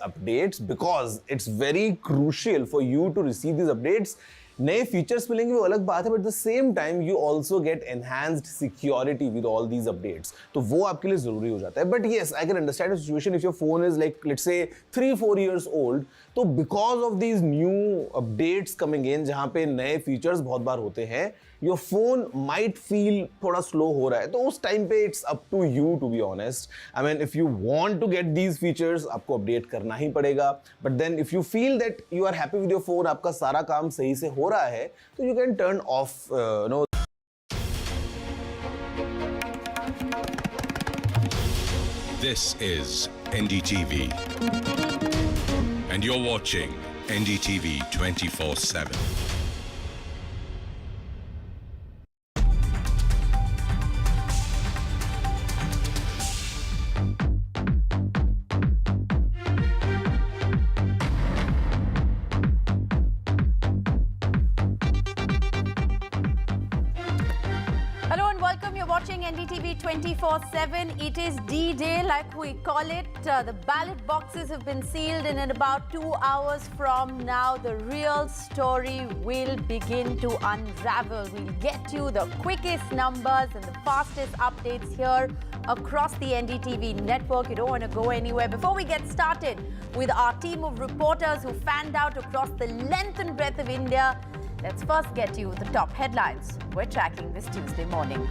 updates because it's very crucial for you to receive these updates. नए features मिलेंगे वो अलग बात है, but the same time you also get enhanced security with all these updates, तो वो आपके लिए जरूरी हो जाता है. But yes, I can understand the situation if your phone is like let's say 3-4 years old, तो because of these new updates coming in जहां पे नए फीचर्स बहुत बार होते हैं, योर फोन माइट फील थोड़ा स्लो हो रहा है. तो उस टाइम पे it's up to you to be honest. I mean if you want to get these features, आपको अपडेट करना ही पड़ेगा. But then if you feel that you are happy with your phone, आपका सारा काम सही से हो रहा है, तो you can turn off no. This is NDTV and you're watching NDTV 24/7. Watching NDTV 24/7. It is D-Day, like we call it. The ballot boxes have been sealed, and in about 2 hours from now, the real story will begin to unravel. We'll get you the quickest numbers and the fastest updates here across the NDTV network. You don't want to go anywhere. Before we get started with our team of reporters who fanned out across the length and breadth of India, let's first get you the top headlines we're tracking this Tuesday morning.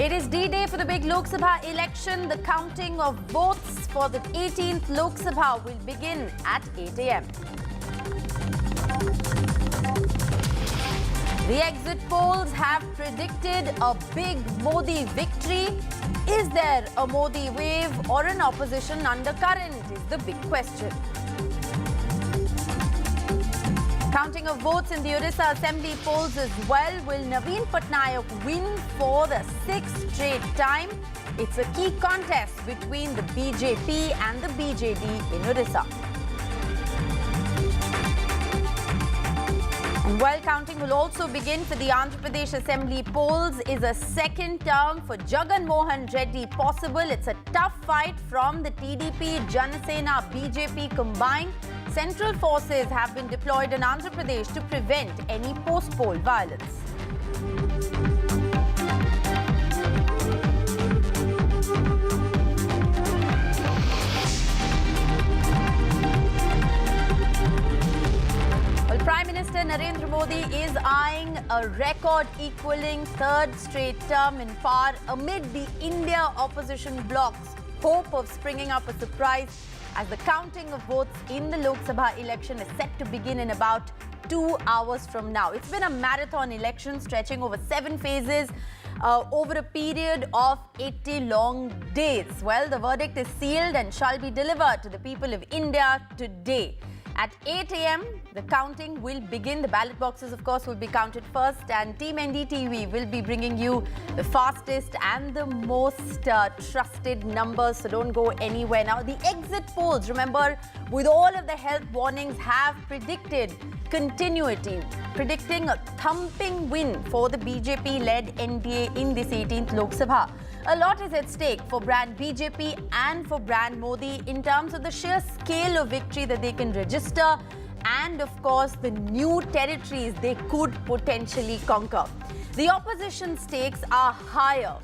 It is D-Day for the big Lok Sabha election. The counting of votes for the 18th Lok Sabha will begin at 8 a.m. The exit polls have predicted a big Modi victory. Is there a Modi wave or an opposition undercurrent is the big question. Counting of votes in the Odisha Assembly polls as well. Will Naveen Patnaik win for the 6th straight time? It's a key contest between the BJP and the BJD in Odisha. And while counting will also begin for the Andhra Pradesh Assembly polls, is a second term for Jagan Mohan Reddy possible? It's a tough fight from the TDP, Janasena, BJP combined. Central forces have been deployed in Andhra Pradesh to prevent any post-poll violence. Well, Prime Minister Narendra Modi is eyeing a record-equaling third straight term in power amid the India opposition bloc's hope of springing up a surprise as the counting of votes in the Lok Sabha election is set to begin in about 2 hours from now. It's been a marathon election stretching over 7 phases over a period of 80 long days. Well, the verdict is sealed and shall be delivered to the people of India today. At 8 a.m., the counting will begin. The ballot boxes, of course, will be counted first, and Team NDTV will be bringing you the fastest and the most trusted numbers, so don't go anywhere. Now, the exit polls, remember, with all of the health warnings, have predicted continuity, predicting a thumping win for the BJP-led NDA in this 18th Lok Sabha. A lot is at stake for brand BJP and for brand Modi in terms of the sheer scale of victory that they can register and, of course, the new territories they could potentially conquer. The opposition stakes are higher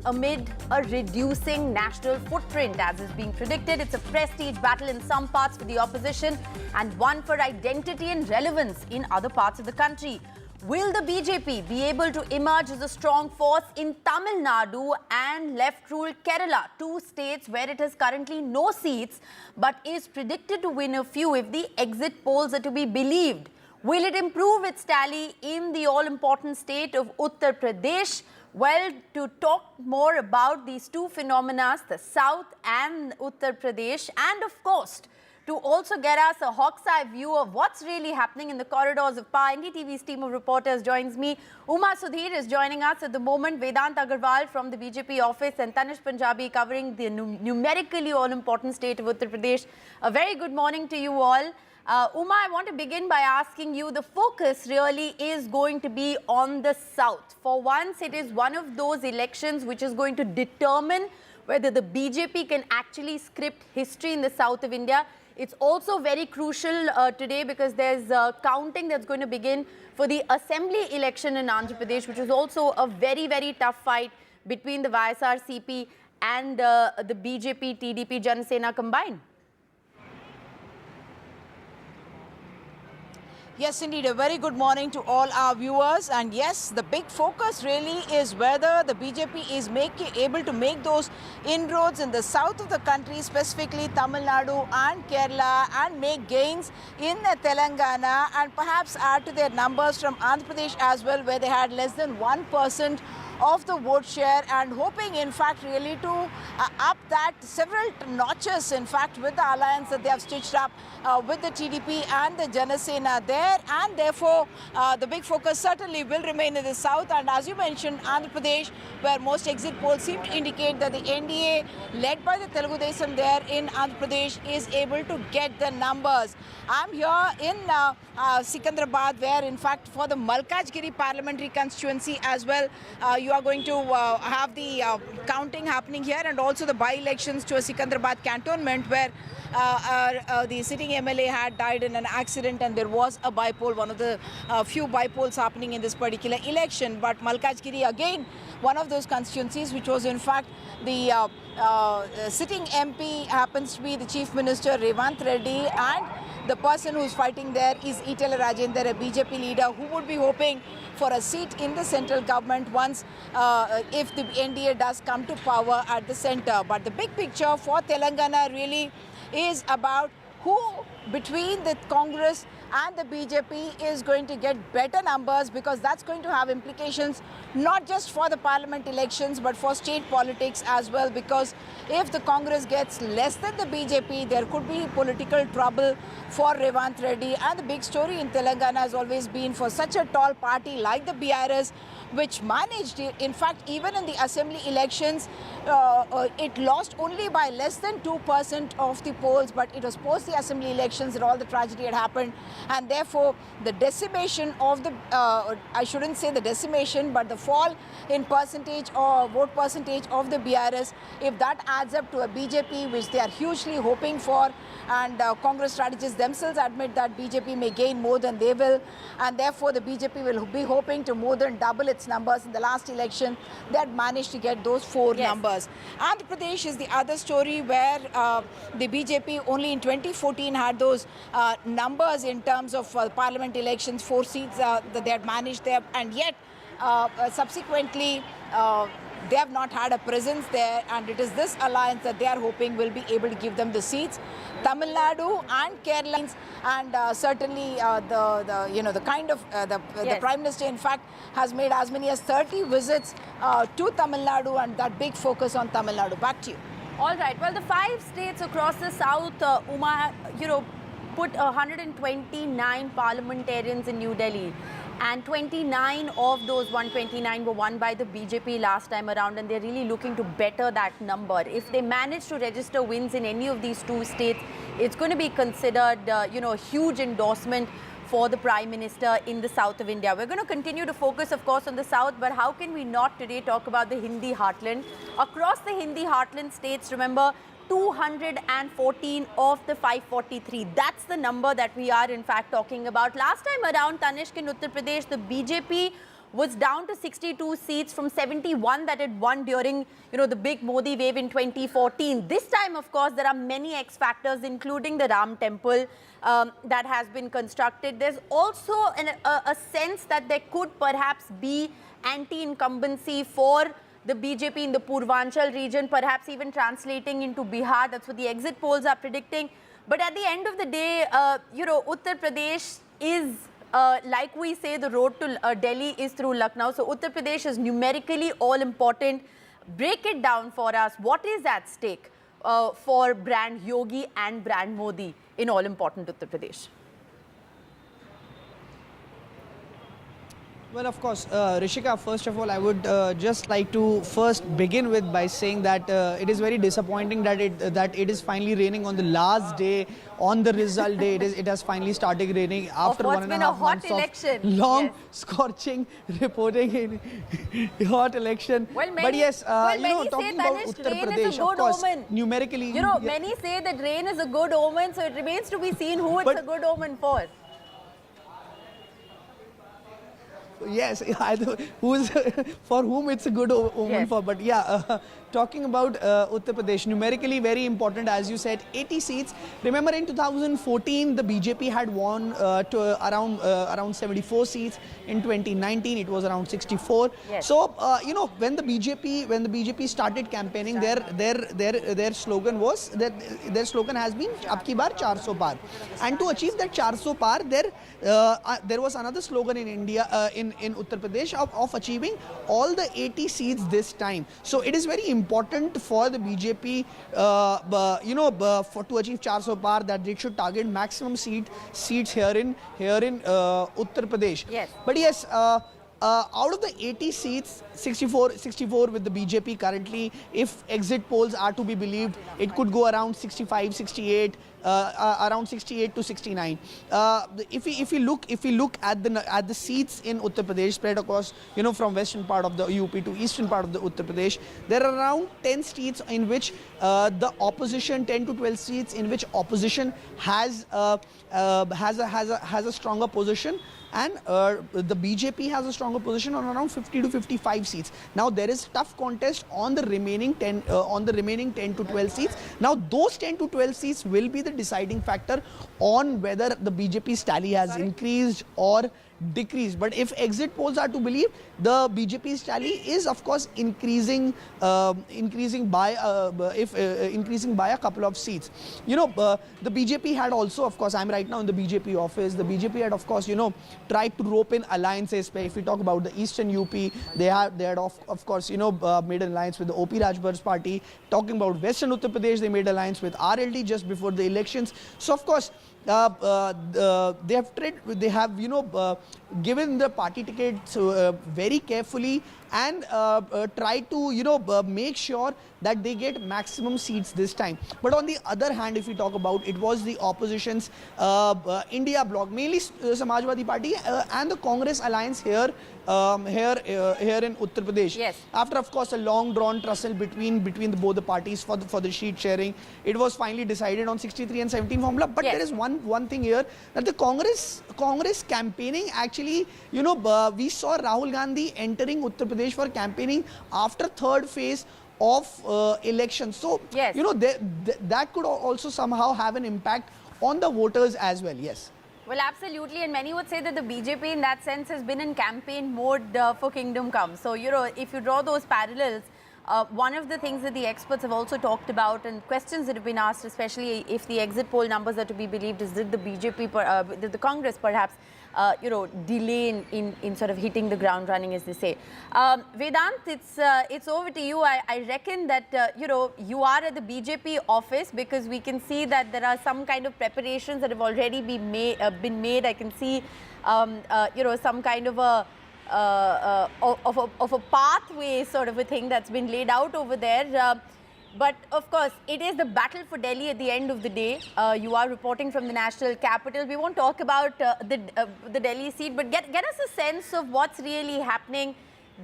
amid a reducing national footprint, as is being predicted. It's a prestige battle in some parts for the opposition and one for identity and relevance in other parts of the country. Will the BJP be able to emerge as a strong force in Tamil Nadu and left-ruled Kerala, 2 states where it has currently no seats but is predicted to win a few if the exit polls are to be believed? Will it improve its tally in the all-important state of Uttar Pradesh? Well, to talk more about these two phenomena, the South and Uttar Pradesh, and of course, To also get us a hawk's eye view of what's really happening in the corridors of power, NDTV's team of reporters joins me. Uma Sudhir is joining us at the moment. Vedant Agarwal from the BJP office and Tanish Punjabi covering the numerically all-important state of Uttar Pradesh. A very good morning to you all. Uma, I want to begin by asking you, the focus really is going to be on the south. For once, it is one of those elections which is going to determine whether the BJP can actually script history in the south of India. It's also very crucial today because there's counting that's going to begin for the assembly election in Andhra Pradesh, which is also a very, very tough fight between the YSRCP and the BJP, TDP, Janasena combined. Yes, indeed. A very good morning to all our viewers. And yes, the big focus really is whether the BJP is able to make those inroads in the south of the country, specifically Tamil Nadu and Kerala, and make gains in Telangana and perhaps add to their numbers from Andhra Pradesh as well, where they had less than 1% of the vote share, and hoping in fact really to up that several notches in fact with the alliance that they have stitched up with the TDP and the Janasena there, and therefore the big focus certainly will remain in the south. And as you mentioned, Andhra Pradesh, where most exit polls seem to indicate that the NDA led by the Telugu Desam there in Andhra Pradesh is able to get the numbers. I'm here in Sikandrabad, where in fact for the Malkajgiri parliamentary constituency as well, you are going to have the counting happening here, and also the by-elections to a Sikandrabad cantonment where the sitting MLA had died in an accident, and there was a by-poll, one of the few by-polls happening in this particular election. But Malkajgiri, again, one of those constituencies which was in fact the sitting MP happens to be the Chief Minister Revanth Reddy, and the person who's fighting there is Itala Rajender, a BJP leader who would be hoping for a seat in the central government once if the NDA does come to power at the center. But the big picture for Telangana really is about who between the Congress and the BJP is going to get better numbers, because that's going to have implications not just for the parliament elections but for state politics as well, because if the Congress gets less than the BJP, there could be political trouble for Revanth Reddy. And the big story in Telangana has always been for such a tall party like the BRS, which managed, in fact, even in the assembly elections, it lost only by less than 2% of the polls, but it was post the assembly elections that all the tragedy had happened. And therefore, the decimation of the, I shouldn't say the decimation, but the fall in percentage or vote percentage of the BRS, if that adds up to a BJP, which they are hugely hoping for, and Congress strategists themselves admit that BJP may gain more than they will, and therefore the BJP will be hoping to more than double its numbers. In the last election, they had managed to get those four numbers. Andhra Pradesh is the other story, where the BJP only in 2014 had those numbers in terms of parliament elections, 4 seats that they had managed there, and yet subsequently they have not had a presence there, and it is this alliance that they are hoping will be able to give them the seats. Tamil Nadu and Kerala, and certainly the kind of the Prime Minister in fact has made as many as 30 visits to Tamil Nadu, and that big focus on Tamil Nadu. Back to you. All right. Well, the 5 states across the south, Uma, put 129 parliamentarians in New Delhi, and 29 of those 129 were won by the BJP last time around, and they're really looking to better that number. If they manage to register wins in any of these 2 states, it's going to be considered, a huge endorsement for the Prime Minister in the south of India. We're going to continue to focus, of course, on the south, but how can we not today talk about the Hindi heartland? Across the Hindi heartland states, remember, 214 of the 543. That's the number that we are in fact talking about. Last time around, Tanishq, in Uttar Pradesh, the BJP was down to 62 seats from 71 that it won during, the big Modi wave in 2014. This time, of course, there are many X factors, including the Ram temple that has been constructed. There's also a sense that there could perhaps be anti-incumbency for the BJP in the Purvanchal region, perhaps even translating into Bihar. That's what the exit polls are predicting. But at the end of the day, Uttar Pradesh is, like we say, the road to Delhi is through Lucknow. So Uttar Pradesh is numerically all important. Break it down for us. What is at stake for brand Yogi and brand Modi in all-important Uttar Pradesh? Well, of course, Rishika, first of all, I would just like to first begin with by saying that it is very disappointing that it is finally raining on the last day, on the result day. It has finally started raining after Of what's 1.5 been a hot months election. of long, Yes. scorching reporting in hot election. Well, But yes, well, you know, many talking say about Tanish, Uttar rain Pradesh, is a good of course, omen. numerically, You know, yeah. many say that rain is a good omen, so it remains to be seen who it's But- a good omen for. Yes, either who's for whom it's a good omen Yes. for. But yeah, talking about Uttar Pradesh, numerically very important, as you said, 80 seats. Remember, in 2014, the BJP had won to around 74 seats. In 2019, it was around 64. Yes. So you know, when the BJP started campaigning, their slogan was that their slogan has been "Ab ki baar 400 par," and to achieve that 400 par, there was another slogan in India in Uttar Pradesh of achieving all the 80 seats this time. So it is very important for the BJP, you know, to achieve 400 par, that they should target maximum seats here in Uttar Pradesh. Yes. But yes. Out of the 80 seats, 64 with the BJP currently. If exit polls are to be believed, it could go around 65, 68, around 68 to 69. If we look at the seats in Uttar Pradesh spread across, you know, from western part of the UP to eastern part of the Uttar Pradesh, there are around 10 seats in which the opposition, 10 to 12 seats in which opposition has a stronger position. And the BJP has a stronger position on around 50 to 55 seats. Now there is tough contest on the remaining 10 to 12 seats. Now those 10 to 12 seats will be the deciding factor on whether the BJP's tally has increased or decreased. But if exit polls are to believe, the BJP's tally is of course increasing by a couple of seats. You know, the BJP had also, of course, I'm right now in the BJP office. The BJP had, of course, you know, tried to rope in alliances. If we talk about the eastern UP, they had of course, you know, made an alliance with the OP Rajbar's party. Talking about western Uttar Pradesh, they made alliance with RLD just before the elections. So of course, they have you know, given the party tickets very carefully and try to, you know, make sure that they get maximum seats this time. But on the other hand, if we talk about, it was the opposition's India bloc, mainly Samajwadi Party and the Congress alliance here in Uttar Pradesh. Yes. After, of course, a long drawn tussle between both the parties for the seat sharing, it was finally decided on 63 and 17 formula. But Yes. there is one thing here, that the Congress campaigning actually, you know, we saw Rahul Gandhi entering Uttar Pradesh for campaigning after third phase of election. So, Yes. you know, that could also somehow have an impact on the voters as well. Yes. Well, absolutely, and many would say that the BJP in that sense has been in campaign mode for Kingdom Come. So, you know, if you draw those parallels, one of the things that the experts have also talked about and questions that have been asked, especially if the exit poll numbers are to be believed, is did the BJP, did the Congress perhaps, you know, delay in sort of hitting the ground running, as they say. Vedant, it's over to you. I reckon that, you know, you are at the BJP office because we can see that there are some kind of preparations that have already been made. I can see, you know, some kind of a pathway sort of a thing that's been laid out over there. But of course, it is the battle for Delhi at the end of the day. You are reporting from the national capital. We won't talk about the Delhi seat, but get us a sense of what's really happening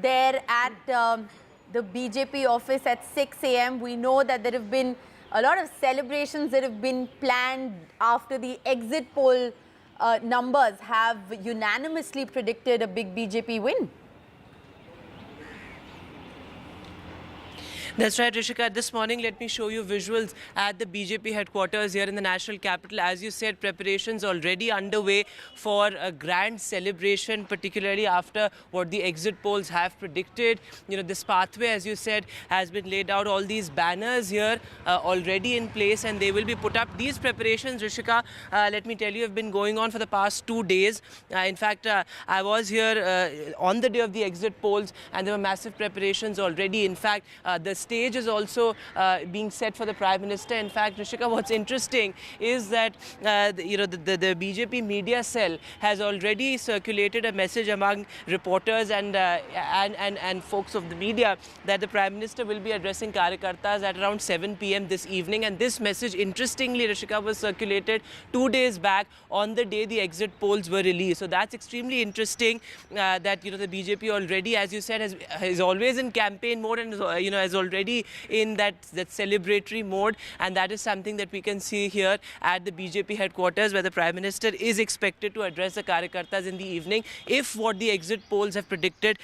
there at the BJP office at 6 a.m. We know that there have been a lot of celebrations that have been planned after the exit poll numbers have unanimously predicted a big BJP win. That's right, Rishika. This morning, let me show you visuals at the BJP headquarters here in the national capital. As you said, preparations already underway for a grand celebration, particularly after what the exit polls have predicted. You know, this pathway, as you said, has been laid out. All these banners here already in place, and they will be put up. These preparations, Rishika, let me tell you, have been going on for the past 2 days. In fact, I was here on the day of the exit polls, and there were massive preparations already. In fact, the stage is also being set for the Prime Minister. In fact, Rishika, what's interesting is that the BJP media cell has already circulated a message among reporters and folks of the media that the Prime Minister will be addressing Karyakartas at around 7 p.m. this evening. And this message, interestingly, Rishika, was circulated 2 days back on the day the exit polls were released. So that's extremely interesting that the BJP already, as you said, is always in campaign mode and is already in that celebratory mode. And that is something that we can see here at the BJP headquarters, where the Prime Minister is expected to address the Karyakartas in the evening, if what the exit polls have predicted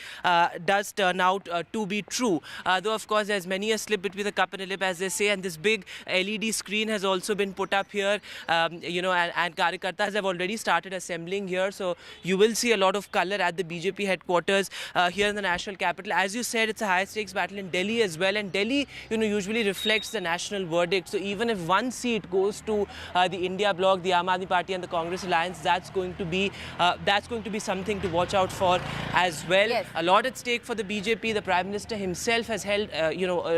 does turn out to be true. Though, of course, there's many a slip between the cup and the lip, as they say, and this big LED screen has also been put up here, and Karyakartas have already started assembling here. So you will see a lot of color at the BJP headquarters here in the national capital. As you said, it's a high-stakes battle in Delhi as well, and Delhi, usually reflects the national verdict. So even if one seat goes to the India bloc, the Aam Aadmi Party and the Congress alliance, that's going to be something to watch out for as well. Yes. A lot at stake for the BJP. The Prime Minister himself has held,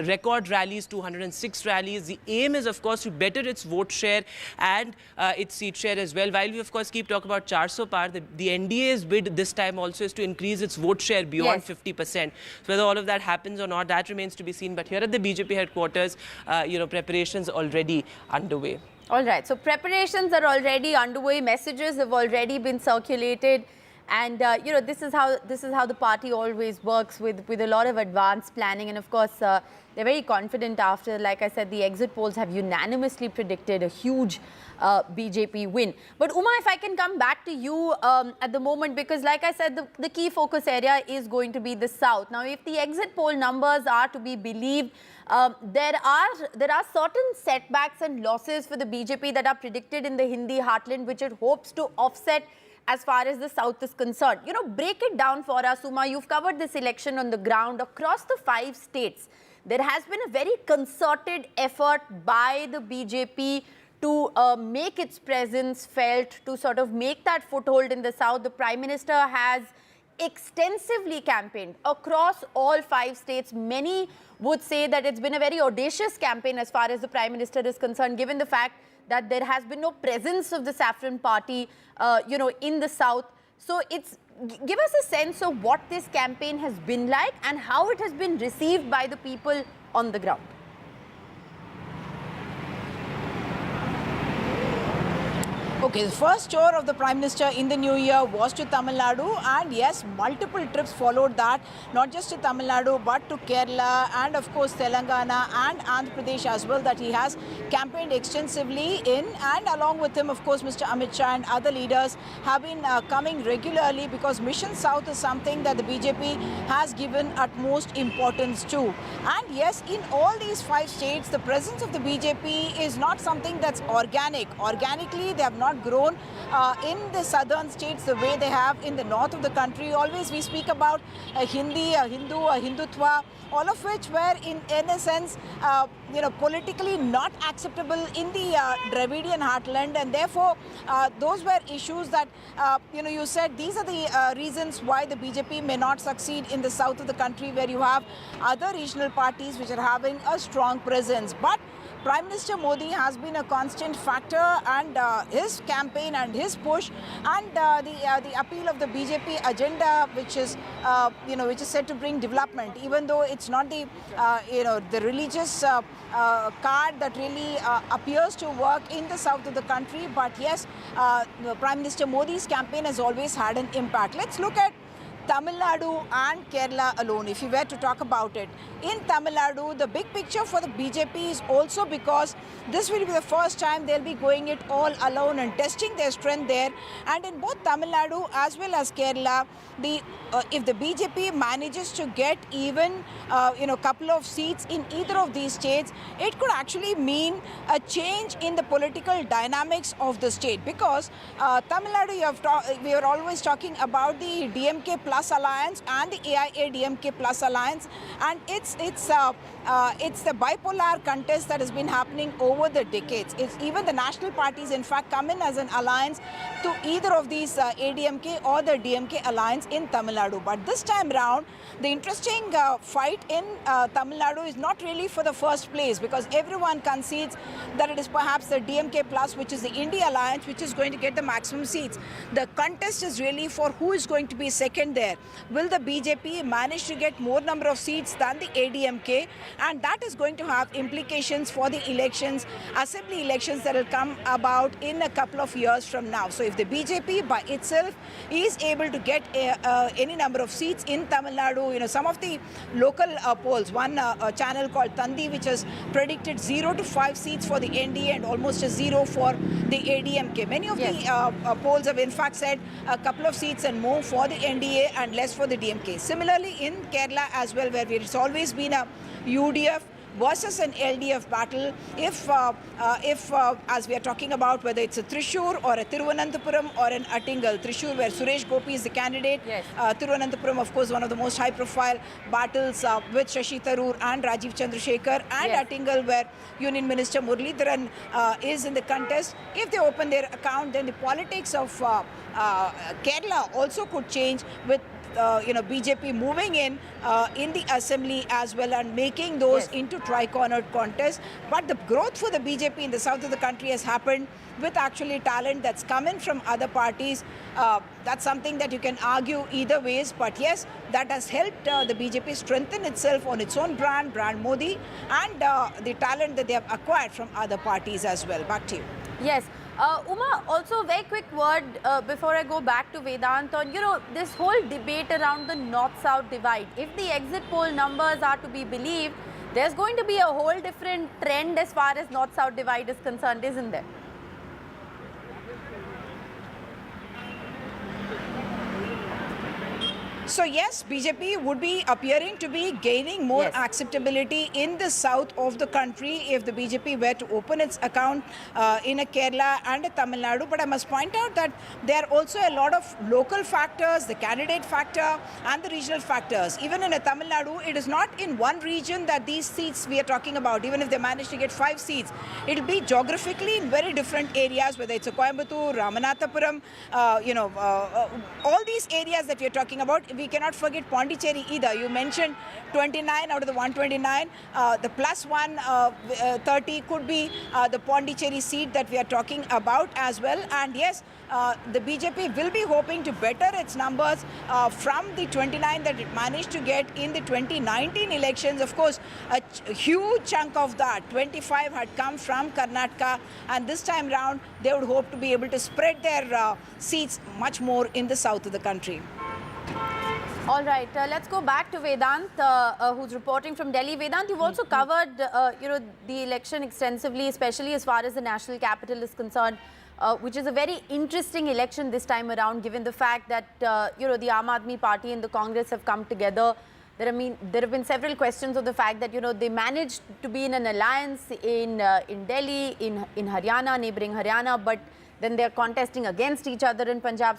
record rallies, 206 rallies. The aim is, of course, to better its vote share and its seat share as well. While we, of course, keep talking about 400 par, the NDA's bid this time also is to increase its vote share beyond 50%. So whether all of that happens or not, that remains to be seen. But here at the BJP headquarters, preparations already underway. All right, so preparations are already underway. Messages have already been circulated. And, this is how the party always works, with a lot of advanced planning. And, of course, they're very confident after, like I said, the exit polls have unanimously predicted a huge BJP win. But, Uma, if I can come back to you at the moment, because, like I said, the key focus area is going to be the South. Now, if the exit poll numbers are to be believed, there are certain setbacks and losses for the BJP that are predicted in the Hindi heartland, which it hopes to offset as far as the South is concerned. Break it down for us, Uma. You've covered this election on the ground across the 5 states. There has been a very concerted effort by the BJP to make its presence felt, to sort of make that foothold in the South. The Prime Minister has extensively campaigned across all 5 states. Many would say that it's been a very audacious campaign as far as the Prime Minister is concerned, given the fact that there has been no presence of the Saffron Party, in the South. So give us a sense of what this campaign has been like and how it has been received by the people on the ground. Okay, the first tour of the Prime Minister in the new year was to Tamil Nadu, and yes, multiple trips followed that, not just to Tamil Nadu but to Kerala and of course Telangana and Andhra Pradesh as well, that he has campaigned extensively in, and along with him, of course, Mr. Amit Shah and other leaders have been coming regularly, because Mission South is something that the BJP has given utmost importance to. And yes, in all these 5 states, the presence of the BJP is not something that's organic. Organically, they have not grown in the southern states the way they have in the north of the country. Always we speak about a Hindi, a Hindu, a Hindutva, all of which were in a sense, politically not acceptable in the Dravidian heartland, and therefore those were issues that, you said these are the reasons why the BJP may not succeed in the south of the country, where you have other regional parties which are having a strong presence. But Prime Minister Modi has been a constant factor, and his campaign and his push and the appeal of the BJP agenda, which is said to bring development, even though it's not the the religious card that really appears to work in the south of the country. But yes, Prime Minister Modi's campaign has always had an impact. Let's look at Tamil Nadu and Kerala alone, if you were to talk about it. In Tamil Nadu, the big picture for the BJP is also because this will be the first time they'll be going it all alone and testing their strength there. And in both Tamil Nadu as well as Kerala, if the BJP manages to get even couple of seats in either of these states, it could actually mean a change in the political dynamics of the state. Because Tamil Nadu, we are always talking about the DMK plus alliance and the AIADMK plus alliance, and it's the bipolar contest that has been happening over the decades. It's even the national parties, in fact, come in as an alliance to either of these ADMK or the DMK alliance in Tamil Nadu. But this time round, the interesting fight in Tamil Nadu is not really for the first place, because everyone concedes that it is perhaps the DMK plus, which is the India alliance, which is going to get the maximum seats. The contest is really for who is going to be second there. Will the BJP manage to get more number of seats than the ADMK? And that is going to have implications for the elections, assembly elections that will come about in a couple of years from now. So if the BJP by itself is able to get any number of seats in Tamil Nadu, some of the local polls, one channel called Tandi, which has predicted 0 to 5 seats for the NDA and almost a 0 for the ADMK. Many of the polls have in fact said a couple of seats and more for the NDA and less for the DMK. Similarly in Kerala as well, where it's always been a UDF versus an LDF battle. If as we are talking about, whether it's a Thrissur or a Thiruvananthapuram or an Attingal. Thrissur, where Suresh Gopi is the candidate. Yes. Thiruvananthapuram, of course, one of the most high-profile battles with Shashi Tharoor and Rajiv Chandrasekhar. And Attingal, where Union Minister Muralidharan is in the contest. If they open their account, then the politics of Kerala also could change, with BJP moving in the assembly as well and making those into tri-cornered contests. But the growth for the BJP in the south of the country has happened with actually talent that's come in from other parties. That's something that you can argue either ways. But yes, that has helped the BJP strengthen itself on its own brand Modi, and the talent that they have acquired from other parties as well. Back to you. Yes. Uma, also a very quick word before I go back to Vedant on, this whole debate around the North-South divide. If the exit poll numbers are to be believed, there's going to be a whole different trend as far as North-South divide is concerned, isn't there? So yes, BJP would be appearing to be gaining more acceptability in the south of the country if the BJP were to open its account in a Kerala and a Tamil Nadu. But I must point out that there are also a lot of local factors, the candidate factor and the regional factors. Even in a Tamil Nadu, it is not in one region that these seats we are talking about. Even if they manage to get 5 seats, it will be geographically in very different areas, whether it's a Coimbatore, Ramanathapuram, all these areas that we are talking about. We cannot forget Pondicherry either. You mentioned 29 out of the 129. The plus 130 could be the Pondicherry seat that we are talking about as well. And yes, the BJP will be hoping to better its numbers from the 29 that it managed to get in the 2019 elections. Of course, a huge chunk of that, 25, had come from Karnataka. And this time round, they would hope to be able to spread their seats much more in the south of the country. All right, let's go back to Vedant, who's reporting from Delhi. Vedant, you've also covered, the election extensively, especially as far as the national capital is concerned, which is a very interesting election this time around, given the fact that, the Aam Aadmi Party and the Congress have come together. There have been several questions of the fact that, they managed to be in an alliance in Delhi, in Haryana, neighboring Haryana, but then they're contesting against each other in Punjab.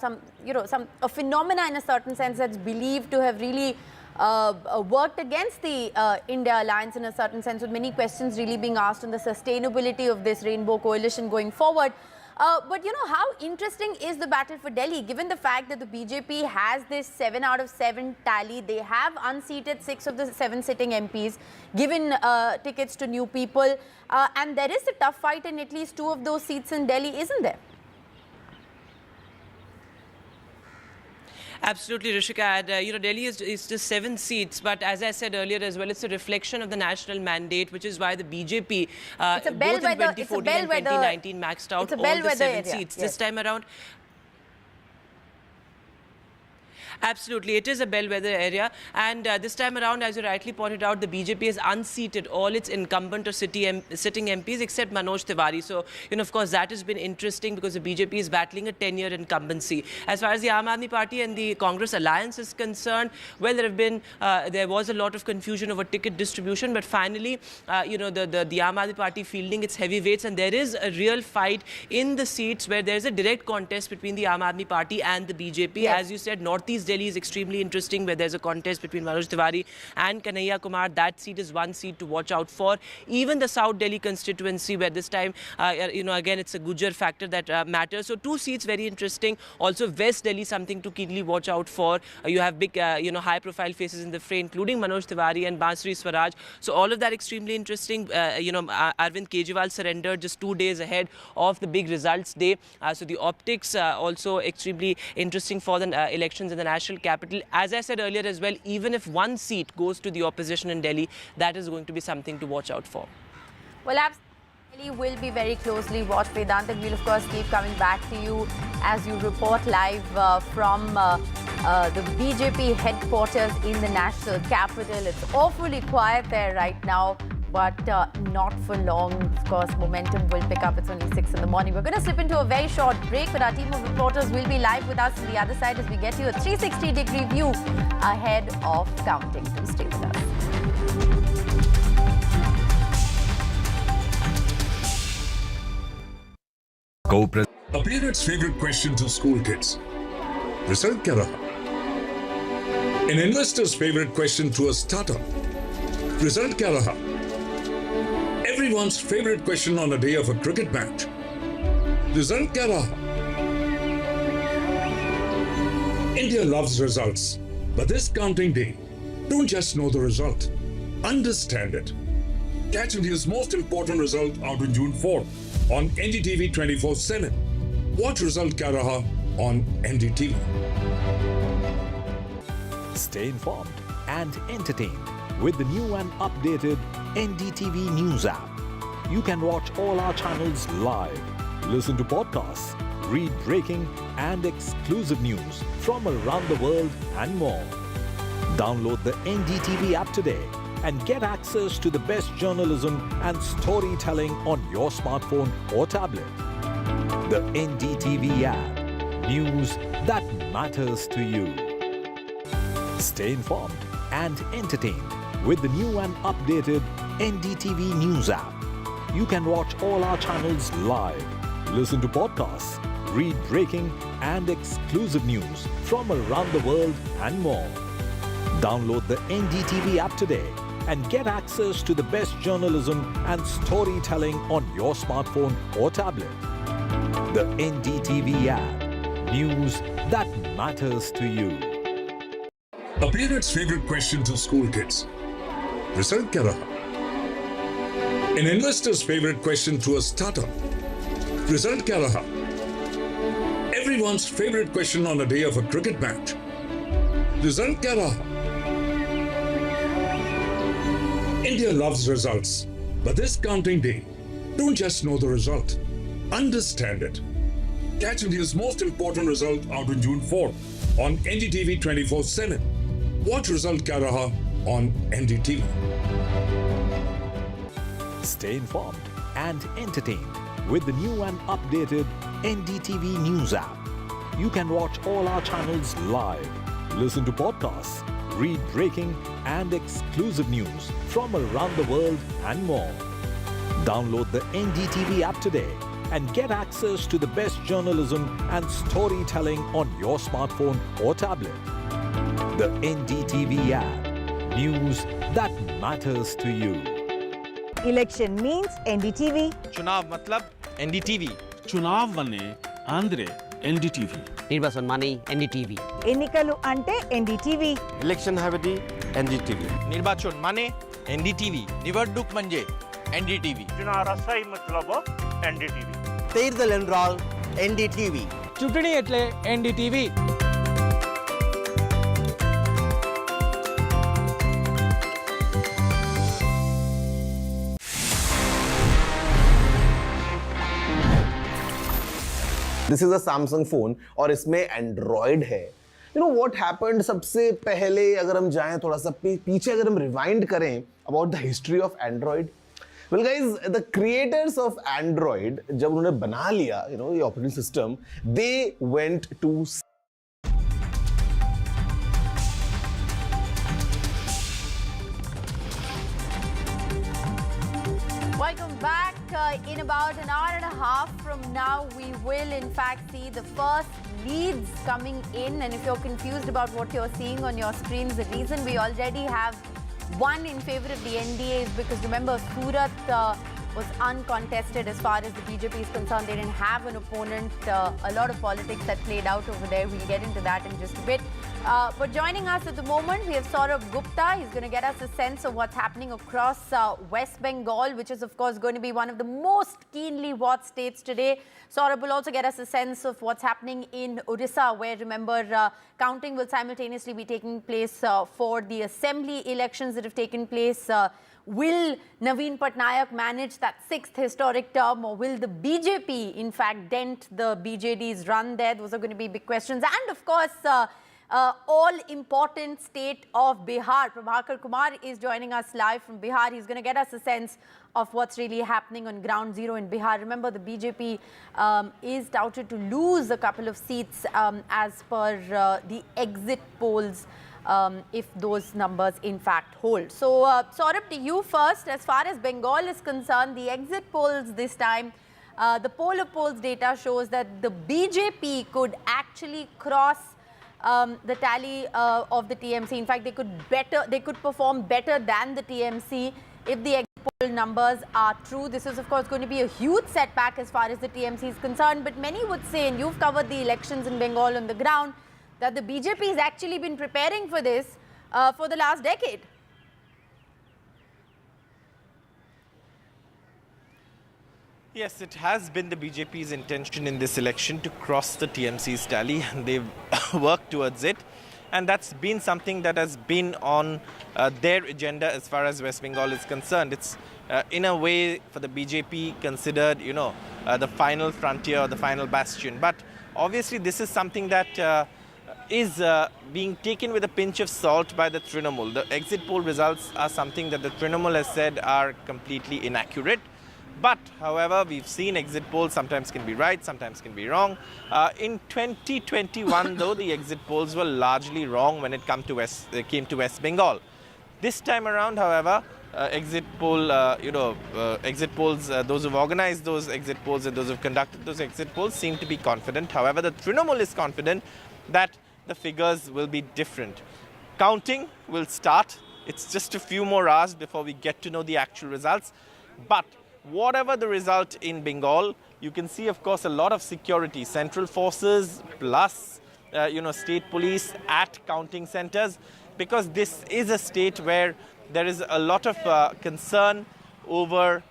A phenomena in a certain sense that's believed to have really worked against the India alliance in a certain sense, with many questions really being asked on the sustainability of this rainbow coalition going forward. But how interesting is the battle for Delhi, given the fact that the BJP has this 7 out of 7 tally? They have unseated 6 of the 7 sitting MPs, given tickets to new people. And there is a tough fight in at least 2 of those seats in Delhi, isn't there? Absolutely, Rishika. And, Delhi is just 7 seats. But as I said earlier as well, it's a reflection of the national mandate, which is why the BJP, both in 2014 and 2019, maxed out all the 7 seats. This time around, absolutely, it is a bellwether area. And this time around, as you rightly pointed out, the BJP has unseated all its incumbent or sitting MPs except Manoj Tiwari. So, of course, that has been interesting because the BJP is battling a 10-year incumbency. As far as the Aam Aadmi Party and the Congress alliance is concerned, well, there was a lot of confusion over ticket distribution. But finally, the Aam Aadmi Party fielding its heavyweights, and there is a real fight in the seats where there is a direct contest between the Aam Aadmi Party and the BJP. As you said, Northeast East Delhi is extremely interesting, where there's a contest between Manoj Tiwari and Kanhaiya Kumar. That seat is one seat to watch out for. Even the South Delhi constituency, where this time, again, it's a Gujar factor that matters. So 2 seats very interesting. Also West Delhi, something to keenly watch out for. You have big, high-profile faces in the fray, including Manoj Tiwari and Bansuri Swaraj. So all of that extremely interesting. Arvind Kejriwal surrendered just 2 days ahead of the big results day. So the optics also extremely interesting for the elections in the national capital. As I said earlier as well, even if one seat goes to the opposition in Delhi, that is going to be something to watch out for. Well, absolutely. Will be very closely watched. Vedant, and we'll of course keep coming back to you as you report live from the BJP headquarters in the national capital. It's awfully quiet there right now, but not for long. Of course, momentum will pick up. It's only 6 in the morning. We're going to slip into a very short break, but our team of reporters will be live with us on the other side as we get you a 360-degree view ahead of counting. Do stay with us. A parent's favorite question to school kids. Result kya raha? An investor's favorite question to a startup. Result kya raha? Everyone's favorite question on a day of a cricket match. Result kya raha? India loves results, but this counting day, don't just know the result, understand it. Catch India's most important result out on June 4th on NDTV 24/7. Watch Result Kya Raha on NDTV. Stay informed and entertained with the new and updated NDTV News app. You can watch all our channels live, listen to podcasts, read breaking and exclusive news from around the world and more. Download the NDTV app today and get access to the best journalism and storytelling on your smartphone or tablet. The NDTV app. News that matters to you. Stay informed and entertained with the new and updated NDTV News app. You can watch all our channels live, listen to podcasts, read breaking and exclusive news from around the world and more. Download the NDTV app today and get access to the best journalism and storytelling on your smartphone or tablet. The NDTV app. News that matters to you. A parent's favorite question to school kids. Result kya raha? An investor's favorite question to a startup. Result kya raha? Everyone's favorite question on a day of a cricket match. Result kya raha? India loves results, but this counting day, don't just know the result, understand it. Catch India's most important result out on June 4th on NDTV 24/7. Watch Result Kya Raha on NDTV. Stay informed and entertained with the new and updated NDTV News app. You can watch all our channels live, listen to podcasts, read breaking and exclusive news from around the world and more. Download the NDTV app today and get access to the best journalism and storytelling on your smartphone or tablet. The NDTV app. News that matters to you. Election means NDTV. चुनाव मतलब NDTV. चुनाव वने Andre NDTV. निर्वाचन माने NDTV. ఎన్నికలు అంటే NDTV. Election हावेदी NDTV. निर्वाचन माने NDTV. निवडणूक म्हणजे NDTV. चुनाव मतलब NDTV. तीर्दल एनरोल NDTV. चुटणी एटले NDTV. This is a Samsung phone और इसमें एंड्रॉयड है. यू नो व्हाट हैपेंड सबसे पहले अगर हम जाएं थोड़ा सा पीछे अगर हम रिवाइंड करें about the history of Android. Well guys the creators of Android जब उन्होंने बना लिया यू नो ये operating system they went to Welcome back. In about an hour and a half from now, we will in fact see the first leads coming in, and if you're confused about what you're seeing on your screens, the reason we already have one in favor of the NDA is because remember Surat was uncontested as far as the BJP is concerned. They didn't have an opponent. A lot of politics that played out over there. We'll get into that in just a bit. But joining us at the moment, we have Saurabh Gupta. He's going to get us a sense of what's happening across West Bengal, which is, of course, going to be one of the most keenly watched states today. Saurabh will also get us a sense of what's happening in Odisha, where, remember, counting will simultaneously be taking place for the assembly elections that have taken place. Will Naveen Patnaik manage that 6th historic term, or will the BJP, in fact, dent the BJD's run there? Those are going to be big questions. And, of course, all-important state of Bihar. Prabhakar Kumar is joining us live from Bihar. He's going to get us a sense of what's really happening on ground zero in Bihar. Remember, the BJP is touted to lose a couple of seats as per the exit polls, if those numbers in fact hold. So, Saurabh, to you first. As far as Bengal is concerned, the exit polls this time, the poll of polls data shows that the BJP could actually cross the tally of the TMC. In fact, they could perform better than the TMC if the exit poll numbers are true. This is, of course, going to be a huge setback as far as the TMC is concerned. But many would say, and you've covered the elections in Bengal on the ground, that the BJP has actually been preparing for this for the last decade. Yes, it has been the BJP's intention in this election to cross the TMC's tally, and they've worked towards it. And that's been something that has been on their agenda as far as West Bengal is concerned. It's in a way for the BJP considered, the final frontier or the final bastion. But obviously this is something that is being taken with a pinch of salt by the Trinamool. The exit poll results are something that the Trinamool has said are completely inaccurate. But, however, we've seen exit polls sometimes can be right, sometimes can be wrong. In 2021, though, the exit polls were largely wrong when it came to West Bengal. This time around, however, exit polls, those who've organized those exit polls and those who've conducted those exit polls seem to be confident. However, the Trinamool is confident that the figures will be different. Counting will start. It's just a few more hours before we get to know the actual results. But whatever the result in Bengal, you can see, of course, a lot of security, central forces plus, state police at counting centers, because this is a state where there is a lot of concern over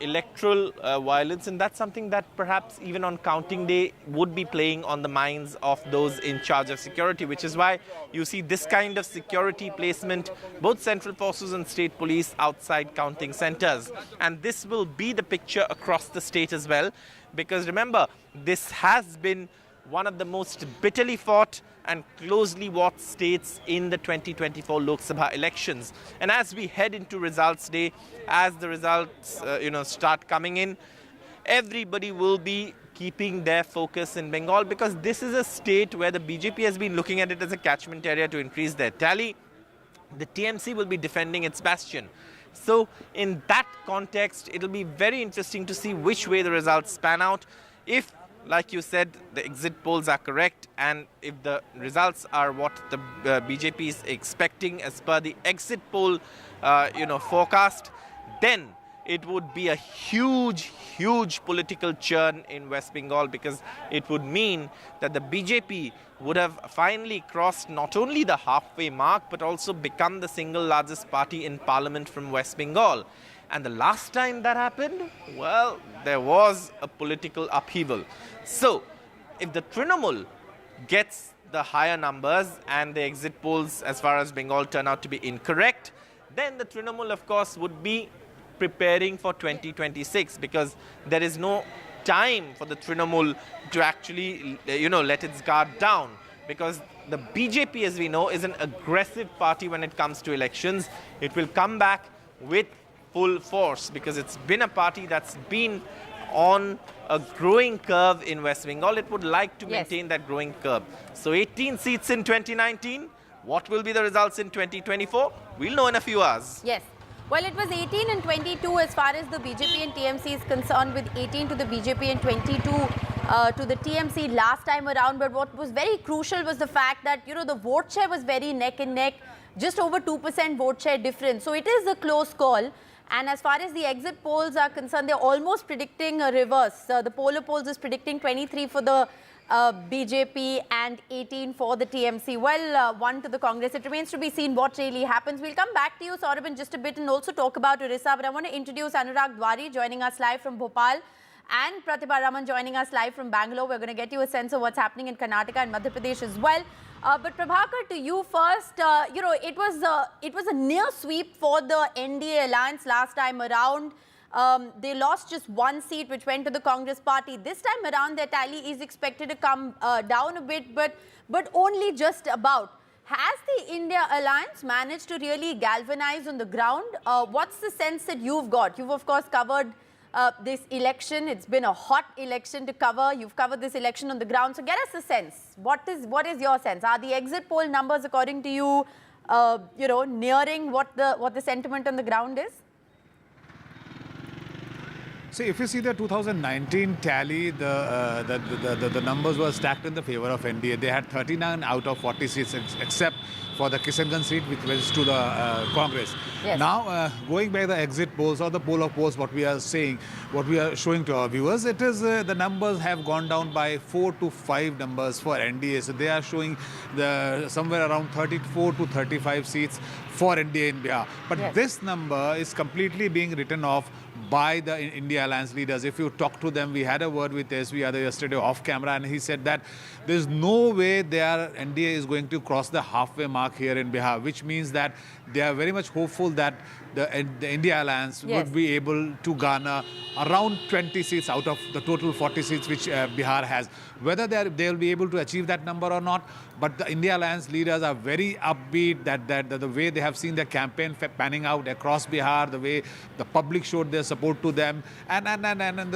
electoral violence, and that's something that perhaps even on counting day would be playing on the minds of those in charge of security, which is why you see this kind of security placement, both central forces and state police outside counting centers. And this will be the picture across the state as well, because remember, this has been one of the most bitterly fought and closely watched states in the 2024 Lok Sabha elections. And as we head into results day, as the results start coming in, everybody will be keeping their focus in Bengal, because this is a state where the BJP has been looking at it as a catchment area to increase their tally. The TMC will be defending its bastion. So in that context, it'll be very interesting to see which way the results pan out. If, like you said, the exit polls are correct, and if the results are what the BJP is expecting as per the exit poll, forecast, then it would be a huge political churn in West Bengal, because it would mean that the BJP would have finally crossed not only the halfway mark, but also become the single largest party in parliament from West Bengal. And the last time that happened, well, there was a political upheaval. So, if the Trinamool gets the higher numbers and the exit polls as far as Bengal turn out to be incorrect, then the Trinamool, of course, would be preparing for 2026, because there is no time for the Trinamool to actually, let its guard down. Because the BJP, as we know, is an aggressive party when it comes to elections. It will come back with full force, because it's been a party that's been on a growing curve in West Bengal. It would like to maintain that growing curve. So 18 seats in 2019. What will be the results in 2024? We'll know in a few hours. Yes. Well, it was 18 and 22 as far as the BJP and TMC is concerned, with 18 to the BJP and 22 to the TMC last time around. But what was very crucial was the fact that, you know, the vote share was very neck and neck, just over 2% vote share difference. So it is a close call. And as far as the exit polls are concerned, they're almost predicting a reverse. The polar polls is predicting 23 for the BJP and 18 for the TMC. Well, 1 to the Congress. It remains to be seen what really happens. We'll come back to you, Saurabh, in just a bit and also talk about Odisha. But I want to introduce Anurag Dwari joining us live from Bhopal and Pratibha Raman joining us live from Bangalore. We're going to get you a sense of what's happening in Karnataka and Madhya Pradesh as well. But Prabhakar, to you first, you know, it was a near sweep for the NDA alliance last time around. They lost just 1 seat, which went to the Congress party. This time around, their tally is expected to come down a bit, but only just about. Has the India alliance managed to really galvanize on the ground? What's the sense that you've got? You've, of course, covered this election. It's been a hot election to cover. You've covered this election on the ground. So get us a sense. What is your sense? Are the exit poll numbers, according to you, you know, nearing what the sentiment on the ground is? See, if you see the 2019 tally, the numbers were stacked in the favor of NDA. They had 39 out of 40 seats, except for the Kishanganj seat, which was to the Congress. Yes. Now, going by the exit polls or the poll of polls, what we are saying, what we are showing to our viewers, it is the numbers have gone down by 4 to 5 numbers for NDA. So they are showing somewhere around 34 to 35 seats for NDA in Bihar. But yes, this number is completely being written off by the India Alliance leaders. If you talk to them, we had a word with SV Yadav yesterday off camera, and he said that there's no way NDA is going to cross the halfway mark here in Bihar, which means that they are very much hopeful that the India Alliance yes, would be able to garner around 20 seats out of the total 40 seats which Bihar has. Whether they'll be able to achieve that number or not, but the India Alliance leaders are very upbeat that the way they have seen their campaign panning out across Bihar, the way the public showed their support to them, and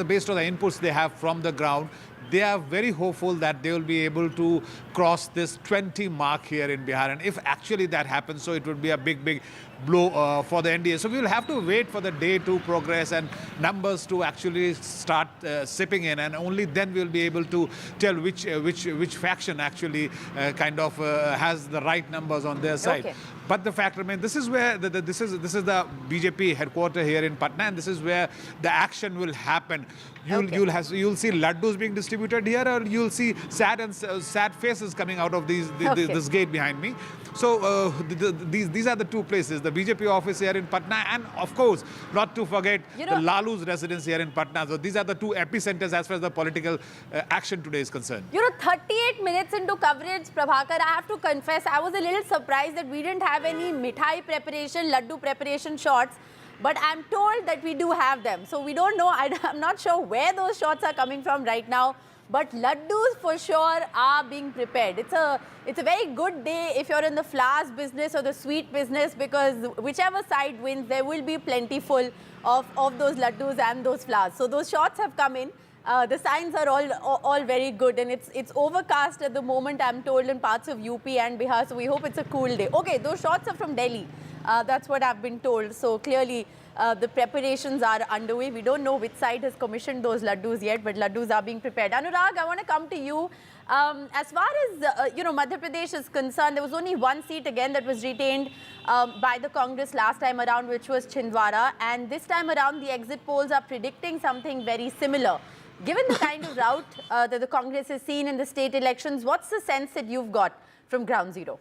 based on the inputs they have from the ground, they are very hopeful that they will be able to cross this 20 mark here in Bihar. And if actually that happens, so it would be a big blow for the NDA. So we will have to wait for the day to progress and numbers to actually start sipping in, and only then we will be able to tell which faction actually kind of has the right numbers on their side. Okay. But the fact remains, this is where this is the BJP headquarters here in Patna, and this is where the action will happen. You'll see laddus being distributed here, or you'll see sad faces coming out of this gate behind me. So these are the two places: the BJP office here in Patna, and of course, not to forget the Lalu's residence here in Patna. So these are the two epicenters as far as the political action today is concerned. You know, 38 minutes into coverage, Prabhakar, I have to confess, I was a little surprised that we didn't have any mithai preparation, laddu preparation shots. But I'm told that we do have them. So we don't know. I'm not sure where those shots are coming from right now. But laddus for sure are being prepared. It's a very good day if you're in the flowers business or the sweet business, because whichever side wins, there will be plentiful of those laddus and those flowers. So those shots have come in. The signs are all very good, and it's overcast at the moment, I'm told, in parts of UP and Bihar. So we hope it's a cool day. Okay, those shots are from Delhi. That's what I've been told. So clearly, the preparations are underway. We don't know which side has commissioned those laddus yet, but laddus are being prepared. Anurag, I want to come to you. As far as you know, Madhya Pradesh is concerned, there was only 1 seat again that was retained by the Congress last time around, which was Chhindwara. And this time around, the exit polls are predicting something very similar. Given the kind of route that the Congress has seen in the state elections, what's the sense that you've got from ground zero?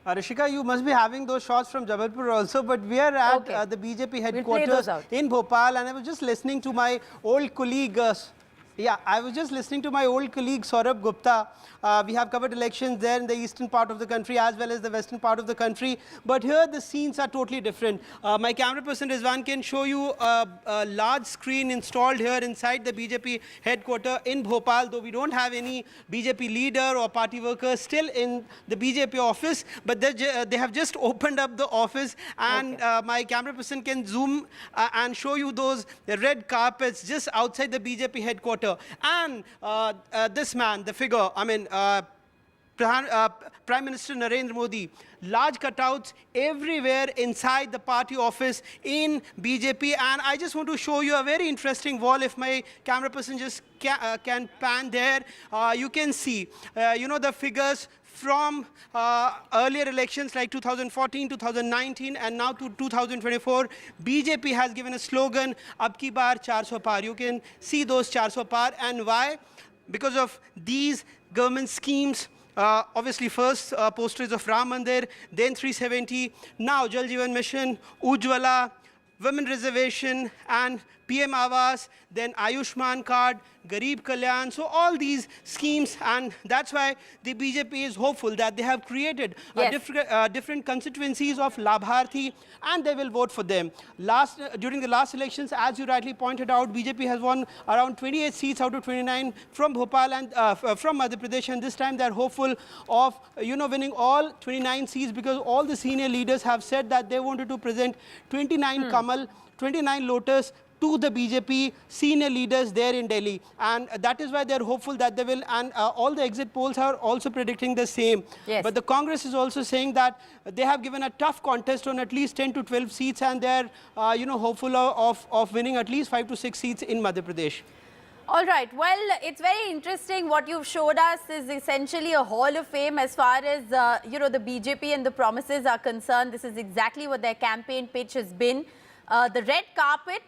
Rishika, you must be having those shots from Jabalpur also, but we are at the BJP headquarters in Bhopal, and I was just listening to my old colleague. I was just listening to my old colleague Saurabh Gupta. We have covered elections there in the eastern part of the country as well as the western part of the country. But here the scenes are totally different. My camera person Rizwan can show you a large screen installed here inside the BJP headquarters in Bhopal, though we don't have any BJP leader or party workers still in the BJP office. But they have just opened up the office, and my camera person can zoom and show you those red carpets just outside the BJP headquarters. And this man, the figure, I mean, Prime Minister Narendra Modi. Large cutouts everywhere inside the party office in BJP. And I just want to show you a very interesting wall. If my camera person just can pan there, you can see, the figures from earlier elections like 2014, 2019, and now to 2024. BJP has given a slogan, Ab ki baar 400 par. You can see those 400 par. And why? Because of these government schemes. Obviously, first posters of Ram Mandir, then 370, now Jal Jeevan Mission, Ujjwala, Women Reservation, and PM Awas, then Ayushman Card, Garib Kalyan. So all these schemes, and that's why the BJP is hopeful that they have created different constituencies of Labharthi, and they will vote for them. During the last elections, as you rightly pointed out, BJP has won around 28 seats out of 29 from Bhopal and from Madhya Pradesh, and this time they are hopeful of winning all 29 seats, because all the senior leaders have said that they wanted to present 29 Kamal, 29 Lotus to the BJP senior leaders there in Delhi, and that is why they are hopeful that they will, and all the exit polls are also predicting the same. Yes. But the Congress is also saying that they have given a tough contest on at least 10 to 12 seats, and they are hopeful of winning at least 5 to 6 seats in Madhya Pradesh. All right. Well, it's very interesting. What you've showed us is essentially a hall of fame as far as, the BJP and the promises are concerned. This is exactly what their campaign pitch has been. The red carpet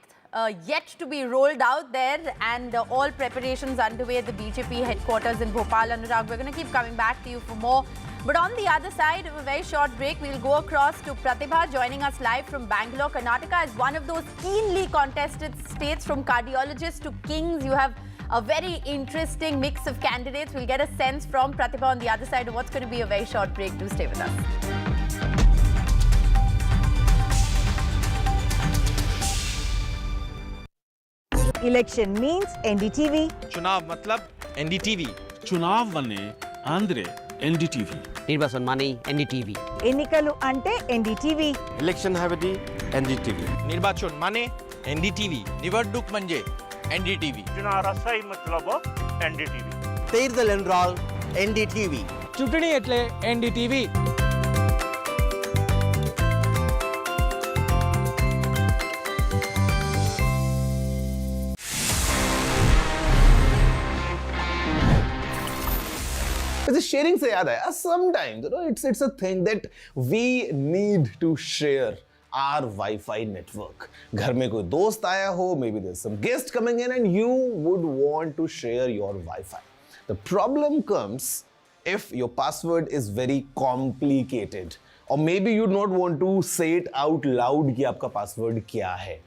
yet to be rolled out there, and all preparations underway at the BJP headquarters in Bhopal. Anurag, we're going to keep coming back to you for more. But on the other side of a very short break, we'll go across to Pratibha, joining us live from Bangalore. Karnataka is one of those keenly contested states. From cardiologists to kings, you have a very interesting mix of candidates. We'll get a sense from Pratibha on the other side of what's going to be a very short break. Do stay with us. Election means NDTV. चुनाव मतलब NDTV. चुनाव मने Andre NDTV. निर्वाचन माने NDTV. ఎన్నికలు అంటే NDTV. Election हावेदी NDTV. निर्वाचन माने NDTV. निवडणूक म्हणजे NDTV. चुनाव रसाई मतलब NDTV. தேர்தல் என்றால் NDTV. चुटणी એટલે NDTV. वैसे शेयरिंग से याद आया, sometimes it's a thing that we need to share our Wi-Fi network. घर में कोई दोस्त आया हो, maybe there's some guest coming in and you would want to share your Wi-Fi. The problem comes if your password is very complicated, or maybe you not want to say it out loud कि आपका password क्या है.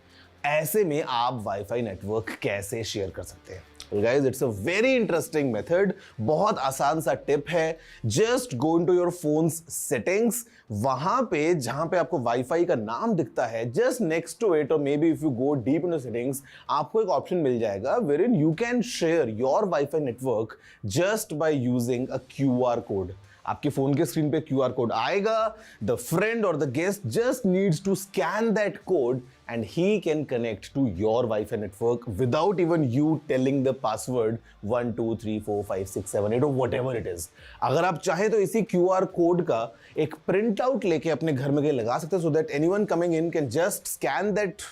ऐसे में आप Wi-Fi network कैसे share कर सकते हैं? Well guys, it's a very interesting method. बहुत आसान सा टिप है. Just go into your phone's settings. वहां पे जहां पे आपको Wi-Fi का नाम दिखता है, just next to it, or maybe if you go deep into settings, आपको एक ऑप्शन मिल जाएगा wherein you can share your Wi-Fi network just by using a QR code. आपके फोन के स्क्रीन पे QR कोड आएगा. The friend or the guest just needs to scan that code and he can connect to your Wi-Fi network without even you telling the password 1 2 3 4 5 6 7 8 or whatever it is. अगर आप चाहें तो इसी QR code का एक print out लेके अपने घर में कहीं लगा सकते हैं, so that anyone coming in can just scan that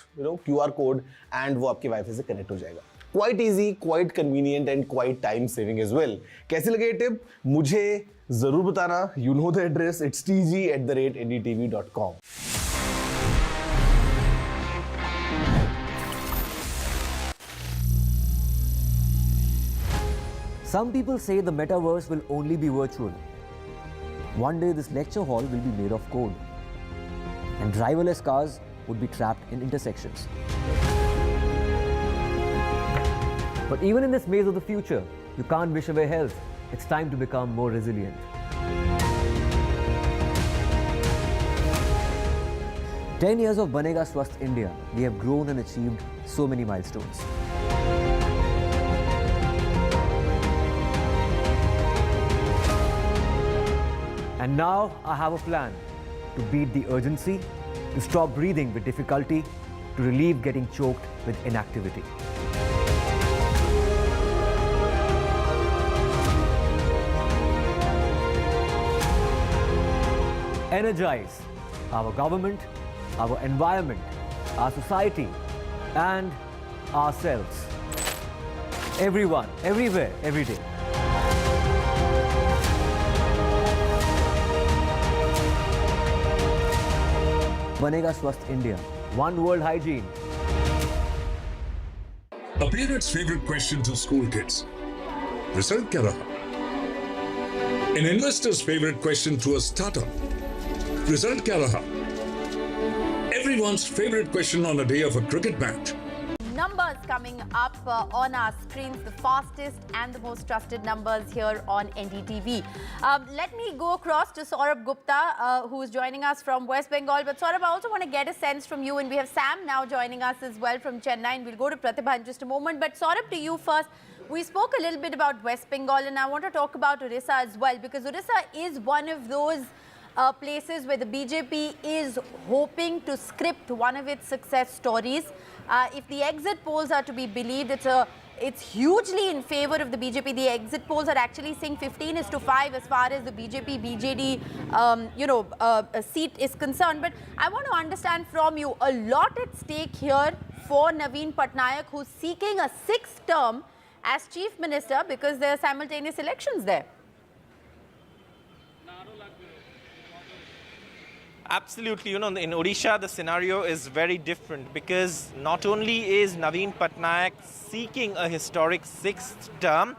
QR code and वो आपके Wi-Fi से कनेक्ट हो जाएगा. Quite easy, quite convenient and quite time saving as well. कैसी लगे ये टिप? मुझे जरूर बताना. You know the address. It's tg@ndtv.com. Some people say the metaverse will only be virtual. One day this lecture hall will be made of code, and driverless cars would be trapped in intersections. But even in this maze of the future, you can't wish away health. It's time to become more resilient. "10 years of Banega Swasth India, we have grown and achieved so many milestones. And now I have a plan to beat the urgency, to stop breathing with difficulty, to relieve getting choked with inactivity. energize our government, our environment, our society, and ourselves. Everyone, everywhere, every day. Banega Swasth India. One world hygiene. A parent's favorite question to school kids. Result kya raha? An investor's favorite question to a startup. Result kya raha? Everyone's favorite question on a day of a cricket match. Numbers coming up on our screens, the fastest and the most trusted numbers here on NDTV. Let me go across to Saurabh Gupta, who is joining us from West Bengal. But Saurabh, I also want to get a sense from you, and we have Sam now joining us as well from Chennai, and we'll go to Pratibha in just a moment. But Saurabh, to you first. We spoke a little bit about West Bengal, and I want to talk about Odisha as well, because Odisha is one of those places where the BJP is hoping to script one of its success stories. If the exit polls are to be believed, it's hugely in favor of the BJP. The exit polls are actually saying 15:5 as far as the BJP-BJD seat is concerned. But I want to understand from you, a lot at stake here for Naveen Patnaik, who's seeking a 6th term as Chief Minister, because there are simultaneous elections there. Absolutely. You know, in Odisha, the scenario is very different, because not only is Naveen Patnaik seeking a historic 6th term,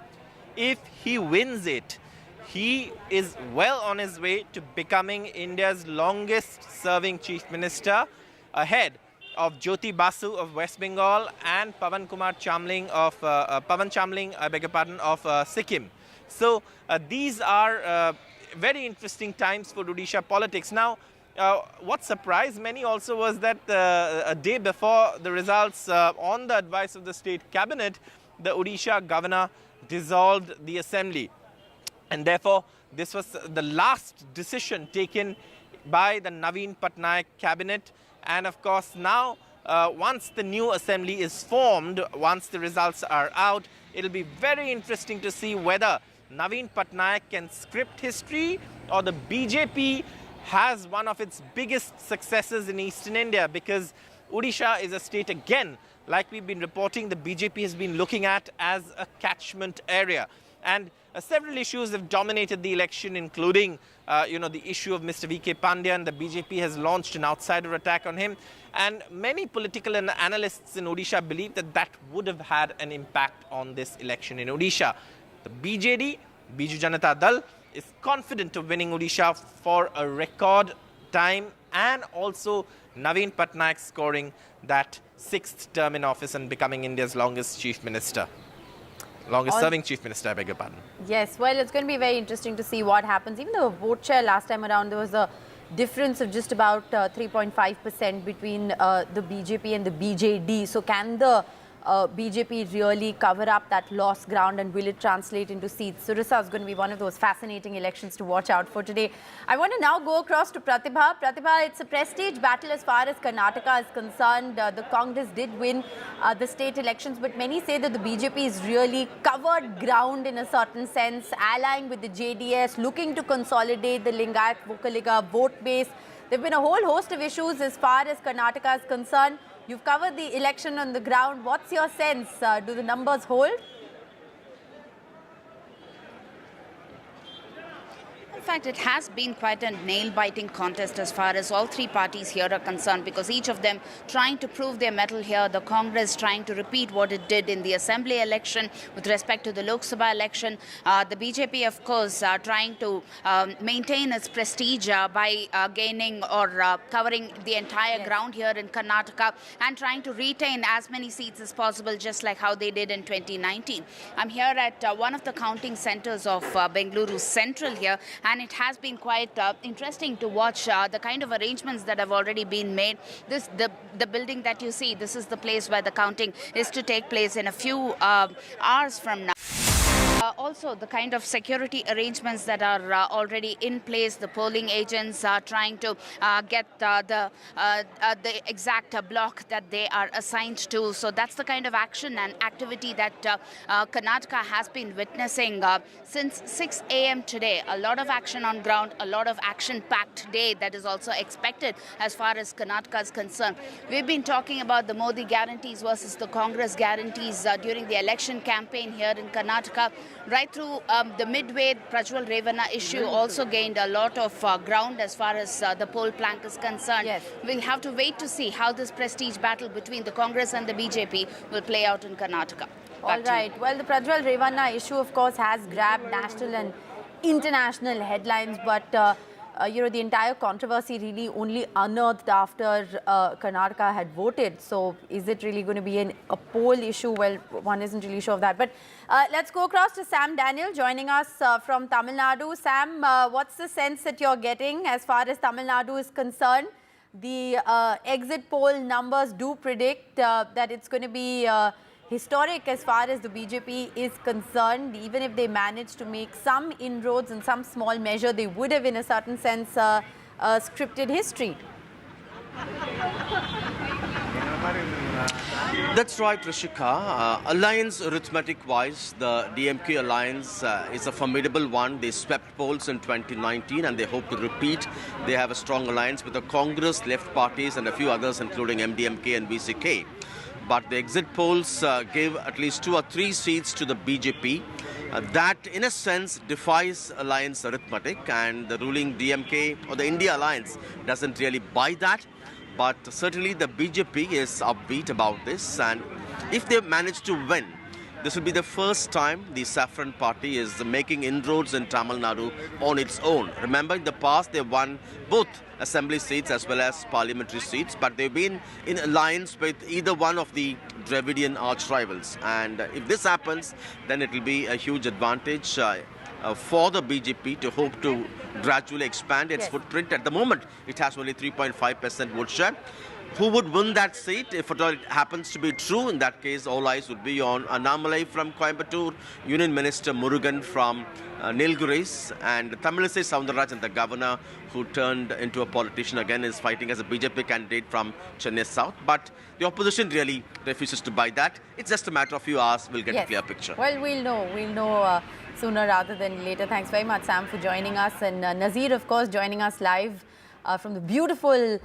if he wins it, he is well on his way to becoming India's longest serving Chief Minister, ahead of Jyoti Basu of West Bengal and Pawan Chamling of Sikkim. So these are very interesting times for Odisha politics. Now, what surprised many also was that a day before the results, on the advice of the state cabinet, the Odisha governor dissolved the assembly. And therefore, this was the last decision taken by the Naveen Patnaik cabinet. And of course, now, once the new assembly is formed, once the results are out, it'll be very interesting to see whether Naveen Patnaik can script history, or the BJP has one of its biggest successes in eastern India, because Odisha is a state, again, like we've been reporting, the BJP has been looking at as a catchment area. And several issues have dominated the election, including the issue of Mr. V.K. Pandyan. The BJP has launched an outsider attack on him. And many political analysts in Odisha believe that that would have had an impact on this election in Odisha. The BJD, Biju Janata Dal, is confident of winning Odisha for a record time, and also Naveen Patnaik scoring that 6th term in office and becoming India's longest Chief Minister. Longest serving Chief Minister, I beg your pardon. Yes, well, it's going to be very interesting to see what happens. Even the vote share last time around, there was a difference of just about 3.5% between the BJP and the BJD. So can the BJP really cover up that lost ground, and will it translate into seats? So Odisha is going to be one of those fascinating elections to watch out for today. I want to now go across to Pratibha. Pratibha, it's a prestige battle as far as Karnataka is concerned. The Congress did win the state elections, but many say that the BJP is really covered ground in a certain sense, allying with the JDS, looking to consolidate the Lingayat Vokaliga vote base. There have been a whole host of issues as far as Karnataka is concerned. You've covered the election on the ground. What's your sense? Do the numbers hold? In fact, it has been quite a nail-biting contest as far as all three parties here are concerned, because each of them trying to prove their mettle here. The Congress trying to repeat what it did in the assembly election with respect to the Lok Sabha election. The BJP, of course, trying to maintain its prestige by gaining or covering the entire ground here in Karnataka, and trying to retain as many seats as possible, just like how they did in 2019. I'm here at one of the counting centers of Bengaluru Central here, and it has been quite interesting to watch the kind of arrangements that have already been made. The building that you see, this is the place where the counting is to take place in a few hours from now. also the kind of security arrangements that are already in place. The polling agents are trying to get the exact block that they are assigned to. So that's the kind of action and activity that Karnataka has been witnessing since 6 a.m. today. A lot of action on ground, a lot of action-packed day that is also expected as far as Karnataka is concerned. We've been talking about the Modi guarantees versus the Congress guarantees during the election campaign here in Karnataka. Right through the midway, Prajwal Revanna issue also gained a lot of ground as far as the poll plank is concerned. Yes. We'll have to wait to see how this prestige battle between the Congress and the BJP will play out in Karnataka. All right. Well, the Prajwal Revanna issue, of course, has grabbed national and international headlines, but the entire controversy really only unearthed after Karnataka had voted. So is it really going to be a poll issue? Well, one isn't really sure of that. But let's go across to Sam Daniel joining us from Tamil Nadu. Sam, what's the sense that you're getting as far as Tamil Nadu is concerned? The exit poll numbers do predict that it's going to be historic as far as the BJP is concerned. Even if they manage to make some inroads in some small measure, they would have in a certain sense scripted history. That's right, Rishika. Alliance arithmetic-wise, the DMK alliance is a formidable one. They swept polls in 2019 and they hope to repeat. They have a strong alliance with the Congress, left parties and a few others including MDMK and VCK. But the exit polls gave at least 2 or 3 seats to the BJP. That, in a sense, defies alliance arithmetic, and the ruling DMK or the India alliance doesn't really buy that. But certainly the BJP is upbeat about this, and if they manage to win, this will be the first time the Saffron Party is making inroads in Tamil Nadu on its own. Remember, in the past, they won both assembly seats as well as parliamentary seats, but they've been in alliance with either one of the Dravidian arch rivals. And if this happens, then it will be a huge advantage for the BJP to hope to gradually expand its footprint. At the moment, it has only 3.5% vote share. Who would win that seat? If at all it happens to be true, in that case, all eyes would be on Annamalai from Coimbatore, Union Minister Murugan from Nilgiris, and Tamilisai Soundararajan, the governor who turned into a politician again, is fighting as a BJP candidate from Chennai South. But the opposition really refuses to buy that. It's just a matter of few hours. We'll get a clear picture. Well, we'll know sooner rather than later. Thanks very much, Sam, for joining us. And Nazir, of course, joining us live from the beautiful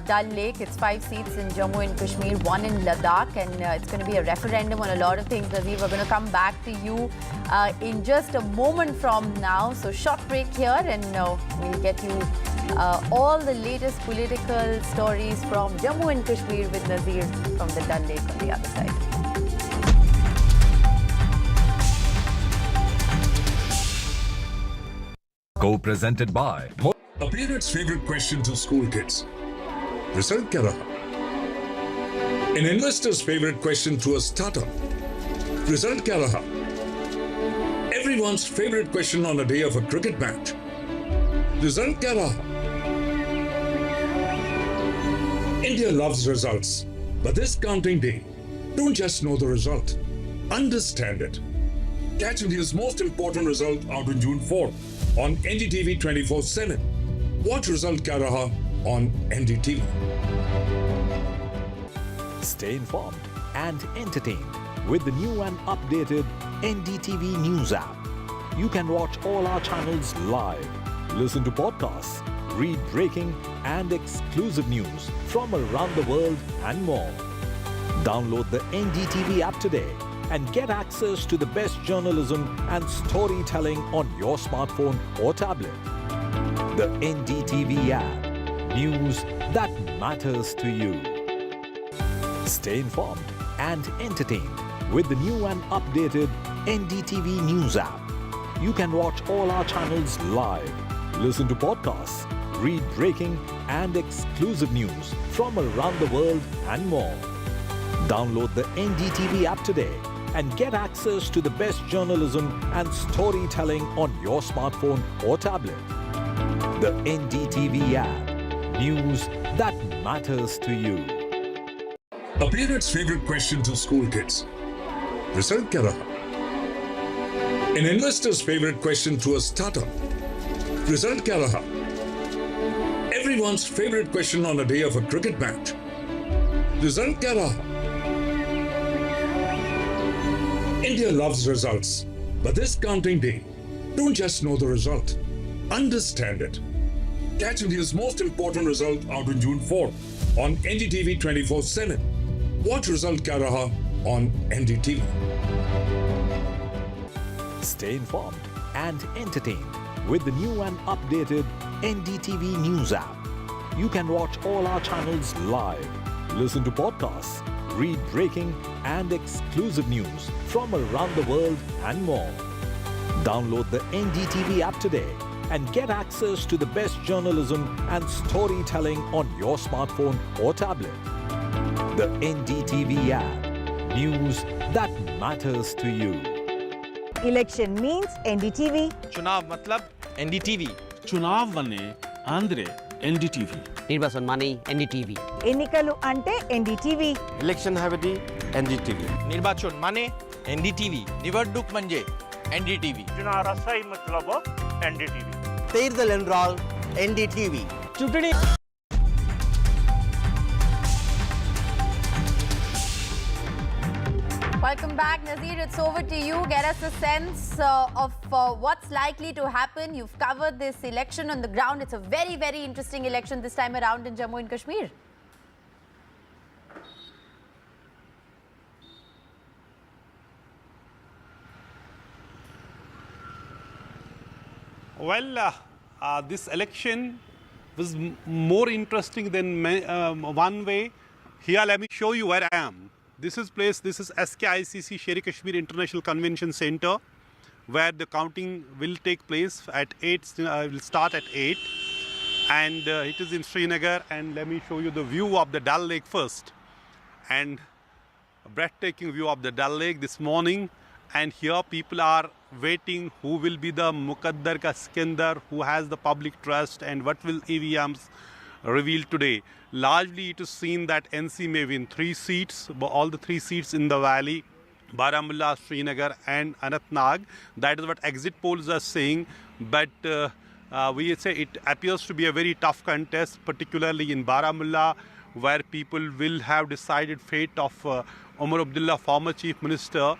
Dal Lake. It's 5 seats in Jammu and Kashmir, 1 in Ladakh, and it's going to be a referendum on a lot of things. Nazir, we're going to come back to you in just a moment from now. So short break here, and we'll get you all the latest political stories from Jammu and Kashmir with Nazir from the Dal Lake on the other side. Co-presented by A parent's favorite question to school kids. Result kya raha? An investor's favorite question to a startup. Result kya raha? Everyone's favorite question on a day of a cricket match. Result kya raha? India loves results, but this counting day, don't just know the result. Understand it. Catch India's most important result out on June 4th on NDTV 24/7. Watch Result Kya Raha on NDTV. Stay informed and entertained with the new and updated NDTV News app. You can watch all our channels live, listen to podcasts, read breaking and exclusive news from around the world and more. Download the NDTV app today and get access to the best journalism and storytelling on your smartphone or tablet. The NDTV app. News that matters to you. Stay informed and entertained with the new and updated NDTV News app. You can watch all our channels live, listen to podcasts, read breaking and exclusive news from around the world and more. Download the NDTV app today and get access to the best journalism and storytelling on your smartphone or tablet. The NDTV app. News that matters to you. A parent's favorite question to school kids. Result kya raha? An investor's favorite question to a startup. Result kya raha? Everyone's favorite question on a day of a cricket match. Result kya raha? India loves results, but this counting day, don't just know the result, understand it. Catch India's most important result out on June 4th on NDTV 24/7. Watch Result Kya Raha on NDTV. Stay informed and entertained with the new and updated NDTV News app. You can watch all our channels live, listen to podcasts, read breaking and exclusive news from around the world and more. Download the NDTV app today and get access to the best journalism and storytelling on your smartphone or tablet. The NDTV app. News that matters to you. Election means NDTV. चुनाव मतलब NDTV. चुनाव मने Andre NDTV. निर्वाचन माने NDTV. ఎన్నికలు అంటే NDTV. Election havadi NDTV. निर्वाचन माने NDTV. निवडणूक म्हणजे NDTV. चुनाव मतलब NDTV. தேர்தல் என்றால் NDTV. चुटनी Welcome back, Nazir. It's over to you. Get us a sense of what's likely to happen. You've covered this election on the ground. It's a very, very interesting election this time around in Jammu and Kashmir. Well, this election was more interesting than one way. Here, let me show you where I am. This is SKICC Sher Kashmir International Convention Center, where the counting will take place at 8, will start at 8. And it is in Srinagar, and let me show you the view of the Dal Lake first. And a breathtaking view of the Dal Lake this morning. And here people are waiting who will be the Muqaddar ka Sikandar, who has the public trust, and what will EVMs reveal today. Largely it is seen that NC may win 3 seats, all the 3 seats in the valley, Baramulla, Srinagar and Anantnag. That is what exit polls are saying, but we say it appears to be a very tough contest, particularly in Baramulla, where people will have decided fate of Omar Abdullah, former Chief Minister,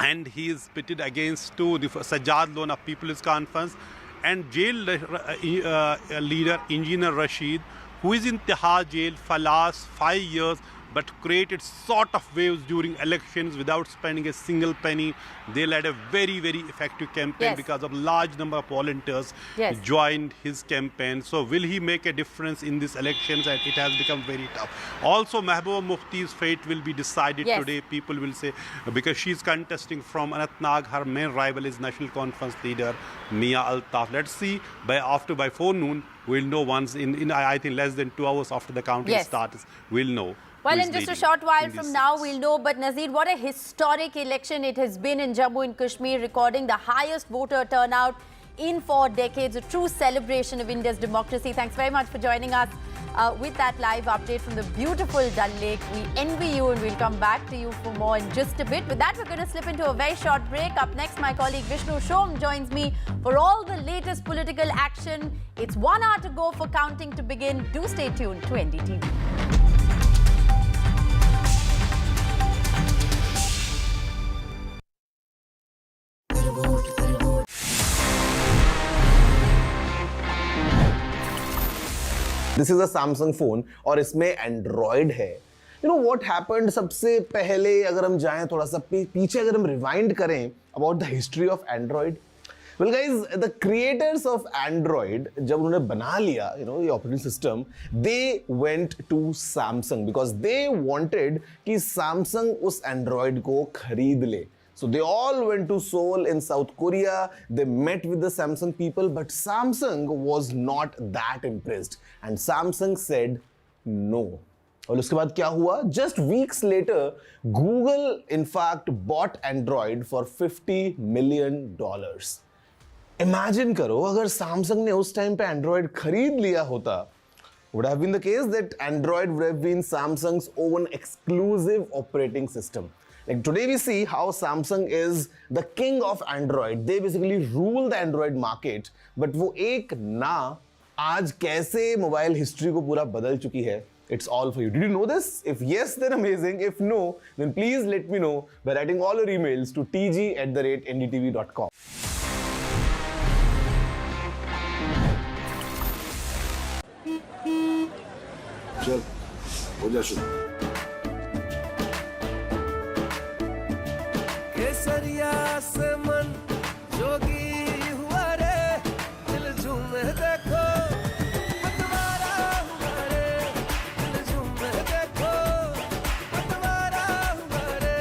and he is pitted against the Sajjad Loan of People's Conference and jail leader Engineer Rashid, who is in Tihar jail for last 5 years, but created sort of waves during elections without spending a single penny. They led a very, very effective campaign because of large number of volunteers joined his campaign. So will he make a difference in these elections? And it has become very tough. Also, Mehbooba Mufti's fate will be decided today, people will say, because she's contesting from Anantnag. Her main rival is National Conference leader Mia Altaf. Let's see, by forenoon, we'll know once in I think less than 2 hours after the counting starts, we'll know. Well, in just a short while from now, we'll know. But Nazir, what a historic election it has been in Jammu and Kashmir, recording the highest voter turnout in 4 decades. A true celebration of India's democracy. Thanks very much for joining us with that live update from the beautiful Dal Lake. We envy you, and we'll come back to you for more in just a bit. With that, we're going to slip into a very short break. Up next, my colleague Vishnu Shom joins me for all the latest political action. It's 1 hour to go for counting to begin. Do stay tuned to NDTV. This is a Samsung phone और इसमें Android है. You know what happened? सबसे पहले अगर हम जाएं थोड़ा सा पीछे अगर हम rewind करें about the history of Android. Well guys, the creators of Android जब उन्होंने बना लिया ये operating system, they went to Samsung because they wanted कि Samsung उस Android को खरीद ले. So they all went to Seoul in South Korea. They met with the Samsung people, but Samsung was not that impressed. And Samsung said no. और उसके बाद क्या हुआ? Just weeks later, Google in fact bought Android for $50 million. Imagine करो अगर Samsung ने उस time पे Android खरीद लिया होता, would have been the case that Android would have been Samsung's own exclusive operating system. Like today we see how Samsung is the king of Android. They basically rule the Android market. But वो एक ना आज कैसे mobile history को पूरा बदल चुकी है. It's all for you. Did you know this? If yes, then amazing. If no, then please let me know by writing all your emails to tg@ndtv.com. चल हो जा शुरू. केसरिया से मन जोगी हुआ रे, दिल झूमे देखो पतवारा हुआ रे, दिल झूमे देखो पतवारा हुआ रे.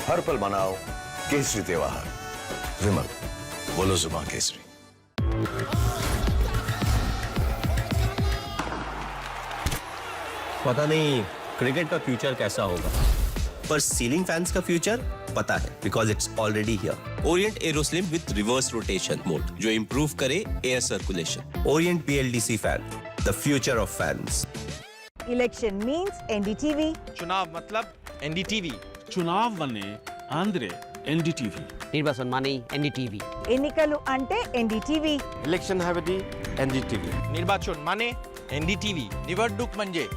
हर पल मनाओ केसरी त्योहार. विमल बोलो जुबान केसरी. पता नहीं क्रिकेट का फ्यूचर कैसा होगा, पर सीलिंग फैंस का फ्यूचर पता है, because it's already here. Orient Aeroslim with reverse rotation mode जो इंप्रूव करे air circulation. Orient BLDC fan, the future of fans. Election means NDTV. चुनाव मतलब NDTV. चुनाव मने आंध्रे NDTV. निर्वाचन माने NDTV. ఎన్నికలు అంటే NDTV. Election हवेदी NDTV. निर्वाचन माने NDTV. निवडणूक म्हणजे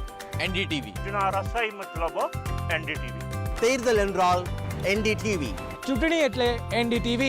NDTV. रसाई मतलब NDTV. தேர்தல் என்றால் NDTV. ચૂંટણી એટલે NDTV.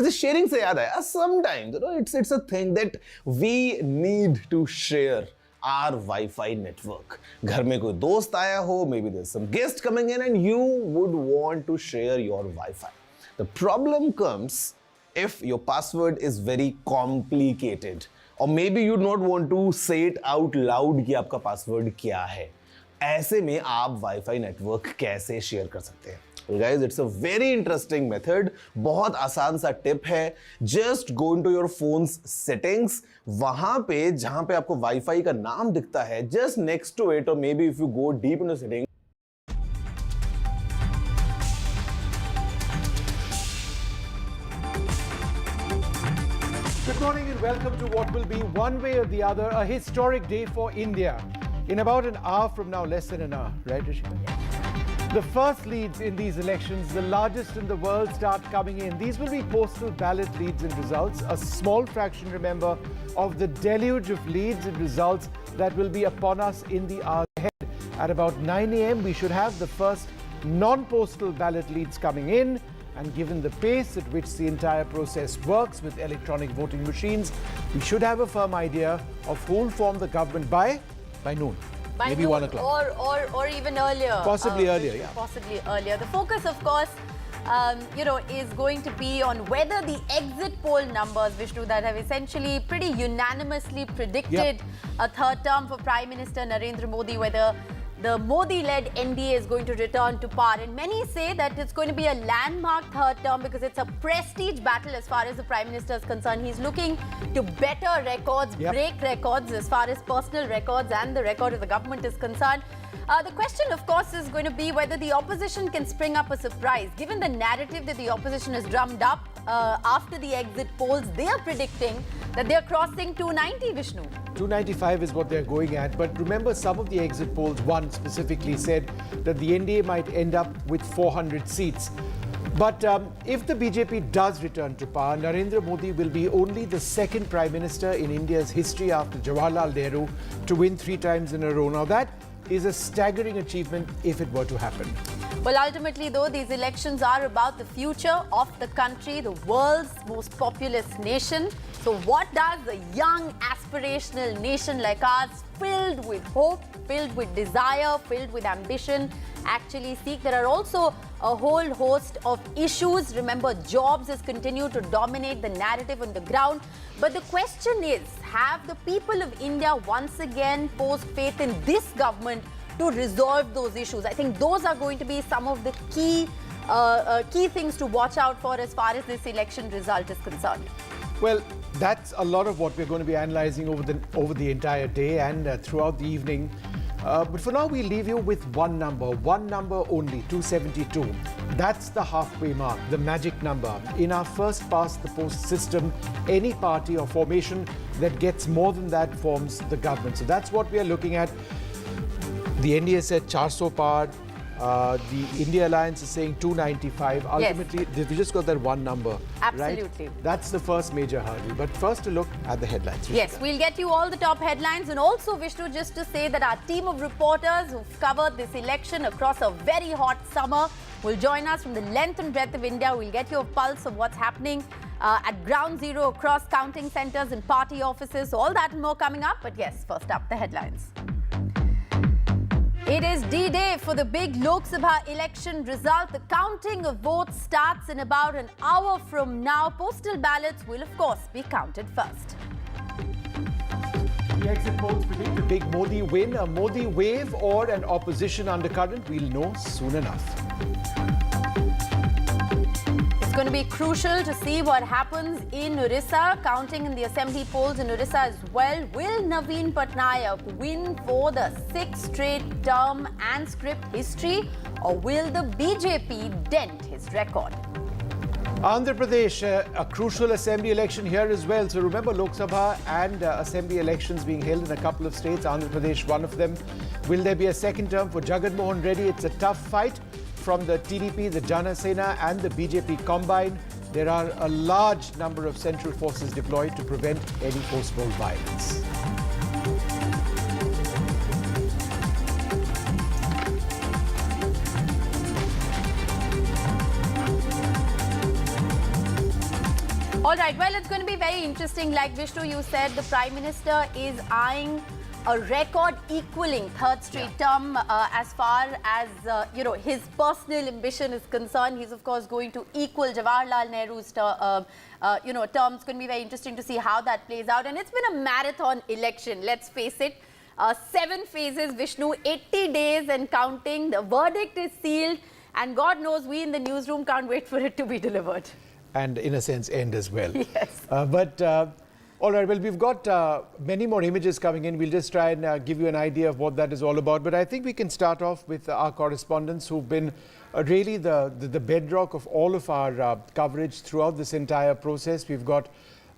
The sharing से याद आया, sometimes it's a thing that we need to share our Wi-Fi network. घर में कोई दोस्त आया हो, maybe there's some guest coming in and you would want to share your Wi-Fi. The problem comes if your password is very complicated or maybe you don't want to say it out loud कि आपका password क्या है. ऐसे में आप Wi-Fi network कैसे share कर सकते हैं? Well guys, it's a very interesting method. बहुत आसान सा टिप है. Just go into your phone's settings. वहां पे जहां पे आपको वाईफाई का नाम दिखता है, just next to it or maybe if you go deep into settings. Good morning and welcome to what will be one way or the other a historic day for India. In about an hour from now, less than an hour, right Rishika? The first leads in these elections, the largest in the world, start coming in. These will be postal ballot leads and results. A small fraction, remember, of the deluge of leads and results that will be upon us in the hour ahead. At about 9 a.m., we should have the first non-postal ballot leads coming in. And given the pace at which the entire process works with electronic voting machines, we should have a firm idea of who will form the government by noon. By maybe noon 1 o'clock. or even earlier. Possibly earlier, yeah. Possibly earlier. The focus, of course, is going to be on whether the exit poll numbers, Vishnu, that have essentially pretty unanimously predicted a third term for Prime Minister Narendra Modi, whether the Modi-led NDA is going to return to power. And many say that it's going to be a landmark third term because it's a prestige battle as far as the Prime Minister is concerned. He's looking to better records, break records as far as personal records and the record of the government is concerned. The question, of course, is going to be whether the opposition can spring up a surprise. Given the narrative that the opposition has drummed up after the exit polls, they are predicting that they are crossing 290, Vishnu. 295 is what they're going at. But remember, some of the exit polls, one specifically said that the NDA might end up with 400 seats. But if the BJP does return to power, Narendra Modi will be only the second Prime Minister in India's history after Jawaharlal Nehru to win 3 times in a row. Now that is a staggering achievement if it were to happen. Well, ultimately, though, these elections are about the future of the country, the world's most populous nation. So what does a young, aspirational nation like ours, filled with hope, filled with desire, filled with ambition, actually seek? There are also a whole host of issues. Remember, jobs has continued to dominate the narrative on the ground. But the question is, have the people of India once again posed faith in this government to resolve those issues? I think those are going to be some of the key things to watch out for as far as this election result is concerned. Well, that's a lot of what we're going to be analysing over the entire day and throughout the evening. But for now, we leave you with one number only, 272. That's the halfway mark, the magic number. In our first past the post system, any party or formation that gets more than that forms the government. So that's what we are looking at. The NDA said 400 par. The India Alliance is saying 295. Ultimately, we just got that one number. Absolutely. Right? That's the first major hurdle. But first, a look at the headlines. Yes, we'll get you all the top headlines. And also, Vishnu, just to say that our team of reporters who've covered this election across a very hot summer will join us from the length and breadth of India. We'll get you a pulse of what's happening at ground zero across counting centres and party offices. So all that and more coming up. But yes, first up, the headlines. It is D-Day for the big Lok Sabha election result. The counting of votes starts in about an hour from now. Postal ballots will, of course, be counted first. The exit polls predict a big Modi win, a Modi wave or an opposition undercurrent. We'll know soon enough. It's going to be crucial to see what happens in Odisha. Counting in the assembly polls in Odisha as well. Will Naveen Patnaik win for the 6th straight term and script history, or will the BJP dent his record? Andhra Pradesh, a crucial assembly election here as well. So remember Lok Sabha and assembly elections being held in a couple of states. Andhra Pradesh, one of them. Will there be a second term for Jagan Mohan Reddy? It's a tough fight from the TDP, the Jana Sena and the BJP combined. There are a large number of central forces deployed to prevent any post-poll violence. All right, well, it's going to be very interesting. Like Vishnu, you said, the Prime Minister is eyeing a record-equaling third straight term as far as, his personal ambition is concerned. He's, of course, going to equal Jawaharlal Nehru's term. It's going to be very interesting to see how that plays out. And it's been a marathon election, let's face it. 7 phases, Vishnu, 80 days and counting. The verdict is sealed. And God knows we in the newsroom can't wait for it to be delivered. And in a sense, end as well. Yes. All right, well, we've got many more images coming in. We'll just try and give you an idea of what that is all about. But I think we can start off with our correspondents who've been really the bedrock of all of our coverage throughout this entire process. We've got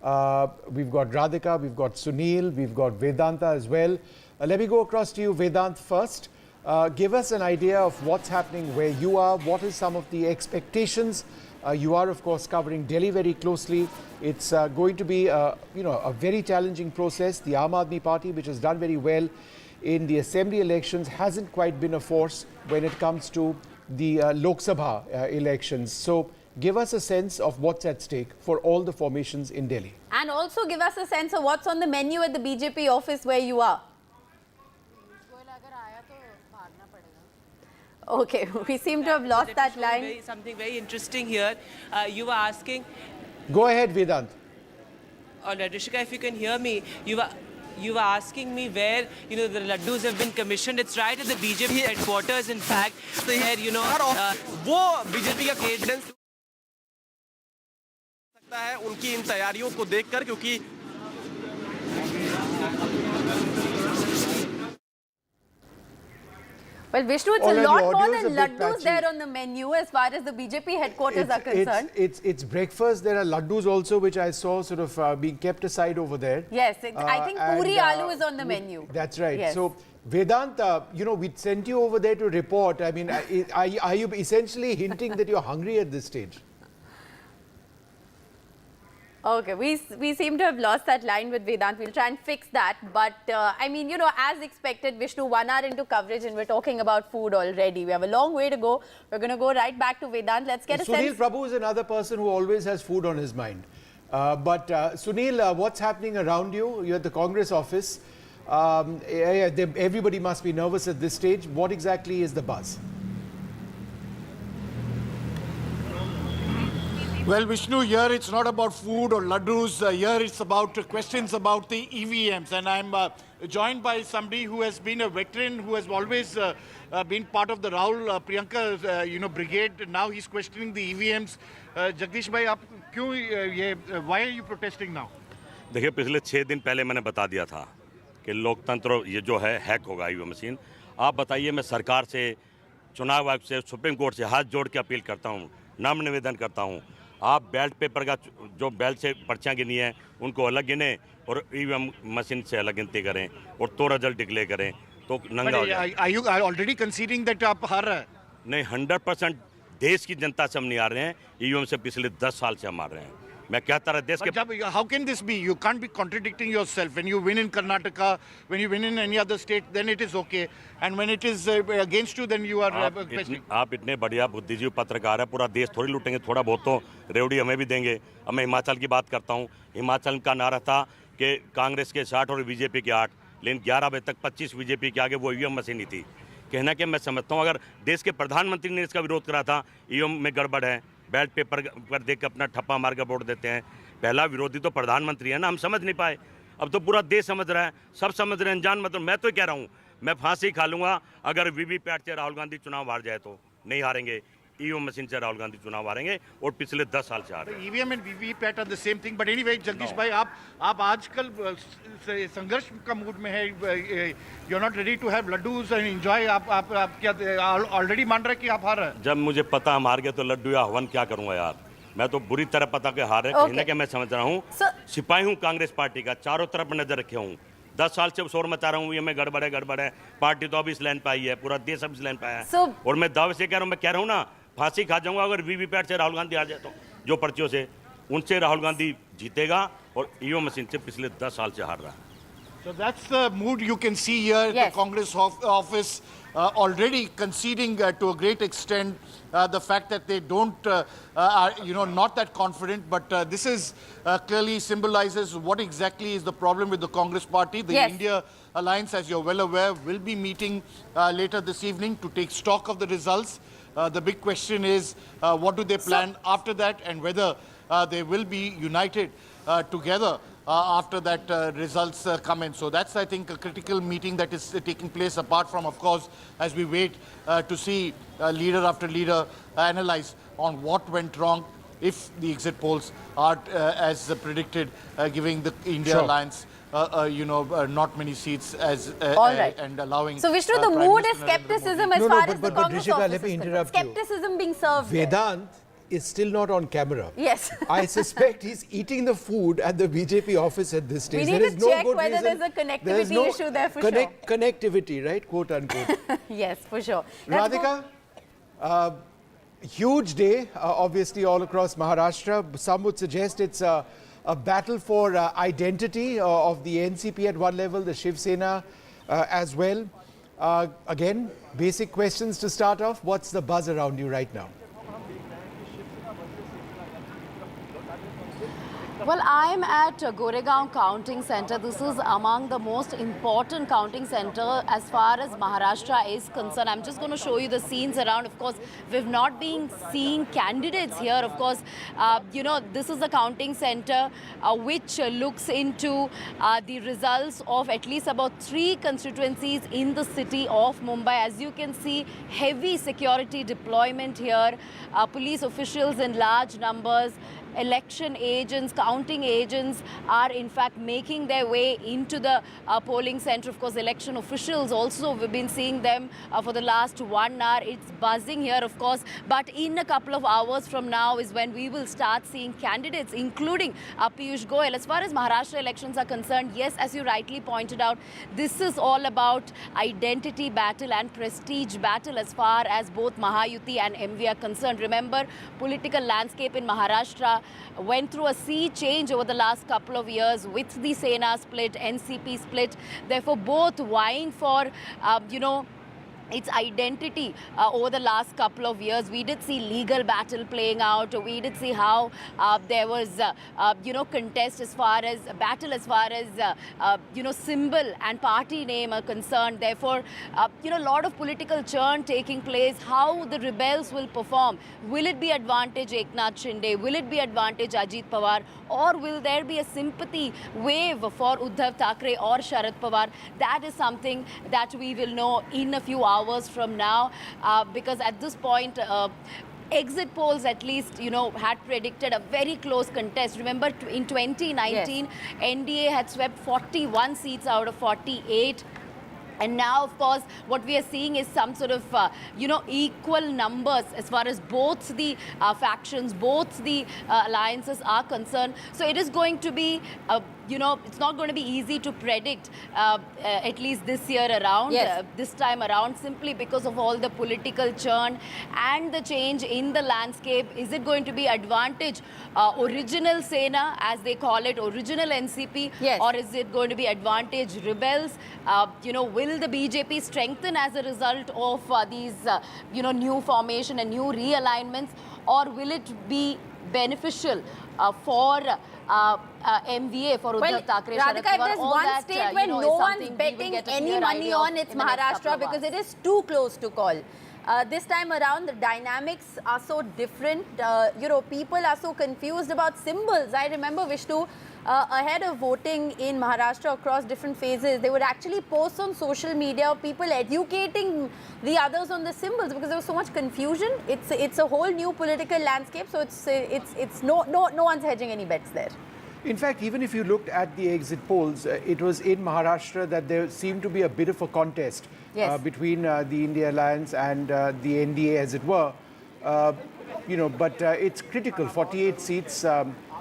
Radhika, we've got Sunil, we've got Vedanta as well. Let me go across to you, Vedant, first. Give us an idea of what's happening where you are. What is some of the expectations? You are, of course, covering Delhi very closely. It's going to be, a very challenging process. The Aam Aadmi Party, which has done very well in the assembly elections, hasn't quite been a force when it comes to the Lok Sabha elections. So give us a sense of what's at stake for all the formations in Delhi. And also give us a sense of what's on the menu at the BJP office where you are. Okay, we seem to have lost that line. Something very interesting here. You were asking... Go ahead, Vedant. All right, Rishika, if you can hear me, you were asking me where, the laddus have been commissioned. It's right at the BJP headquarters, in fact. So here, वो BJP का confidence सकता है उनकी इन तैयारियों को देखकर क्योंकि Well, Vishnu, it's a lot more than laddus there on the menu as far as the BJP headquarters are concerned. It's breakfast. There are laddus also, which I saw sort of being kept aside over there. Yes, I think puri aloo is on the menu. That's right. Yes. So, Vedant, we sent you over there to report. I mean, are you essentially hinting that you're hungry at this stage? Okay, we seem to have lost that line with Vedant. We'll try and fix that. But, as expected, Vishnu, 1 hour into coverage and we're talking about food already. We have a long way to go. We're going to go right back to Vedant. Let's get a sense. Sunil Prabhu is another person who always has food on his mind. Sunil, what's happening around you? You're at the Congress office. Everybody must be nervous at this stage. What exactly is the buzz? Well, Vishnu, here it's not about food or laddus. Here it's about questions about the EVMs. And I'm joined by somebody who has been a veteran, who has always been part of the Rahul Priyanka, brigade. Now he's questioning the EVMs. Jagdish bhai, why are you protesting now? देखिए, पिछले 6 दिन पहले मैंने बता दिया था कि लोकतंत्र ये जो है हैक होगा ईवीएम मशीन आप बताइए, मैं सरकार से, चुनाव आयोग से, सुप्रीम कोर्ट से हाथ जोड़ के अपील करता हूँ, नम्र निवेदन करता हूँ, आप बैलेट पेपर का जो बैलेट से पर्चियाँ गिनी हैं उनको अलग गिने और ईवीएम मशीन से अलग गिनती करें और तो रिजल्ट डिक्लेयर करें तो नंगा हो जाए। Are you already conceding that आप हार रहे हैं? नहीं, 100% देश की जनता से हम नहीं हार रहे हैं, ईवीएम से पिछले 10 साल से हम हार रहे हैं। मैं कहता रहा देश के। How can this be? You can't be contradicting yourself. When you win in Karnataka, when you win in any other state, then it is okay. And when it is against you, then you are questioning. आप इतने बढ़िया बुद्धिजीवी पत्रकार है, पूरा देश थोड़ी लूटेंगे, थोड़ा बहुत तो रेवड़ी हमें भी देंगे। अब मैं हिमाचल की बात करता हूँ, हिमाचल का नारा था कि कांग्रेस के 60 और बीजेपी के 8, लेकिन 11 बजे तक 25 बीजेपी के आगे वो ईवीएम मशीन ही थी। कहना कि मैं समझता हूँ अगर देश के प्रधानमंत्री ने इसका विरोध करा था, ईवीएम में गड़बड़ है, बैलेट पेपर पर देख के अपना ठप्पा मार कर वोट देते हैं, पहला विरोधी तो प्रधानमंत्री है ना, हम समझ नहीं पाए। अब तो पूरा देश समझ रहा है, सब समझ रहे हैं, अनजान मतलब मैं तो कह रहा हूँ, मैं फांसी खा लूँगा अगर वीवीपैट से राहुल गांधी चुनाव हार जाए तो। नहीं हारेंगे, ईवीएम मशीन से राहुल गांधी चुनाव हारेंगे और पिछले 10 साल से हार रहे हैं। EVM and VVPAT are the same thing, but anyway Jagdish भाई, आप आजकल संघर्ष का मूड में है, you are not ready to have laddoos and enjoy. आप क्या ऑलरेडी मान रहे हैं कि आप हार रहे हैं? जब मुझे पता हम हार गए तो लड्डू या हवन क्या करूंगा यार, मैं तो बुरी तरह पता कि हार है। कहीं ना कहीं मैं समझ रहा हूँ, सिपाही हूँ कांग्रेस पार्टी का, चारों तरफ नजर रखे हूँ, 10 साल से शोर मचा रहा हूँ ये में गड़बड़ है, पार्टी तो अब इस लाइन पे आई है, पूरा देश अब इस लाइन पे आया है। और मैं दावे से कह रहा हूँ ना, फांसी खा जाऊंगा अगर वीवीपैट से राहुल गांधी आ जाए तो, जो पर्चियों से उनसे राहुल गांधी जीतेगा और ईवीएम मशीन से पिछले 10 साल से हार रहा है। So that's the mood you can see here at the Congress office, already conceding to a great extent the fact that they don't, are not that confident. But this is clearly symbolizes what exactly is the problem with the Congress party. The India Alliance, as you're well aware, will be meeting later this evening to take stock of the results. The big question is what do they plan after that, and whether they will be united together after that results come in. So that's, I think, a critical meeting that is taking place, apart from, of course, as we wait to see leader after leader analyze on what went wrong, if the exit polls are as predicted, giving the India Alliance not many seats as and allowing. So Vishnu, the mood is skepticism as far as the Congress office let me is interrupt concerned. Skepticism being served. Vedant is still not on camera. Yes. I suspect he's eating the food at the BJP office at this stage. We need to check whether there's a connectivity issue there for sure. Connectivity, right? Quote unquote. Yes, for sure. Radhika, huge day, obviously, all across Maharashtra. Some would suggest it's a battle for identity of the NCP at one level, the Shiv Sena as well. Again, basic questions to start off. What's the buzz around you right now? Well, I'm at Goregaon Counting Centre. This is among the most important counting centre as far as Maharashtra is concerned. I'm just going to show you the scenes around. Of course, we've not been seeing candidates here. Of course, this is a counting centre which looks into the results of at least about 3 constituencies in the city of Mumbai. As you can see, heavy security deployment here, police officials in large numbers. Election agents, counting agents are in fact making their way into the polling centre. Of course, election officials also, we've been seeing them for the last 1 hour. It's buzzing here, of course, but in a couple of hours from now is when we will start seeing candidates, including Piyush Goyal. As far as Maharashtra elections are concerned, yes, as you rightly pointed out, this is all about identity battle and prestige battle as far as both Mahayuti and MV are concerned. Remember, political landscape in Maharashtra went through a sea change over the last couple of years with the Sena split, NCP split. Therefore, both vying for, its identity over the last couple of years. We did see legal battle playing out. We did see how there was, contest as far as battle as far as, symbol and party name are concerned. Therefore, a lot of political churn taking place. How the rebels will perform. Will it be advantage Eknath Shinde? Will it be advantage Ajit Pawar? Or will there be a sympathy wave for Uddhav Thackeray or Sharad Pawar? That is something that we will know in a few hours from now, because at this point, exit polls at least, had predicted a very close contest. Remember, in 2019, NDA had swept 41 seats out of 48. And now, of course, what we are seeing is some sort of, equal numbers as far as both the factions, both the alliances are concerned. So it is going to be, it's not going to be easy to predict, at least this year around, this time around, simply because of all the political churn and the change in the landscape. Is it going to be advantage original Sena, as they call it, original NCP, or is it going to be advantage rebels? Will the BJP strengthen as a result of these, new formation and new realignments, or will it be beneficial for MVA, for Uddhav Thackeray? Radhika, if there's one state where no one's betting any money on, it's Maharashtra, because it is too close to call. This time around, the dynamics are so different. People are so confused about symbols. I remember, Vishnu, ahead of voting in Maharashtra across different phases, they would actually post on social media, people educating the others on the symbols, because there was so much confusion. It's a whole new political landscape, so it's no one's hedging any bets there. In fact, even if you looked at the exit polls, it was in Maharashtra that there seemed to be a bit of a contest between the India Alliance and the NDA, as it were. But it's critical, 48 seats.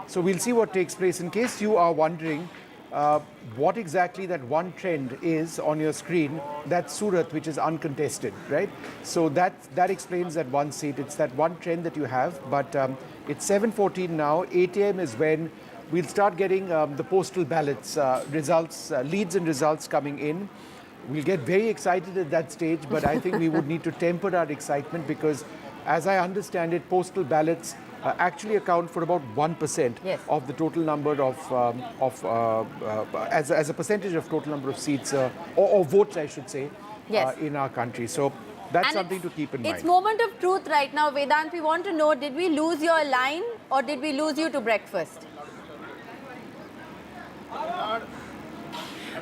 So we'll see what takes place. In case you are wondering what exactly that one trend is on your screen, that's Surat, which is uncontested, right? So that explains that one seat. It's that one trend that you have. But it's 7:14 now. 8 a.m. is when we'll start getting the postal ballots, results, leads and results coming in. We'll get very excited at that stage, but I think we would need to temper our excitement because, as I understand it, postal ballots actually account for about 1% of the total number as a percentage of total number of seats or votes, I should say, in our country. So that's something to keep in mind. It's moment of truth right now, Vedant. We want to know, did we lose your line or did we lose you to breakfast?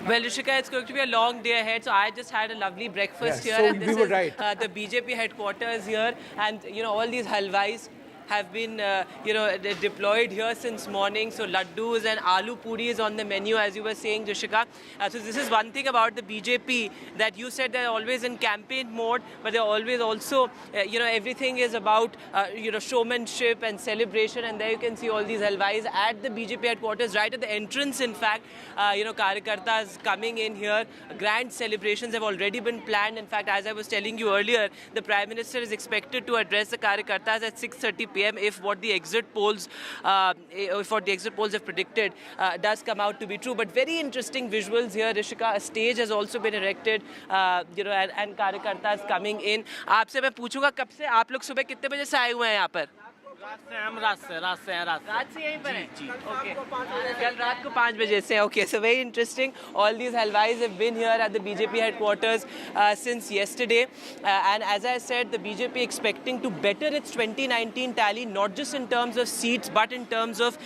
Well, Rishika, it's going to be a long day ahead, so I just had a lovely breakfast here. So and this we were is right. The BJP headquarters here, and all these halwais have been deployed here since morning. So laddus and aloo puri is on the menu, as you were saying, Rishika. So this is one thing about the BJP, that you said they're always in campaign mode, but they're always also, everything is about, showmanship and celebration. And there you can see all these halwais at the BJP headquarters, right at the entrance, in fact. Karyakartas coming in here. Grand celebrations have already been planned. In fact, as I was telling you earlier, the Prime Minister is expected to address the Karyakartas at 6:30 p.m. if what the exit polls have predicted does come out to be true. But very interesting visuals here, Rishika. A stage has also been erected, and Karyakartas coming in. आपसे मैं पूछूंगा, कब से आप लोग सुबह कितने बजे से आए हुए हैं यहाँ पर? रात से यहीं पर हैं? Okay. कल रात को 5 बजे से. Okay, so very interesting. All these halwais have been here at the BJP headquarters since yesterday. And as I said, the BJP expecting to better its 2019 tally, not just in terms of seats, but in terms of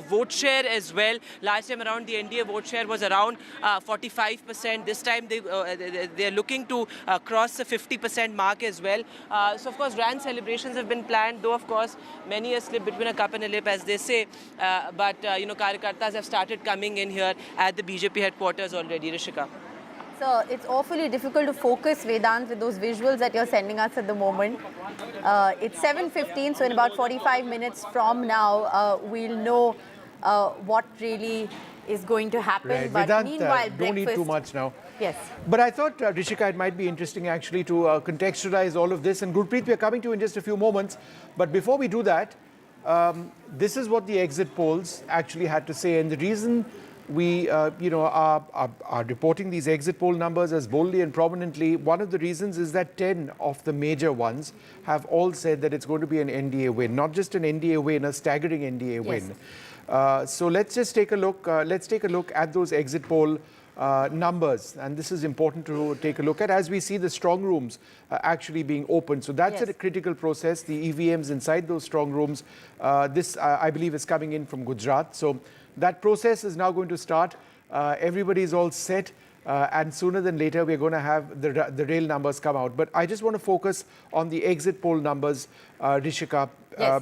vote share as well. Last time around, the NDA vote share was around 45%. This time, they're looking to cross the 50% mark as well. So, of course, grand celebrations have been planned, though, of course, many a slip between a cup and a lip, as they say. But Karyakartas have started coming in here at the BJP headquarters already, Rishika. So it's awfully difficult to focus, Vedant, with those visuals that you're sending us at the moment. It's 7:15, so in about 45 minutes from now, we'll know what really is going to happen. Right. But Vedant, meanwhile, don't eat breakfast. too much now. Yes. But I thought, Rishika, it might be interesting actually to contextualize all of this. And Gurpreet, we're coming to you in just a few moments. But before we do that, this is what the exit polls actually had to say. And the reason we are reporting these exit poll numbers as boldly and prominently, one of the reasons is that 10 of the major ones have all said that it's going to be an NDA win. Not just an NDA win, a staggering NDA win. So let's just take a look. Let's take a look at those exit poll numbers, and this is important to take a look at as we see the strong rooms actually being opened. So that's a critical process. The EVMs inside those strong rooms, this I believe is coming in from Gujarat. So that process is now going to start. Everybody's all set, and sooner than later we're going to have the real numbers come out. But I just want to focus on the exit poll numbers, Rishika,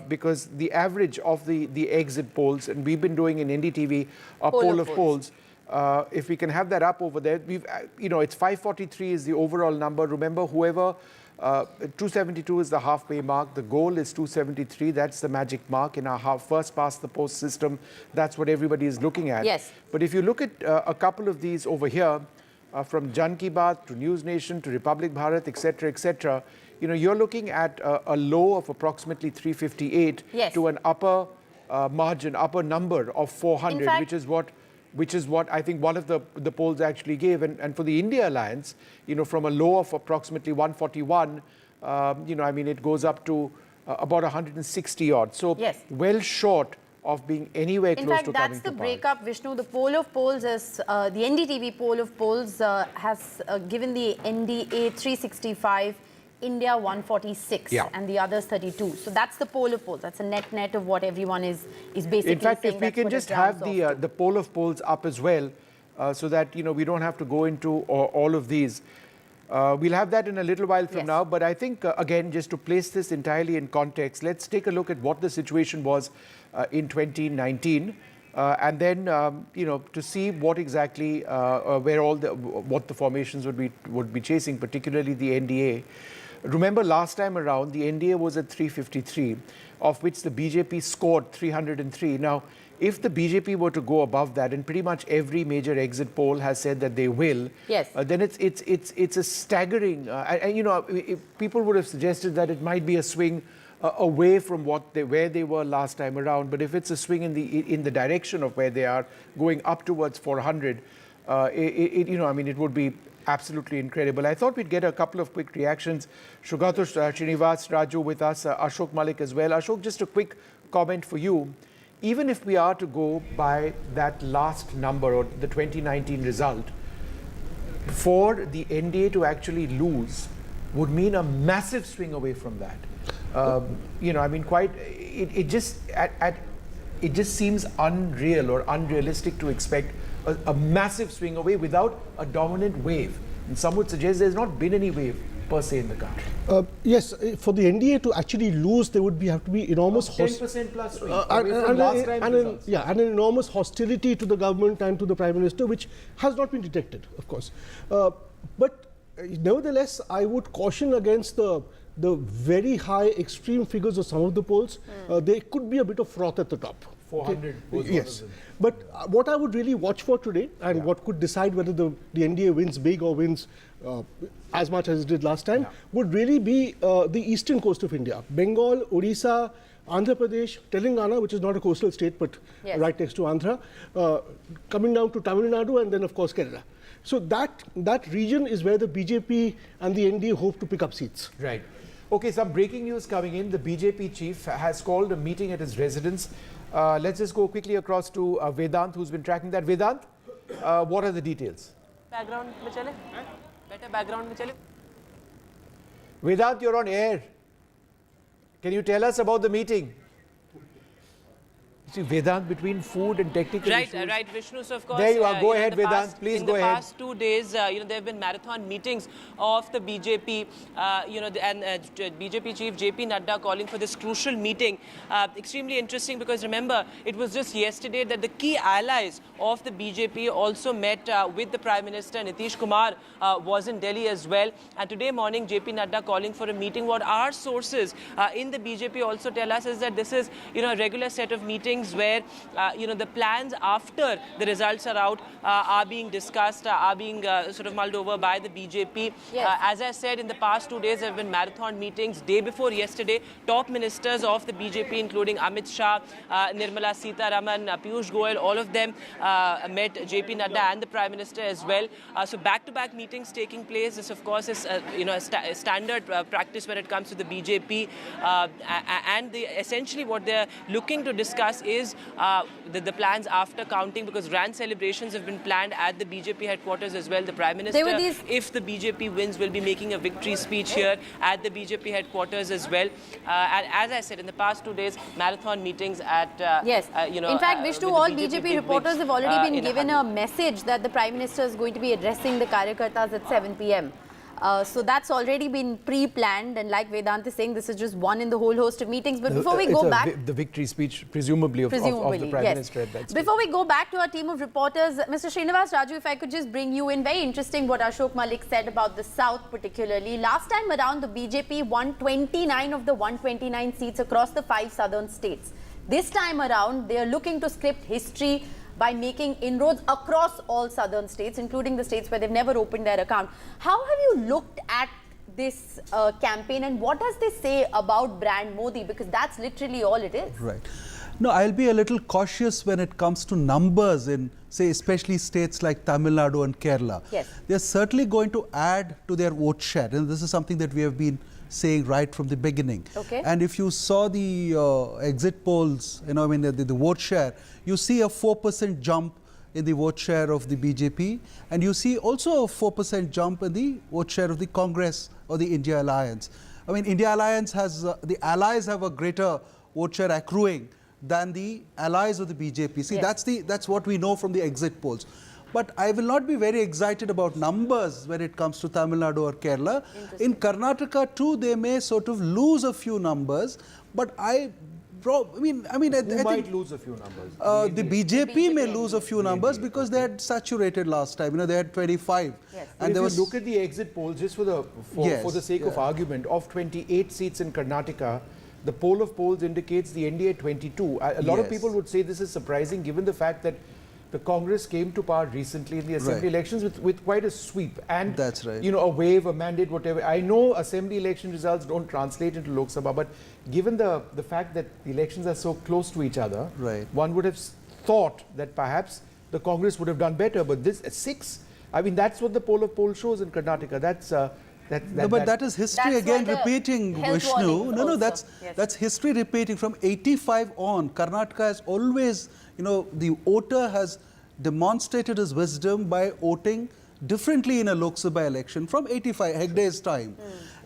because the average of the exit polls, and we've been doing in NDTV a poll of polls. If we can have that up over there, it's 543 is the overall number. Remember, whoever 272 is the halfway mark. The goal is 273. That's the magic mark in our first past the post system. That's what everybody is looking at. Yes. But if you look at a couple of these over here, from Jan Ki Baat to News Nation to Republic Bharat, etc., you're looking at a low of approximately 358 Yes. to an upper margin, upper number of 400, fact, which is what I think one of the polls actually gave. And for the India Alliance, from a low of approximately 141, it goes up to about 160 odd. So Yes. well short of being anywhere In close fact, to that's coming the to breakup, Vishnu. The poll of polls is, the NDTV poll of polls has given the NDA 365, India 146, Yeah. and the others 32. So that's the poll of polls. That's a net of what everyone is basically In fact, saying. if we That's can what it just have rounds off to. the poll of polls up as well, so that we don't have to go into all of these. We'll have that in a little while from now. But I think again, just to place this entirely in context, let's take a look at what the situation was in 2019, and then to see what exactly where what the formations would be chasing, particularly the NDA. Remember, last time around, the NDA was at 353, of which the BJP scored 303. Now, if the BJP were to go above that, and pretty much every major exit poll has said that they will, Yes. then it's a staggering. People would have suggested that it might be a swing away from where they were last time around. But if it's a swing in the direction of where they are, going up towards 400, it would be absolutely incredible. I thought we'd get a couple of quick reactions. Shugatosh Srinivas Raju with us, Ashok Malik as well. Ashok, just a quick comment for you. Even if we are to go by that last number or the 2019 result, for the NDA to actually lose would mean a massive swing away from that. It just seems unreal or unrealistic to expect a massive swing away without a dominant wave. And some would suggest there's not been any wave per se in the country. Yes, for the NDA to actually lose, there would have to be enormous 10% plus swing away from last time's results. and an enormous hostility to the government and to the Prime Minister, which has not been detected, of course. But nevertheless, I would caution against the very high extreme figures of some of the polls. There could be a bit of froth at the top. 400 was yes. But what I would really watch for today, and what could decide whether the NDA wins big or wins as much as it did last time, would really be the eastern coast of India. Bengal, Odisha, Andhra Pradesh, Telangana, which is not a coastal state but right next to Andhra, coming down to Tamil Nadu, and then of course Kerala. So that region is where the BJP and the NDA hope to pick up seats. Right. Okay, some breaking news coming in. The BJP chief has called a meeting at his residence. Let's just go quickly across to Vedant, who's been tracking that. Vedant, what are the details? Background में चले? Better background में चले? Vedant, you're on air. Can you tell us about the meeting? See, Vedant, between food and technical issues. Right, Vishnu. So of course, there you are. Go ahead, Vedant. Please go ahead. In the past 2 days, there have been marathon meetings of the BJP, and BJP chief JP Nadda calling for this crucial meeting. Extremely interesting because remember, it was just yesterday that the key allies of the BJP also met with the Prime Minister. Nitish Kumar was in Delhi as well. And today morning, JP Nadda calling for a meeting. What our sources in the BJP also tell us is that this is, a regular set of meetings where the plans after the results are out are being discussed, are being sort of mulled over by the BJP. Yes. As I said, in the past 2 days there have been marathon meetings. Day before yesterday, top ministers of the BJP, including Amit Shah, Nirmala Sitharaman, Piyush Goyal, all of them met JP Nadda and the Prime Minister as well. So back-to-back meetings taking place. This, of course, is a standard practice when it comes to the BJP. And essentially what they're looking to discuss is the plans after counting, because grand celebrations have been planned at the BJP headquarters as well. The Prime Minister, if the BJP wins, will be making a victory speech here at the BJP headquarters as well. And as I said, in the past 2 days, marathon meetings at, In fact, Vishnu, all BJP reporters have already been given a message that the Prime Minister is going to be addressing the Karyakartas at 7 p.m. So that's already been pre-planned, and like Vedant is saying, this is just one in the whole host of meetings. But before we go back, the victory speech, presumably of the Prime yes. Minister at that speech. Before we go back to our team of reporters, Mr. Srinivas Raju, if I could just bring you in, very interesting what Ashok Malik said about the South particularly. Last time around, the BJP won 29 of the 129 seats across the 5 southern states. This time around, they are looking to script history by making inroads across all southern states, including the states where they've never opened their account. How have you looked at this campaign, and what does this say about brand Modi? Because that's literally all it is. Right. No, I'll be a little cautious when it comes to numbers in, say, especially states like Tamil Nadu and Kerala. Yes. They're certainly going to add to their vote share, and this is something that we have been saying right from the beginning. Okay. And if you saw the exit polls, you know, I mean, the vote share, you see a 4% jump in the vote share of the BJP, and you see also a 4% jump in the vote share of the Congress or the India Alliance. I mean, India Alliance has, the allies have a greater vote share accruing than the allies of the BJP. See, Yes. that's what we know from the exit polls. But I will not be very excited about numbers when it comes to Tamil Nadu or Kerala. In Karnataka too, they may sort of lose a few numbers, but I mean, I Who might think lose a few numbers? the BJP may lose a few numbers because they had saturated last time. You know, they had 25. Yes. And there if was you look at the exit polls, just for the sake of argument, of 28 seats in Karnataka, the poll of polls indicates the NDA 22. A lot of Yes. people would say this is surprising given the fact that the Congress came to power recently in the assembly Right. elections with quite a sweep and That's right. you know, a wave, a mandate, whatever. I know assembly election results don't translate into Lok Sabha, but given the fact that the elections are so close to each other, Right. one would have thought that perhaps the Congress would have done better. But this 6, I mean, that's what the poll of polls shows in Karnataka. That is history That's again why the repeating, health Vishnu. warnings No, also. that's Yes. that's history repeating from 85 on. Karnataka has always, you know, the voter has demonstrated his wisdom by voting differently in a Lok Sabha election from 85, Hegde's time.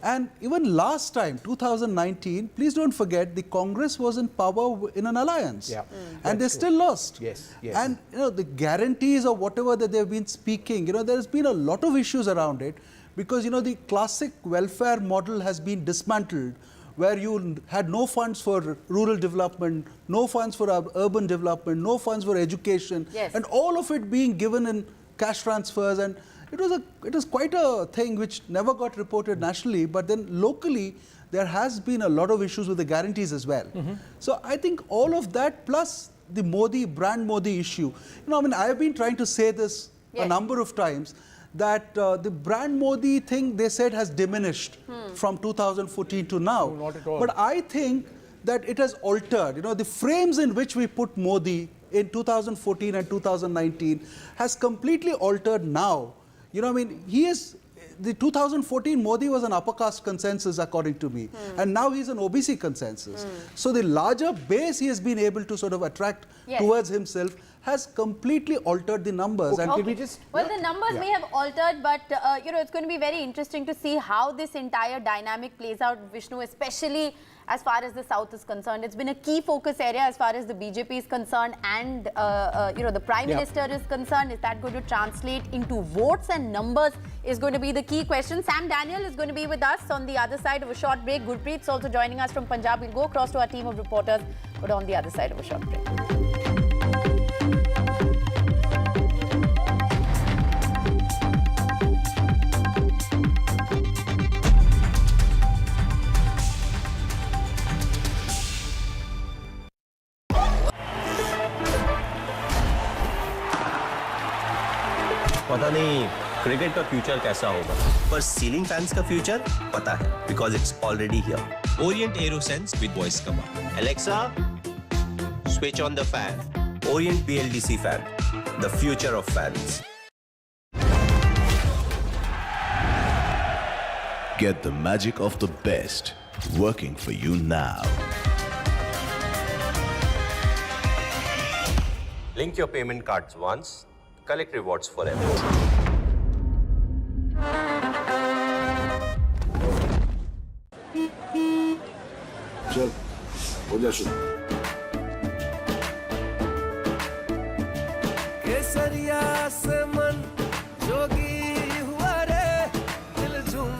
And even last time, 2019, please don't forget, the Congress was in power in an alliance. Yeah. And they still lost. Yes, yes. And, you know, the guarantees or whatever that they've been speaking, you know, there's been a lot of issues around it because, you know, the classic welfare model has been dismantled, where you had no funds for rural development, no funds for urban development, no funds for education, Yes. and all of it being given in cash transfers. And it was quite a thing which never got reported nationally, but then locally there has been a lot of issues with the guarantees as well. So I think all of that plus the Modi, brand Modi issue. You know, I mean, I've been trying to say this a number of times, that the brand Modi thing, they said, has diminished from 2014 to now. No, not at all. But I think that it has altered. You know, the frames in which we put Modi in 2014 and 2019 has completely altered now. You know, I mean, the 2014 Modi was an upper caste consensus, according to me. And now he's an OBC consensus. So the larger base he has been able to sort of attract towards himself has completely altered the numbers. Okay, And can we just... Well, the numbers may have altered, but you know, it's going to be very interesting to see how this entire dynamic plays out, Vishnu, especially as far as the South is concerned. It's been a key focus area as far as the BJP is concerned and you know, the Prime Minister is concerned. Is that going to translate into votes and numbers is going to be the key question. Sam Daniel is going to be with us on the other side of a short break. Gurpreet's also joining us from Punjab. We'll go across to our team of reporters, but on the other side of a short break. पता नहीं cricket का future कैसा होगा, पर ceiling fans का future पता है, because it's already here. Orient AeroSense with voice command. Alexa, switch on the fan. Orient BLDC fan, the future of fans. Get the magic of the best working for you now. Link your payment cards once, collect rewards forever. चल हो जा शुरू. केसरिया से मन जोगी हुआ रे दिल झूम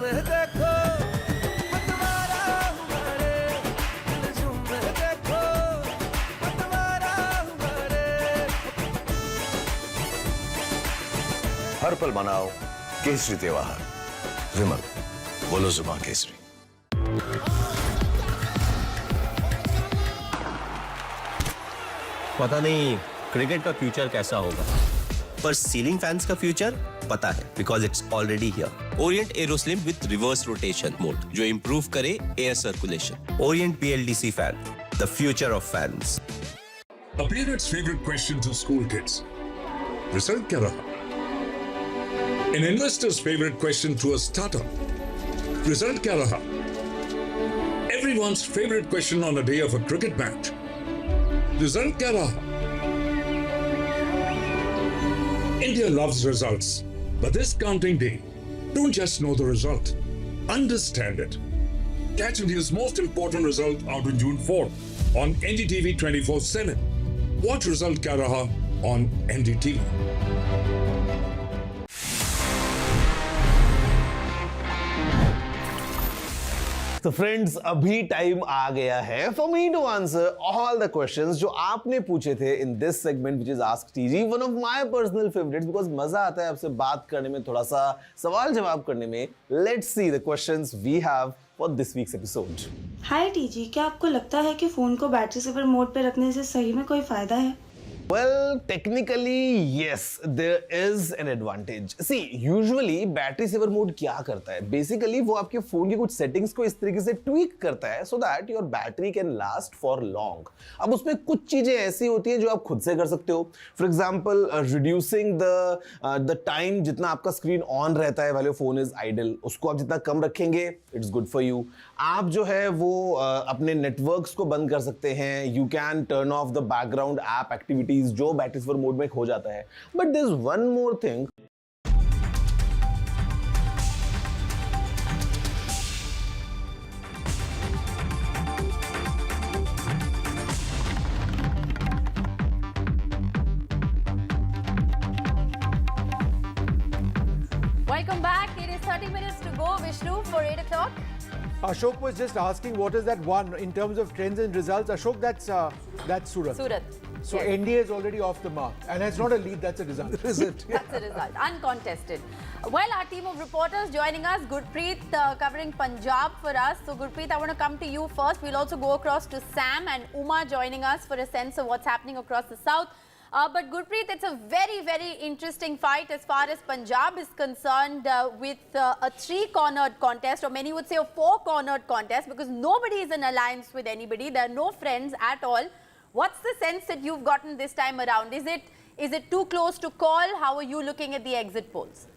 हर पल मनाओ केसरी त्योहार। विमल, बोलो जुबान केसरी। पता नहीं क्रिकेट का फ्यूचर कैसा होगा, पर सीलिंग फैंस का फ्यूचर पता है, because it's already here. Orient Aeroslim with reverse rotation mode, जो इंप्रूव करे air circulation. Orient BLDC fan, the future of fans. A parent's favorite question to school kids. Result क्या रहा? An investor's favorite question to a startup. Result क्या रहा? Everyone's favorite question on a day of a cricket match. Result क्या रहा? India loves results, but this counting day, don't just know the result, understand it. Catch India's most important result out on June 4th on NDTV 24/7. Watch Result Kya Raha on NDTV. तो friends, अभी time आ गया है for me to answer all the questions जो आपने पूछे थे in this segment which is ask TG, one of my personal favourites, because मजा आता है आपसे बात करने में, थोड़ा सा सवाल जवाब करने में। Let's see the questions we have for this week's episode. Hi TG, क्या आपको लगता है कि फोन को बैटरी सेवर मोड पे रखने से सही में कोई फायदा है? Well, technically, yes, there is an advantage. See, usually battery saver mode क्या करता है? Basically, वो आपके फोन की कुछ सेटिंग्स को इस तरीके से ट्वीक करता है so that your battery can last for long. अब उसमें कुछ चीजें ऐसी होती हैं जो आप खुद से कर सकते हो. For example, reducing the time जितना आपका स्क्रीन ऑन रहता है while your phone is idle, उसको आप जितना कम रखेंगे, it's good for you. आप जो है वो अपने नेटवर्क्स को बंद कर सकते हैं. You can turn off the background app activities जो बैटरी सेवर मोड में हो जाता है. But there is one more thing. Welcome back. It is 30 minutes to go, Vishnu, for 8 o'clock. Ashok was just asking what is that one in terms of trends and results. Ashok, that's Surat. Surat. So yes. NDA is already off the mark. And it's not a lead, that's a result. Is it? That's a result. Uncontested. Well, our team of reporters joining us, Gurpreet covering Punjab for us. So Gurpreet, I want to come to you first. We'll also go across to Sam and Uma joining us for a sense of what's happening across the south. But Gurpreet, it's a very, very interesting fight as far as Punjab is concerned with a three-cornered contest, or many would say a four-cornered contest, because nobody is in alliance with anybody. There are no friends at all. What's the sense that you've gotten this time around? Is it too close to call? How are you looking at the exit polls?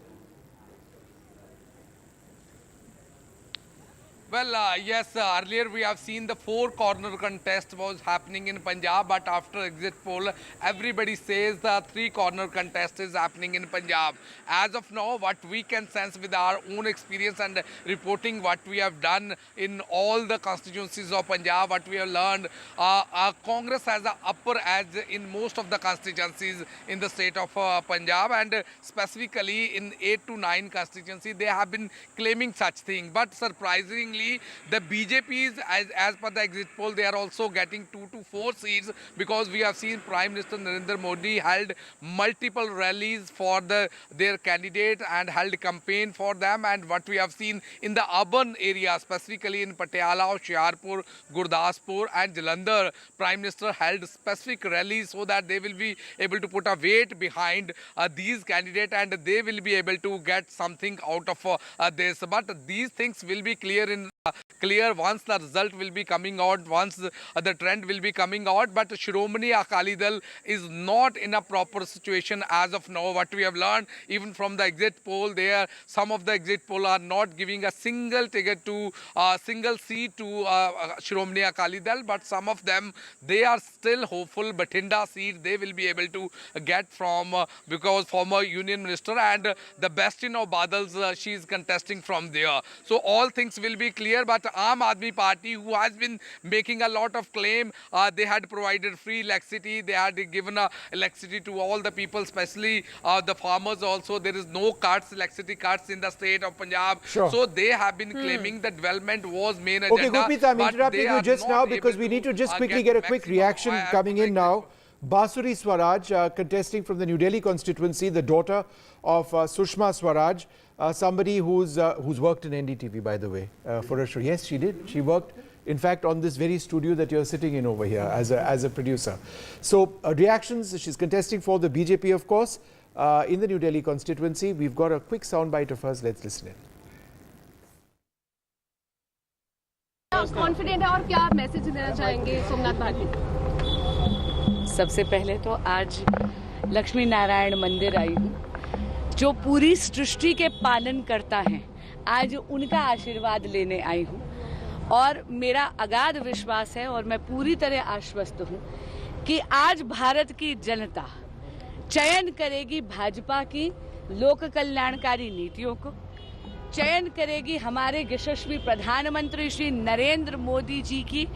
Well, yes, earlier we have seen the four-corner contest was happening in Punjab, but after exit poll, everybody says the three-corner contest is happening in Punjab. As of now, what we can sense with our own experience and reporting what we have done in all the constituencies of Punjab, what we have learned, Congress has an upper edge in most of the constituencies in the state of Punjab, and specifically in 8 to 9 constituencies, they have been claiming such thing. But surprisingly, the BJPs, as per the exit poll, they are also getting 2 to 4 seats, because we have seen Prime Minister Narendra Modi held multiple rallies for their candidate and held campaign for them. And what we have seen in the urban area, specifically in Patiala, Hoshiarpur, Gurdaspur and Jalandhar, Prime Minister held specific rallies so that they will be able to put a weight behind these candidates, and they will be able to get something out of this. But these things will be clear once the result will be coming out, once the trend will be coming out. But Shiromani Akali Dal is not in a proper situation as of now. What we have learned even from the exit poll, some of the exit poll are not giving a single ticket to single seat to Shiromani Akali Dal, but some of them, they are still hopeful. Bathinda seat they will be able to get from because former Union Minister and the Bastion of Badals, she is contesting from there. So all things will be clear. But Aam Aadmi Party, who has been making a lot of claim, they had provided free electricity, they had given electricity to all the people, especially the farmers also. There is no cuts, electricity cuts in the state of Punjab. Sure. So they have been claiming that development was main agenda. Okay, Gurpreet, I'm interrupting you just now because we need to just quickly get a quick reaction coming in now Basuri Swaraj, contesting from the New Delhi constituency, the daughter of Sushma Swaraj, somebody who's worked in NDTV, by the way, for a show. Yes, she did. She worked, in fact, on this very studio that you're sitting in over here as a producer. So reactions, she's contesting for the BJP, of course, in the New Delhi constituency. We've got a quick soundbite of hers. Let's listen in. Confident है और क्या message देना चाहेंगे सोमनाथ भाटी? सबसे पहले तो आज लक्ष्मी नारायण मंदिर आई हूँ, जो पूरी सृष्टि के पालन करता है, आज उनका आशीर्वाद लेने आई हूँ और मेरा अगाध विश्वास है और मैं पूरी तरह आश्वस्त हूँ कि आज भारत की जनता चयन करेगी भाजपा की लोक कल्याणकारी नीतियों को, चयन करेगी हमारे यशस्वी प्रधानमंत्री श्री नरेंद्र मोदी जी की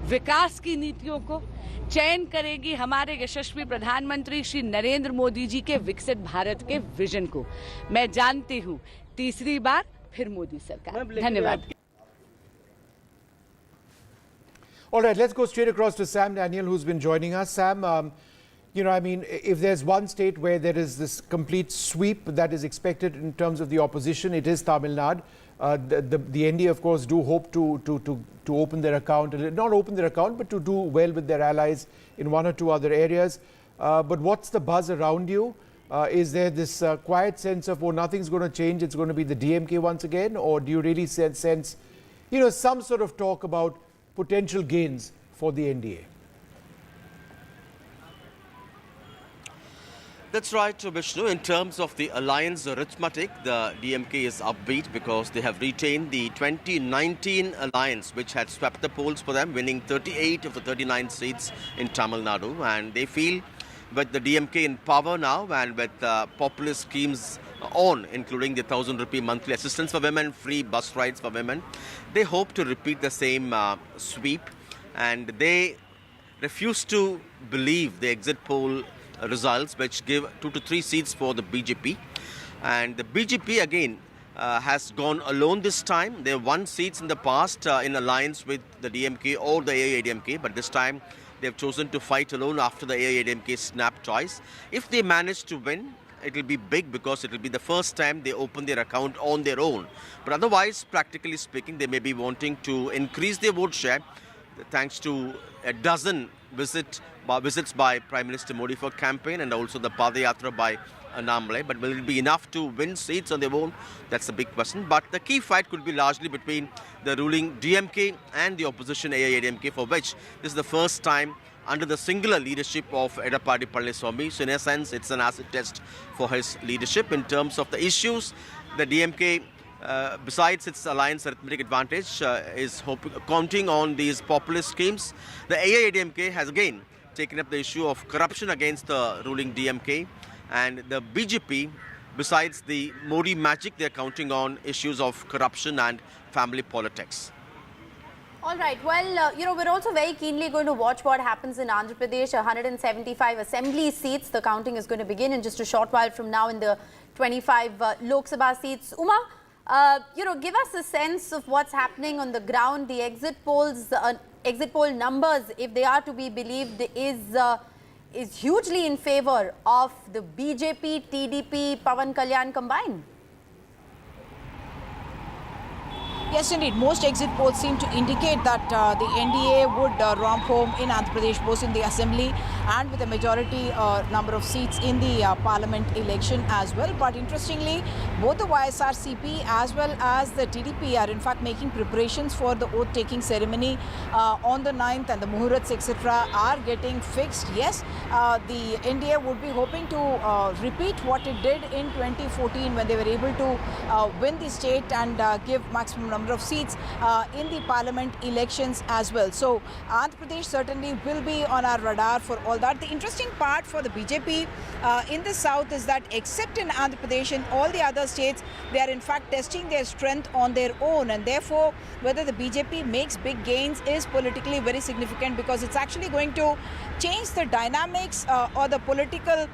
विकास की नीतियों को, चयन करेगी हमारे यशस्वी प्रधानमंत्री श्री नरेंद्र मोदी जी के विकसित भारत के विजन को। मैं जानती हूँ तीसरी बार फिर मोदी सरकार। धन्यवाद। All right, let's go straight across to Sam Daniel, who's been joining us. Sam, you know, I mean, if there's one state where there is this complete sweep that is expected in terms of the opposition, it is Tamil Nadu. The NDA, of course, do hope to open their account, not open their account, but to do well with their allies in one or two other areas. But what's the buzz around you? Is there this quiet sense of, oh, nothing's going to change, it's going to be the DMK once again? Or do you really sense, you know, some sort of talk about potential gains for the NDA? That's right, Vishnu. In terms of the alliance arithmetic, the DMK is upbeat because they have retained the 2019 alliance, which had swept the polls for them, winning 38 of the 39 seats in Tamil Nadu. And they feel with the DMK in power now and with populist schemes on, including the 1,000 rupee monthly assistance for women, free bus rides for women, they hope to repeat the same sweep. And they refuse to believe the exit poll results, which give 2 to 3 seats for the BJP. And the BJP again has gone alone this time. They won seats in the past in alliance with the DMK or the AIADMK, but this time they've chosen to fight alone after the AIADMK snap choice. If they manage to win, it will be big because it will be the first time they open their account on their own. But otherwise, practically speaking, they may be wanting to increase their vote share thanks to a dozen visits by Prime Minister Modi for campaign and also the Padayatra by Annamalai. But will it be enough to win seats on their own? That's the big question. But the key fight could be largely between the ruling DMK and the opposition AIADMK, for which this is the first time under the singular leadership of Edappadi Palaniswamy. So in a sense, it's an acid test for his leadership. In terms of the issues, the DMK, besides its alliance arithmetic advantage, is counting on these populist schemes. The AIADMK has again taken up the issue of corruption against the ruling DMK, and the BJP, besides the Modi magic, they're counting on issues of corruption and family politics. All right. Well, you know, we're also very keenly going to watch what happens in Andhra Pradesh. 175 assembly seats. The counting is going to begin in just a short while from now in the 25 Lok Sabha seats. Uma, you know, give us a sense of what's happening on the ground. The exit polls, exit poll numbers, if they are to be believed, is hugely in favor of the BJP, TDP, Pawan Kalyan combined. Yes, indeed. Most exit polls seem to indicate that the NDA would romp home in Andhra Pradesh, both in the assembly and with a majority number of seats in the parliament election as well. But interestingly, both the YSRCP as well as the TDP are in fact making preparations for the oath-taking ceremony on the 9th, and the muhurats, etc. are getting fixed. Yes, the NDA would be hoping to repeat what it did in 2014 when they were able to win the state and give maximum number of seats in the parliament elections as well. So Andhra Pradesh certainly will be on our radar for all that. The interesting part for the BJP in the south is that except in Andhra Pradesh, in all the other states, they are in fact testing their strength on their own, and therefore whether the BJP makes big gains is politically very significant, because it's actually going to change the dynamics or the political,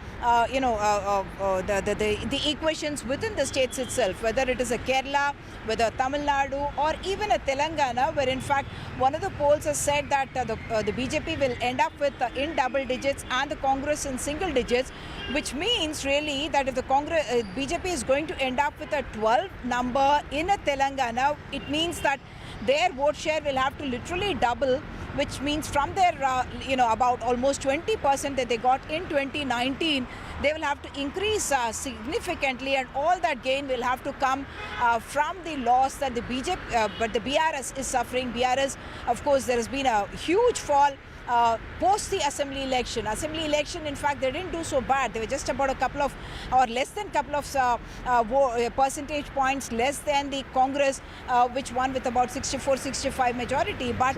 the equations within the states itself, whether it is a Kerala, whether Tamil Nadu, Nadu, or even a Telangana, where in fact one of the polls has said that the BJP will end up with in double digits and the Congress in single digits, which means really that if the BJP is going to end up with a 12 number in a Telangana, it means that their vote share will have to literally double, which means from their, about almost 20% that they got in 2019, they will have to increase significantly, and all that gain will have to come from the loss that the BJP, but the BRS is suffering. BRS, of course, there has been a huge fall post the assembly election. Assembly election, in fact, they didn't do so bad. They were just about a couple of, or less than couple of percentage points less than the Congress, which won with about 64-65 majority. But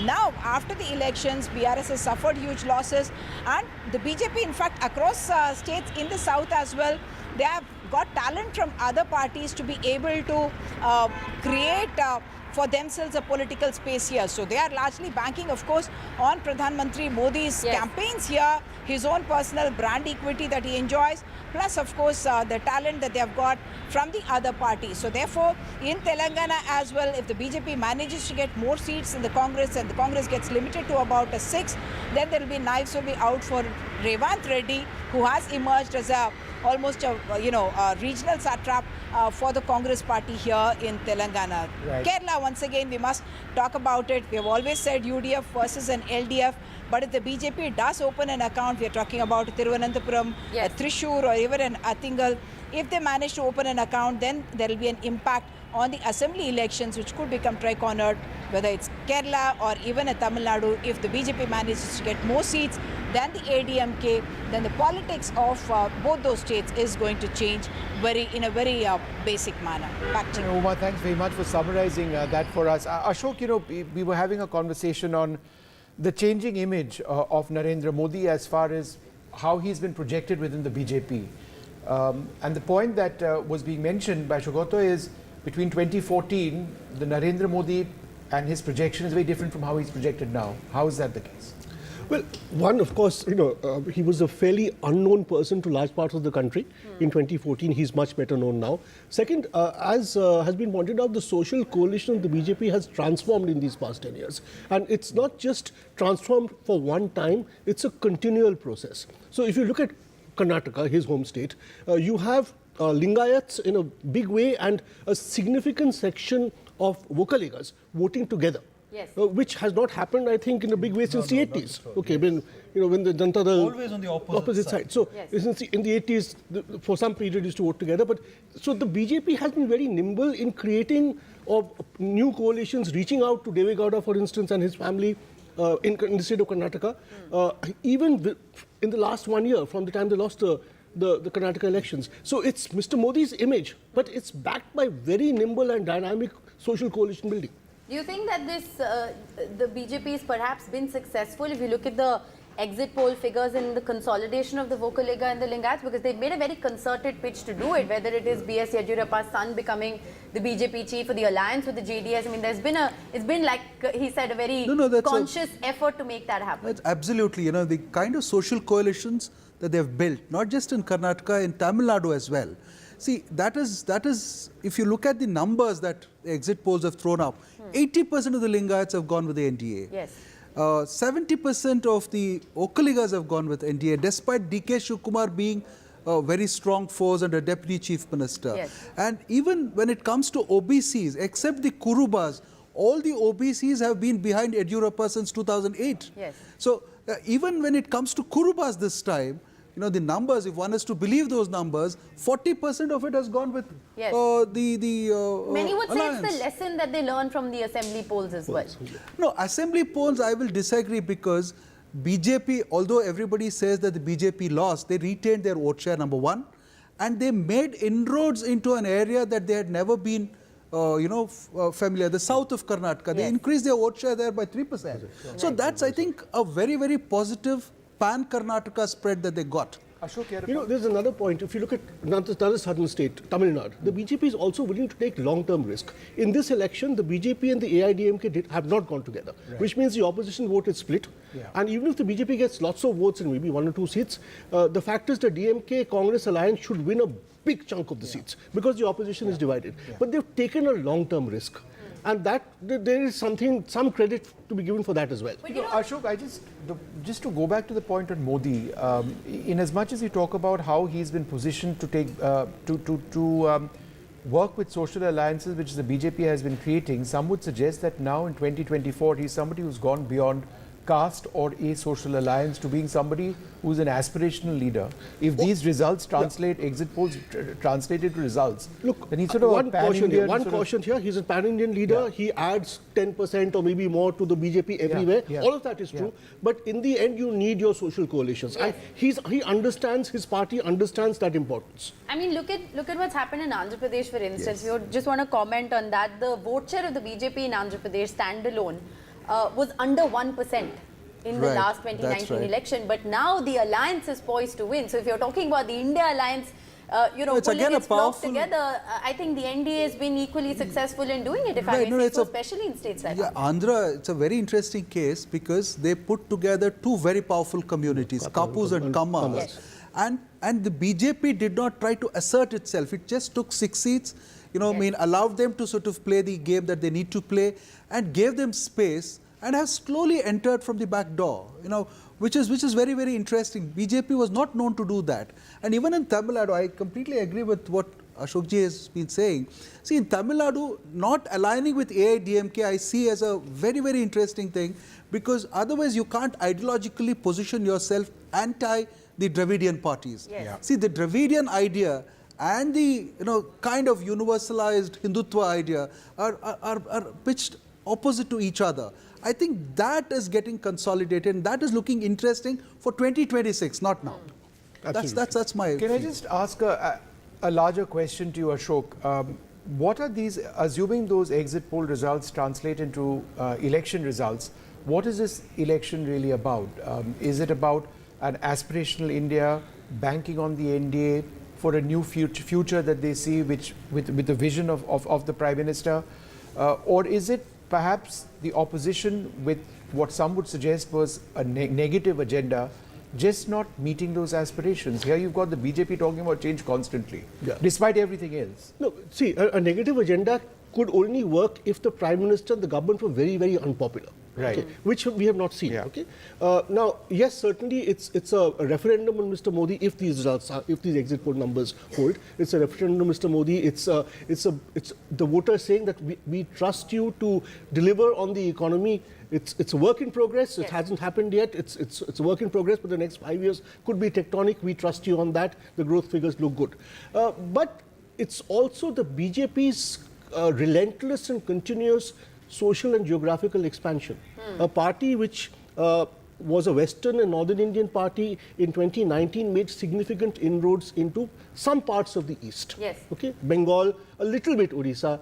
now, after the elections, BRS has suffered huge losses, and the BJP, in fact, across states in the south as well, they have got talent from other parties to be able to create for themselves a political space here. So they are largely banking, of course, on Pradhan Mantri Modi's campaigns here, his own personal brand equity that he enjoys, plus, of course, the talent that they have got from the other parties. So therefore, in Telangana as well, if the BJP manages to get more seats in the Congress and the Congress gets limited to about a 6, then there will be knives will be out for Revanth Reddy, who has emerged as a almost a regional satrap for the Congress party here in Telangana. Right. Kerala, once again, we must talk about it. We have always said UDF versus an LDF, but if the BJP does open an account, we are talking about Thiruvananthapuram, Thrissur, or even an Athingal. If they manage to open an account, then there will be an impact on the assembly elections, which could become tri-cornered, whether it's Kerala or even a Tamil Nadu. If the BJP manages to get more seats than the ADMK, then the politics of both those states is going to change in a very basic manner. Back to you. Uma, thanks very much for summarizing that for us. Ashok, we were having a conversation on the changing image of Narendra Modi as far as how he's been projected within the BJP. And the point that was being mentioned by Shogoto is between 2014, the Narendra Modi and his projection is very different from how he's projected now. How is that the case? Well, one, of course, he was a fairly unknown person to large parts of the country. In 2014, he's much better known now. Second, as has been pointed out, the social coalition of the BJP has transformed in these past 10 years. And it's not just transformed for one time, it's a continual process. So if you look at Karnataka, his home state, you have Lingayats in a big way and a significant section of Vokaligas voting together. Yes. Which has not happened, I think, in a big way since the 80s. Okay, when the Janata Dal always on the opposite side. So in the 80s, for some period, used to vote together. But so the BJP has been very nimble in creating new coalitions, reaching out to Deve Gowda, for instance, and his family in the state of Karnataka. Even in the last 1 year, from the time they lost the Karnataka elections. So it's Mr. Modi's image, but it's backed by very nimble and dynamic social coalition building. Do you think that the BJP has perhaps been successful if you look at the exit poll figures in the consolidation of the Vokaliga and the Lingayats, because they've made a very concerted pitch to do it, whether it is B.S. Yediyurappa's son becoming the BJP chief or the alliance with the JDS. I mean, it's been like he said, a very conscious effort to make that happen. That's absolutely, the kind of social coalitions that they've built, not just in Karnataka, in Tamil Nadu as well. See, that is, if you look at the numbers that the exit polls have thrown up, 80% of the Lingayats have gone with the NDA. Yes. 70% of the Vokaligas have gone with NDA, despite D.K. Shivakumar being a very strong force and a deputy chief minister. Yes. And even when it comes to OBCs, except the Kurubas, all the OBCs have been behind Yediyurappa since 2008. Yes. So even when it comes to Kurubas this time, the numbers, if one is to believe those numbers, 40% of it has gone with the Many would alliance. say it's the lesson that they learned from the assembly polls as well. No, assembly polls, I will disagree, because BJP, although everybody says that the BJP lost, they retained their vote share, number one, and they made inroads into an area that they had never been familiar, the south of Karnataka. They increased their vote share there by 3%. So that's, I think, a very, very positive pan-Karnataka spread that they got. Ashok, there's another point. If you look at another southern state, Tamil Nadu, the BJP is also willing to take long-term risk. In this election, the BJP and the AIDMK have not gone together, which means the opposition vote is split. Yeah. And even if the BJP gets lots of votes in maybe 1 or 2 seats, the fact is the DMK-Congress alliance should win a big chunk of the seats because the opposition is divided. But they've taken a long-term risk. And that there is some credit to be given for that as well. Ashok, just to go back to the point on Modi, in as much as you talk about how he's been positioned to take work with social alliances, which the BJP has been creating, some would suggest that now in 2024 he's somebody who's gone beyond caste or a social alliance to being somebody who's an aspirational leader. If these results translate, exit polls translated to results, look, then he's sort of one caution here, he's a pan-Indian leader, he adds 10% or maybe more to the BJP everywhere, all of that is true, but in the end you need your social coalitions, and he understands, his party understands that importance. I mean, look at what's happened in Andhra Pradesh, for instance. We just want to comment on that. The vote share of the BJP in Andhra Pradesh standalone was under 1% in the last 2019 election, but now the alliance is poised to win. So if you're talking about the India alliance, pulling its block together, I think the NDA has been equally successful in doing it, if I may say so, especially in states like Andhra, it's a very interesting case because they put together two very powerful communities, Kapus and Kammas. And the BJP did not try to assert itself. It just took 6 seats, allowed them to sort of play the game that they need to play and gave them space and has slowly entered from the back door, which is very, very interesting. BJP was not known to do that. And even in Tamil Nadu, I completely agree with what Ashokji has been saying. See, in Tamil Nadu, not aligning with AIDMK, I see as a very, very interesting thing because otherwise you can't ideologically position yourself anti the Dravidian parties. See, the Dravidian idea and the kind of universalized Hindutva idea are pitched opposite to each other. I think that is getting consolidated and that is looking interesting for 2026, not now. That's my Can I just ask a larger question to you, Ashok? What are these, assuming those exit poll results translate into election results, what is this election really about? Is it about an aspirational India banking on the NDA for a new future that they see with the vision of the Prime Minister? Or is it perhaps the opposition with what some would suggest was a negative agenda, just not meeting those aspirations? Here you've got the BJP talking about change constantly, despite everything else. No, see, a negative agenda could only work if the Prime Minister and the government were very, very unpopular. Right. Okay, which we have not seen. Okay. Now, yes, certainly it's a referendum on Mr. Modi if these results are, if these exit poll numbers hold. It's a referendum on Mr. Modi. It's the voters saying that we trust you to deliver on the economy. It's a work in progress. It hasn't happened yet. It's a work in progress, but the next 5 years could be tectonic. We trust you on that. The growth figures look good. But it's also the BJP's relentless and continuous social and geographical expansion. A party which was a Western and Northern Indian party in 2019 made significant inroads into some parts of the East. Okay, Bengal, a little bit Odisha,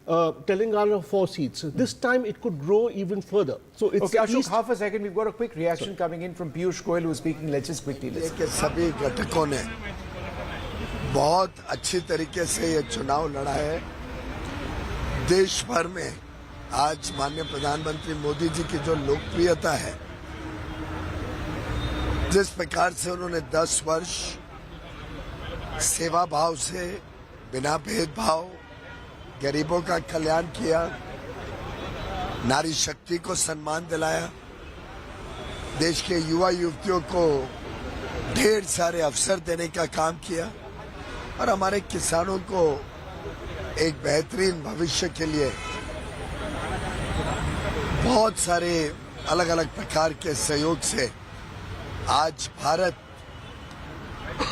Telangana 4 seats. This time it could grow even further. So it's okay, Ashok, half a second. We've got a quick reaction coming in from Piyush Goyal, who's speaking. Let's just quickly listen. सभी घटकों ने बहुत अच्छी तरीके से ये चुनाव लड़ा है। देश भर में आज माननीय प्रधानमंत्री मोदी जी की जो लोकप्रियता है, जिस प्रकार से उन्होंने 10 वर्ष सेवा भाव से बिना भेदभाव गरीबों का कल्याण किया, नारी शक्ति को सम्मान दिलाया, देश के युवा युवतियों को ढेर सारे अवसर देने का काम किया और हमारे किसानों को एक बेहतरीन भविष्य के लिए बहुत सारे अलग अलग प्रकार के सहयोग से आज भारत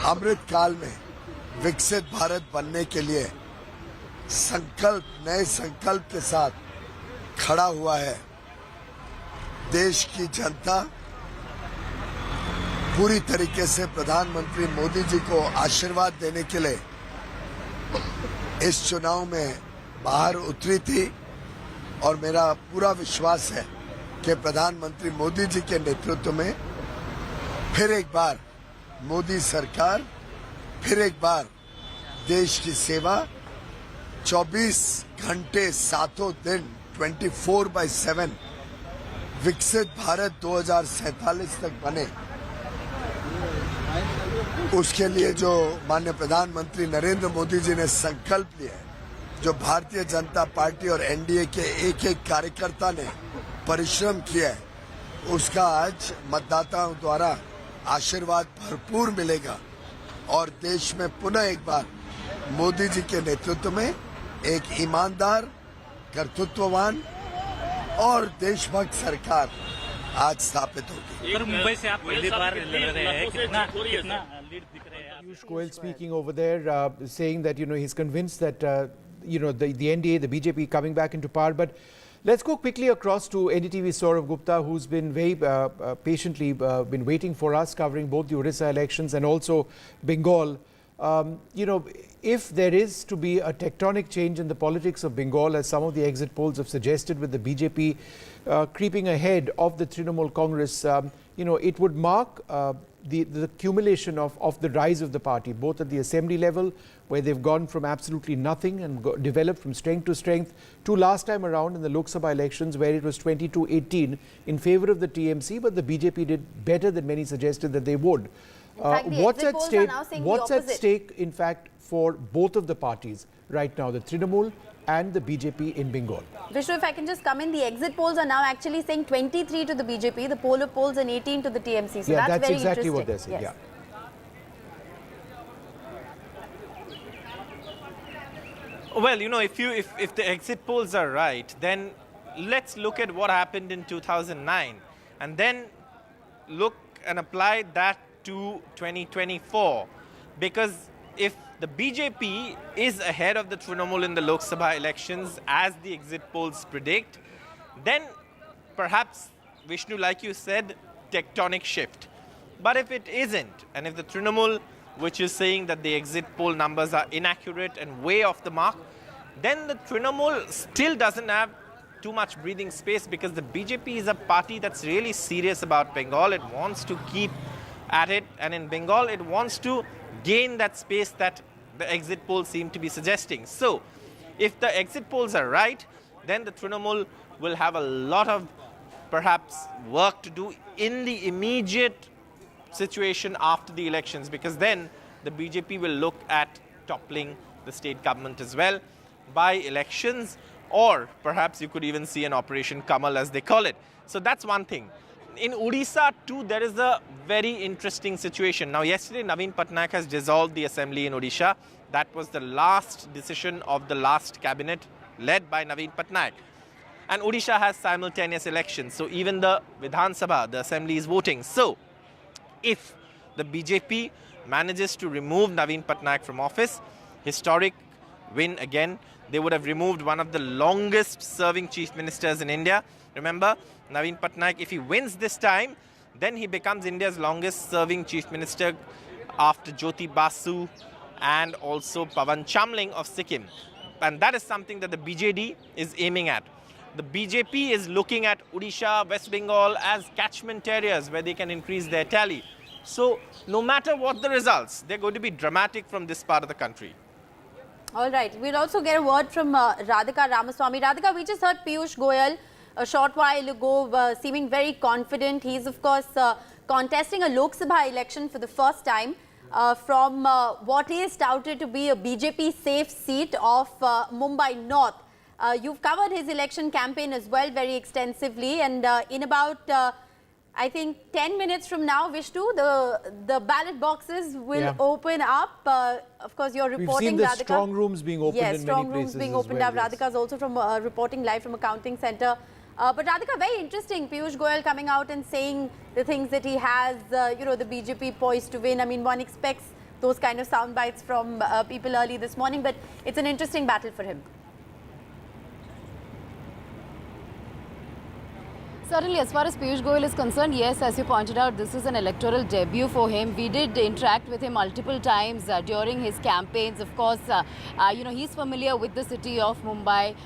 अमृत काल में विकसित भारत बनने के लिए नए संकल्प के साथ खड़ा हुआ है। देश की जनता पूरी तरीके से प्रधानमंत्री मोदी जी को आशीर्वाद देने के लिए इस चुनाव में बाहर उतरी थी और मेरा पूरा विश्वास है कि प्रधानमंत्री मोदी जी के नेतृत्व में फिर एक बार मोदी सरकार, फिर एक बार देश की सेवा 24 घंटे सातों दिन 24/7 विकसित भारत 2047 तक बने, उसके लिए जो माननीय प्रधानमंत्री नरेंद्र मोदी जी ने संकल्प लिया है, जो भारतीय जनता पार्टी और एनडीए के एक एक कार्यकर्ता ने परिश्रम किया है, उसका आज मतदाताओं द्वारा आशीर्वाद भरपूर मिलेगा और देश में पुनः एक बार मोदी जी के नेतृत्व में एक ईमानदार, कर्तृत्ववान और देशभक्त सरकार आज स्थापित होगी। मुंबई से आप पहली बार लड़ रहे हैं, कितना लीड दिख रहे हैं? Piyush Goyal speaking over there, saying that he's convinced that the NDA, the BJP coming back into power. But let's go quickly across to NDTV Saurav Gupta, who's been very patiently been waiting for us, covering both the Odisha elections and also Bengal. If there is to be a tectonic change in the politics of Bengal, as some of the exit polls have suggested, with the BJP creeping ahead of the Trinamool Congress, it would mark the accumulation of the rise of the party, both at the assembly level, where they've gone from absolutely nothing and developed from strength to strength, to last time around in the Lok Sabha elections, where it was 20-18 in favor of the TMC, but the BJP did better than many suggested that they would. What's at stake, in fact, for both of the parties right now, the Trinamool and the BJP in Bengal? Vishnu, if I can just come in, the exit polls are now actually saying 23 to the BJP, the poll of polls, and 18 to the TMC. So yeah, that's very exactly interesting. What they're saying. Yes. Yeah. Well, if the exit polls are right, then let's look at what happened in 2009 and then look and apply that to 2024. Because if the BJP is ahead of the Trinamool in the Lok Sabha elections, as the exit polls predict, then perhaps, Vishnu, like you said, tectonic shift. But if it isn't, and if the Trinamool, which is saying that the exit poll numbers are inaccurate and way off the mark, then the Trinamool still doesn't have too much breathing space, because the BJP is a party that's really serious about Bengal. It wants to keep at it, and in Bengal it wants to gain that space that the exit polls seem to be suggesting. So if the exit polls are right, then the Trinamool will have a lot of perhaps work to do in the immediate situation after the elections, because then the BJP will look at toppling the state government as well by elections, or perhaps you could even see an Operation Kamal, as they call it. So that's one thing. In Odisha too, there is a very interesting situation. Now, yesterday Naveen Patnaik has dissolved the assembly in Odisha. That was the last decision of the last cabinet led by Naveen Patnaik. And Odisha has simultaneous elections. So even the Vidhan Sabha, the assembly, is voting. So if the BJP manages to remove Naveen Patnaik from office, historic win again. They would have removed one of the longest serving chief ministers in India. Remember, Naveen Patnaik, if he wins this time, then he becomes India's longest serving chief minister after Jyoti Basu and also Pawan Chamling of Sikkim. And that is something that the BJD is aiming at. The BJP is looking at Odisha, West Bengal as catchment areas where they can increase their tally. So no matter what the results, they're going to be dramatic from this part of the country. All right. We'll also get a word from Radhika Ramaswamy. Radhika, we just heard Piyush Goyal a short while ago seeming very confident. He's, of course, contesting a Lok Sabha election for the first time from what is touted to be a BJP safe seat of Mumbai North. You've covered his election campaign as well very extensively, and in about I think 10 minutes from now, Vishnu, the ballot boxes will open up. Of course, you're reporting. We've seen the strong rooms being opened in many places. Yes, strong rooms being opened up. Radhika is also from reporting live from a counting centre. But Radhika, very interesting. Piyush Goyal coming out and saying the things that he has, the BJP poised to win. I mean, one expects those kind of sound bites from people early this morning, but it's an interesting battle for him. Certainly, as far as Piyush Goyal is concerned, yes, as you pointed out, this is an electoral debut for him. We did interact with him multiple times during his campaigns. Of course, he's familiar with the city of Mumbai.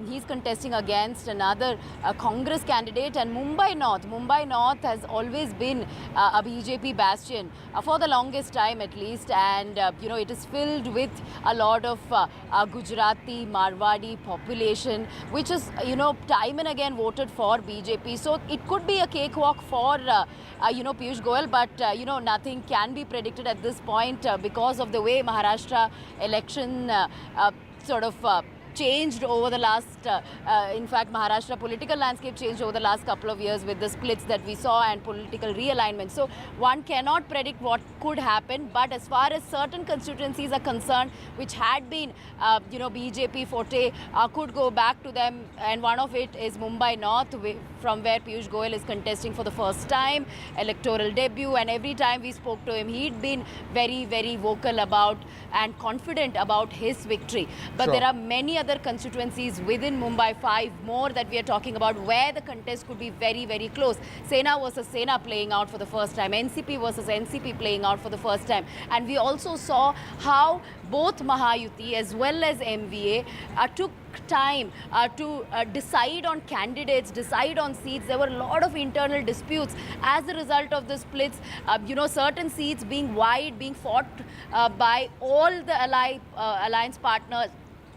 He's contesting against another Congress candidate, and Mumbai North has always been a BJP bastion for the longest time at least. And, it is filled with a lot of Gujarati, Marwadi population, which is, time and again voted for BJP. BJP. So it could be a cakewalk for Piyush Goyal, but nothing can be predicted at this point because of the way Maharashtra election changed over the last, in fact, Maharashtra political landscape changed over the last couple of years with the splits that we saw and political realignment. So one cannot predict what could happen, but as far as certain constituencies are concerned, which had been, BJP forte, could go back to them, and one of it is Mumbai North, from where Piyush Goyal is contesting for the first time, electoral debut, and every time we spoke to him, he'd been very, very vocal about and confident about his victory. But there are many other constituencies within Mumbai, 5 more that we are talking about, where the contest could be very, very close. Sena versus Sena playing out for the first time, NCP versus NCP playing out for the first time. And we also saw how both Mahayuti as well as MVA took time to decide on candidates, decide on seats. There were a lot of internal disputes as a result of the splits. Certain seats being wide, being fought by all the alliance partners,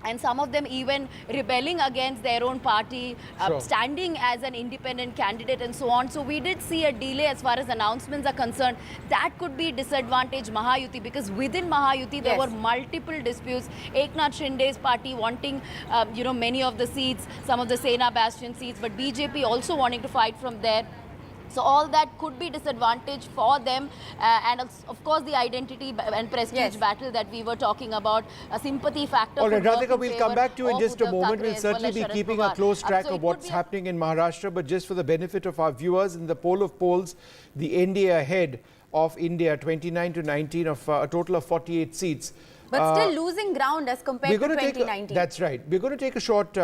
and some of them even rebelling against their own party, standing as an independent candidate and so on. So we did see a delay as far as announcements are concerned. That could be disadvantage Mahayuti, because within Mahayuti there were multiple disputes. Eknath Shinde's party wanting many of the seats, some of the Sena Bastion seats, but BJP also wanting to fight from there. So all that could be disadvantage for them, and of course the identity and prestige battle that we were talking about, a sympathy factor. All right, Radhika, we'll come back to you in just a moment. We'll certainly be keeping a close track of what's happening in Maharashtra, but just for the benefit of our viewers, in the poll of polls, the NDA ahead of India, 29 to 19 of a total of 48 seats. But still losing ground as compared to 2019. That's right. We're going to take a short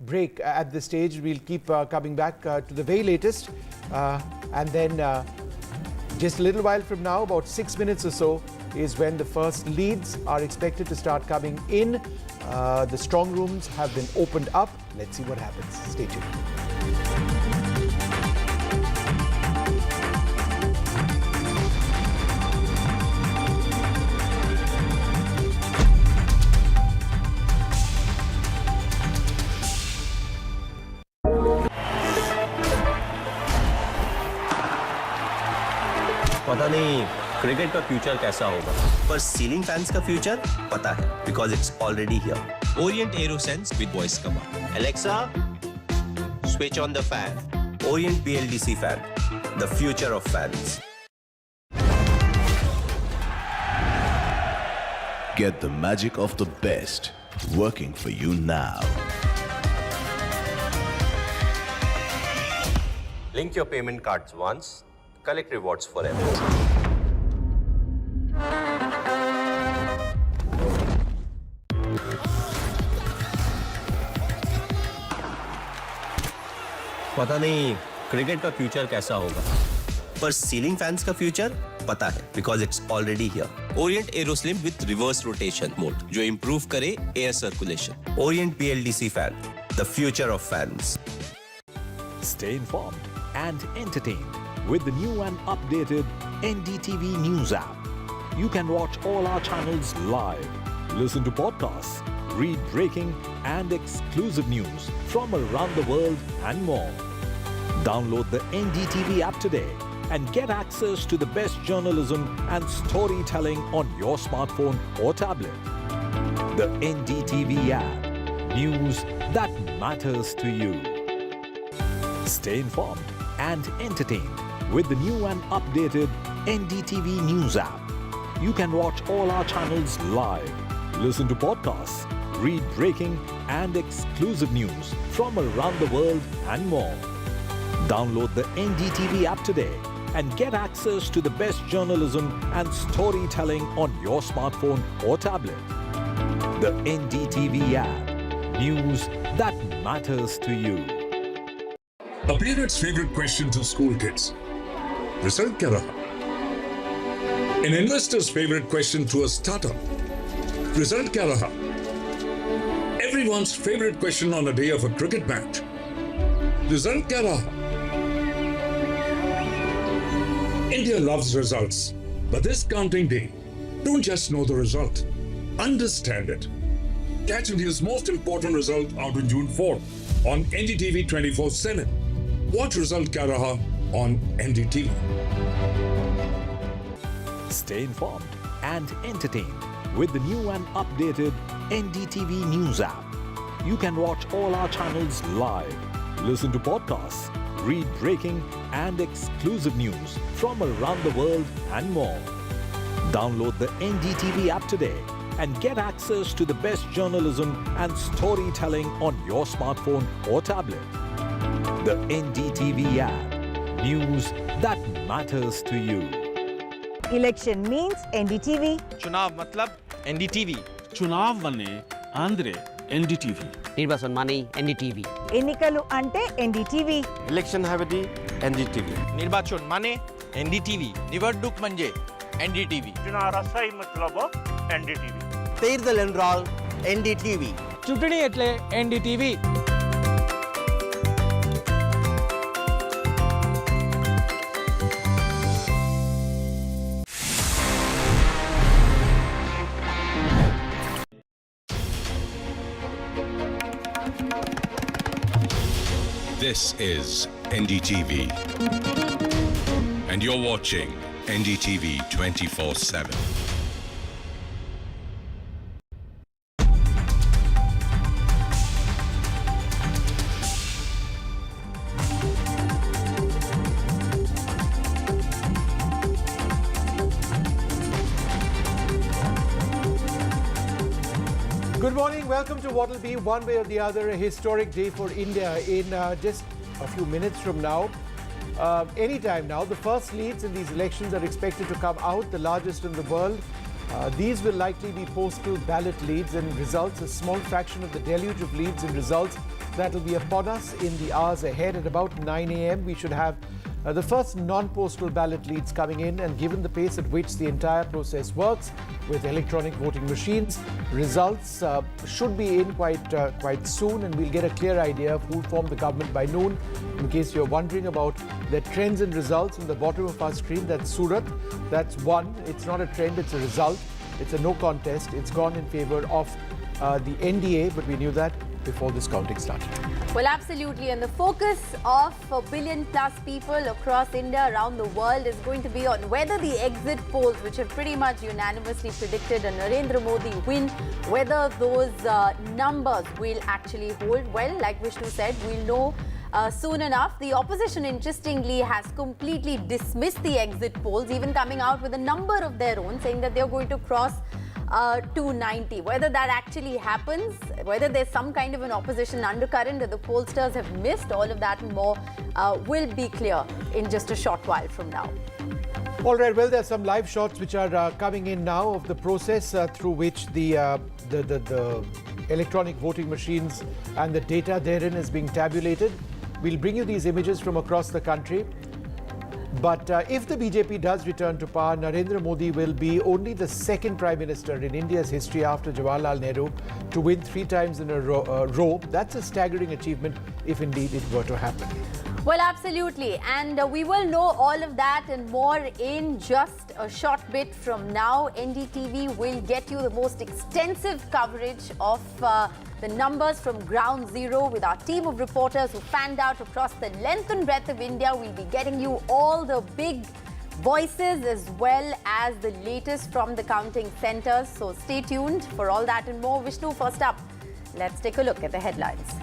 break at this stage. We'll keep coming back to the very latest, and then just a little while from now, about 6 minutes or so, is when the first leads are expected to start coming in. The strong rooms have been opened up. Let's see what happens. Stay tuned. पता नहीं cricket का future कैसा होगा, पर ceiling fans का future पता है, because it's already here. Orient Aerosense with voice command. Alexa, switch on the fan. Orient BLDC fan, the future of fans. Get the magic of the best working for you now. Link your payment cards once, collect rewards forever. पता नहीं cricket का future कैसा होगा, पर ceiling fans का future पता है, because it's already here. Orient Aeroslim with reverse rotation mode, जो इंप्रूव करे air circulation. Orient BLDC fan, the future of fans. Stay informed and entertained with the new and updated NDTV News app. You can watch all our channels live, listen to podcasts, read breaking and exclusive news from around the world and more. Download the NDTV app today and get access to the best journalism and storytelling on your smartphone or tablet. The NDTV app. News that matters to you. Stay informed and entertained with the new and updated NDTV News app. You can watch all our channels live, listen to podcasts, read breaking and exclusive news from around the world and more. Download the NDTV app today and get access to the best journalism and storytelling on your smartphone or tablet. The NDTV app. News that matters to you. A parent's favorite question to school kids. Result kya raha? An investor's favorite question to a startup. Result kya raha? Everyone's favorite question on a day of a cricket match. Result kya raha? India loves results, but this counting day, don't just know the result, understand it. Catch India's most important result out on June 4th on NDTV 24/7. Watch result kya raha on NDTV. Stay informed and entertained with the new and updated NDTV News app. You can watch all our channels live, listen to podcasts, read breaking and exclusive news from around the world and more. Download the NDTV app today and get access to the best journalism and storytelling on your smartphone or tablet. The NDTV app. News that matters to you. Election means NDTV. Chunav matlab NDTV. Chunav mane andre NDTV. Nirbachan mane NDTV. Ennikalu ante NDTV. Election habadi NDTV. Nirbachan mane NDTV. Nivaduk manje NDTV. Chuna rasai matlab NDTV. Teerdal enral NDTV. Chutni etle NDTV. This is NDTV. And you're watching NDTV 24/7. Good morning. Welcome to what will be, one way or the other, a historic day for India. In just a few minutes from now, anytime now, the first leads in these elections are expected to come out, the largest in the world. These will likely be postal ballot leads and results, a small fraction of the deluge of leads and results that will be upon us in the hours ahead. At about 9 a.m., we should have the first non-postal ballot leads coming in, and given the pace at which the entire process works with electronic voting machines, results should be in quite soon, and we'll get a clear idea of who formed the government by noon. In case you're wondering about the trends and results, in the bottom of our screen, that's Surat. That's one. It's not a trend, it's a result. It's a no contest. It's gone in favor of the NDA, but we knew that before this counting started. Well, absolutely. And the focus of a billion plus people across India, around the world, is going to be on whether the exit polls, which have pretty much unanimously predicted a Narendra Modi win, whether those numbers will actually hold. Well, like Vishnu said, we'll know soon enough. The opposition, interestingly, has completely dismissed the exit polls, even coming out with a number of their own, saying that they're going to cross 290. Whether that actually happens, whether there's some kind of an opposition undercurrent that the pollsters have missed, all of that and more will be clear in just a short while from now. All right, well, there's some live shots which are coming in now of the process through which the electronic voting machines and the data therein is being tabulated. We'll bring you these images from across the country. But if the BJP does return to power, Narendra Modi will be only the second Prime Minister in India's history after Jawaharlal Nehru to win 3 times in a row. That's a staggering achievement if indeed it were to happen. Well, absolutely. And we will know all of that and more in just a short bit from now. NDTV will get you the most extensive coverage of the numbers from ground zero with our team of reporters who fanned out across the length and breadth of India. We'll be getting you all the big voices as well as the latest from the counting centers. So stay tuned for all that and more. Vishnu, first up, let's take a look at the headlines.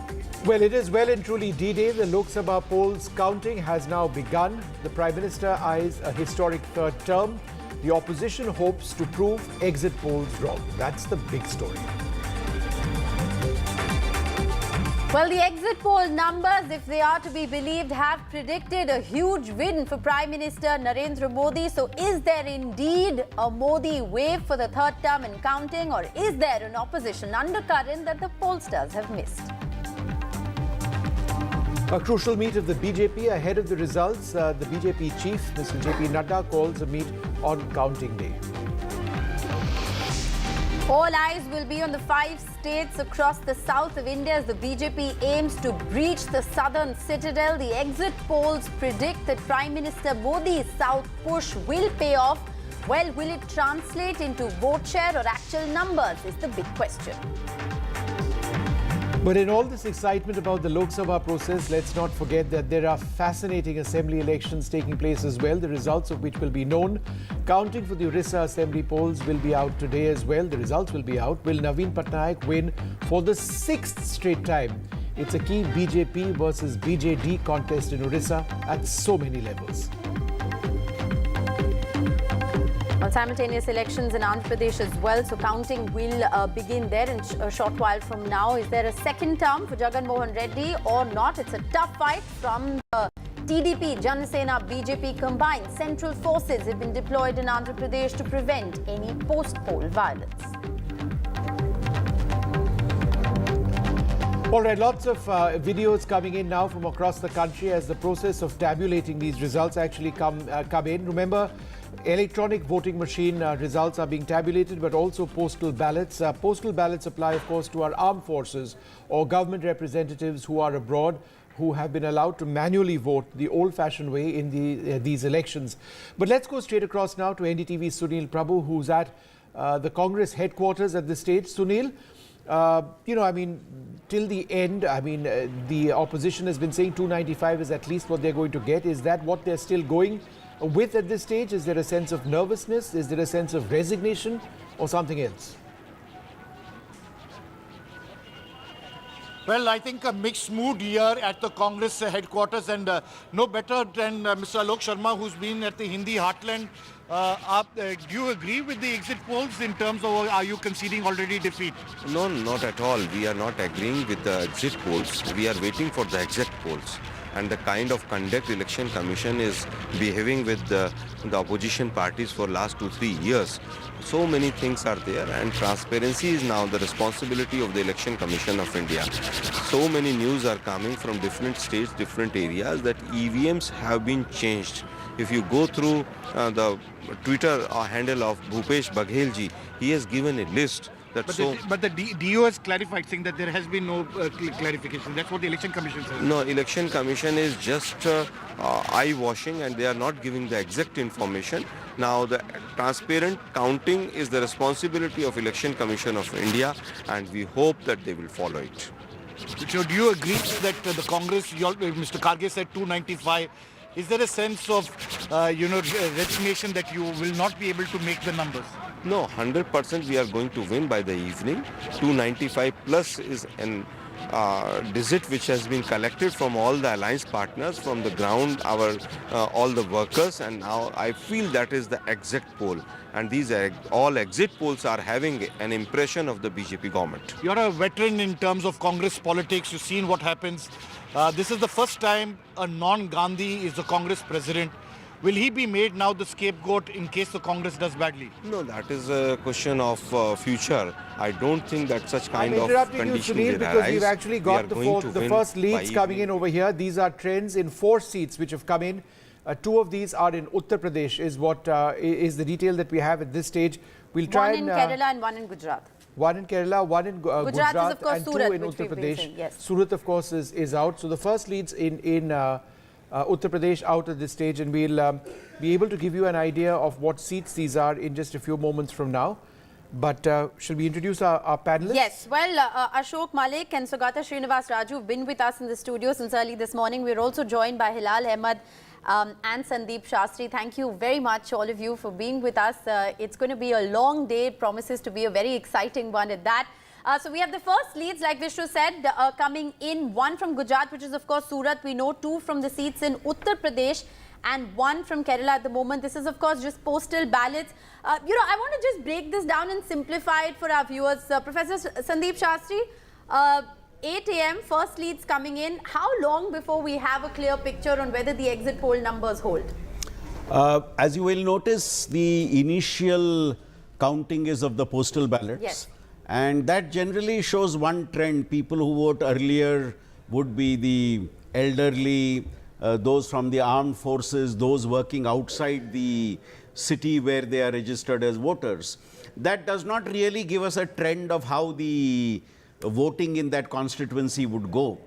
Well, it is well and truly D-Day. The Lok Sabha polls counting has now begun. The Prime Minister eyes a historic third term. The opposition hopes to prove exit polls wrong. That's the big story. Well, the exit poll numbers, if they are to be believed, have predicted a huge win for Prime Minister Narendra Modi. So is there indeed a Modi wave for the third term and counting, or is there an opposition undercurrent that the pollsters have missed? A crucial meet of the BJP ahead of the results. The BJP chief, Mr. JP Nadda, calls a meet on counting day. All eyes will be on the 5 states across the south of India as the BJP aims to breach the southern citadel. The exit polls predict that Prime Minister Modi's south push will pay off. Well, will it translate into vote share or actual numbers is the big question. But in all this excitement about the Lok Sabha process, let's not forget that there are fascinating assembly elections taking place as well, the results of which will be known. Counting for the Odisha assembly polls will be out today as well. The results will be out. Will Naveen Patnaik win for the 6th straight time? It's a key BJP versus BJD contest in Odisha at so many levels. Well, simultaneous elections in Andhra Pradesh as well, so counting will begin there in a short while from now. Is there a second term for Jagan Mohan Reddy or not? It's a tough fight from the TDP, Janasena, BJP combined. Central forces have been deployed in Andhra Pradesh to prevent any post-poll violence. All right, lots of videos coming in now from across the country as the process of tabulating these results actually come in. Remember, electronic voting machine results are being tabulated, but also postal ballots. Postal ballots apply, of course, to our armed forces or government representatives who are abroad, who have been allowed to manually vote the old-fashioned way in these elections. But let's go straight across now to NDTV's Sunil Prabhu, who's at the Congress headquarters at this stage. Sunil, till the end, the opposition has been saying 295 is at least what they're going to get. Is that what they're still going with at this stage? Is there a sense of nervousness? Is there a sense of resignation or something else? Well, I think a mixed mood here at the Congress headquarters, and no better than Mr. Alok Sharma, who's been at the Hindi Heartland. Do you agree with the exit polls in terms of, are you conceding already defeat? No, not at all. We are not agreeing with the exit polls. We are waiting for the exit polls. And the kind of conduct Election Commission is behaving with the opposition parties for last 2-3 years. So many things are there, and transparency is now the responsibility of the Election Commission of India. So many news are coming from different states, different areas that EVMs have been changed. If you go through the Twitter handle of Bhupesh Baghel ji, he has given a list. But the DO has clarified, saying that there has been no clarification. That's what the Election Commission says. No, Election Commission is just eye-washing, and they are not giving the exact information. Now, the transparent counting is the responsibility of Election Commission of India, and we hope that they will follow it. So, do you agree that the Congress, Mr. Karge said 295? Is there a sense of, resignation that you will not be able to make the numbers? No, 100% we are going to win by the evening. 295 plus is an digit which has been collected from all the alliance partners, from the ground, all the workers, and now I feel that is the exact poll. And these all exit polls are having an impression of the BJP government. You're a veteran in terms of Congress politics. You've seen what happens. This is the first time a non-Gandhi is the Congress president. Will he be made now the scapegoat in case the Congress does badly? No, that is a question of future. I don't think that such kind of condition will arise. Because we've actually got the first leads coming in over here. These are trends in 4 seats which have come in. 2 of these are in Uttar Pradesh, is what is the detail that we have at this stage. We'll try one in Kerala and one in Gujarat. One in Kerala, one in Gujarat, is of course and Surat, 2 in Uttar Pradesh. Yes. Surat, of course, is out. So the first leads in Uttar Pradesh out at this stage, and we'll be able to give you an idea of what seats these are in just a few moments from now. But should we introduce our panelists? Yes. Well, Ashok Malik and Sugata Srinivas Raju have been with us in the studio since early this morning. We're also joined by Hilal Ahmed and Sandeep Shastri. Thank you very much, all of you, for being with us. It's going to be a long day. It promises to be a very exciting one at that. So we have the first leads, like Vishnu said, coming in. 1 from Gujarat, which is of course Surat. We know 2 from the seats in Uttar Pradesh and 1 from Kerala at the moment. This is of course just postal ballots. I want to just break this down and simplify it for our viewers. Professor Sandeep Shastri, 8 a.m. first leads coming in. How long before we have a clear picture on whether the exit poll numbers hold? As you will notice, the initial counting is of the postal ballots. Yes. And that generally shows one trend. People who vote earlier would be the elderly, those from the armed forces, those working outside the city where they are registered as voters. That does not really give us a trend of how the voting in that constituency would go.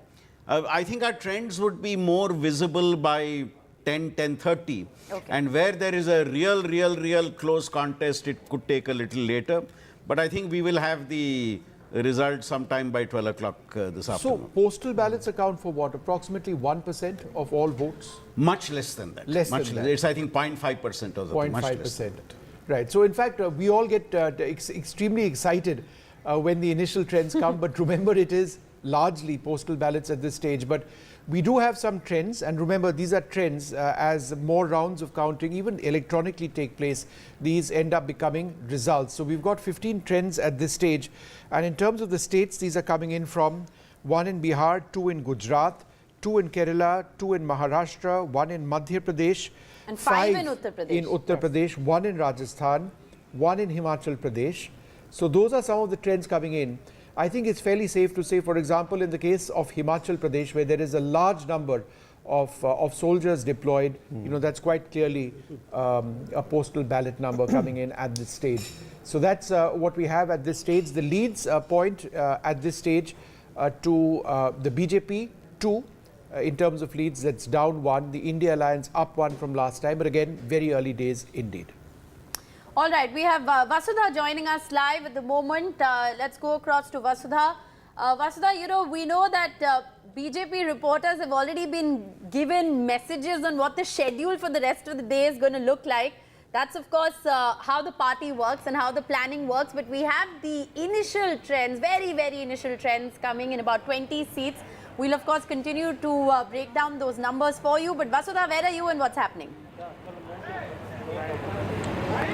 I think our trends would be more visible by 10:30. Okay. And where there is a real close contest, it could take a little later. But I think we will have the result sometime by 12 o'clock this afternoon. So postal ballots account for what? Approximately 1% of all votes? Much less than that. It's, I think, 0.5% of the 0.5%. Right. So in fact, we all get extremely excited when the initial trends come. But remember, it is largely postal ballots at this stage. But we do have some trends, and remember, these are trends. As more rounds of counting, even electronically, take place, these end up becoming results. So we've got 15 trends at this stage. And in terms of the states, these are coming in from 1 in Bihar, 2 in Gujarat, 2 in Kerala, 2 in Maharashtra, 1 in Madhya Pradesh, and 5 in Uttar Pradesh. In Uttar Pradesh, 1 in Rajasthan, 1 in Himachal Pradesh. So those are some of the trends coming in. I think it's fairly safe to say, for example, in the case of Himachal Pradesh, where there is a large number of soldiers deployed, that's quite clearly a postal ballot number coming in at this stage. So that's what we have at this stage. The leads point at this stage to the BJP, 2 in terms of leads, that's down 1. The India Alliance up 1 from last time, but again, very early days indeed. All right, we have Vasudha joining us live at the moment. Let's go across to Vasudha. Vasudha, we know that BJP reporters have already been given messages on what the schedule for the rest of the day is going to look like. That's, of course, how the party works and how the planning works. But we have the initial trends, very, very initial trends coming in about 20 seats. We'll, of course, continue to break down those numbers for you. But Vasudha, where are you and what's happening?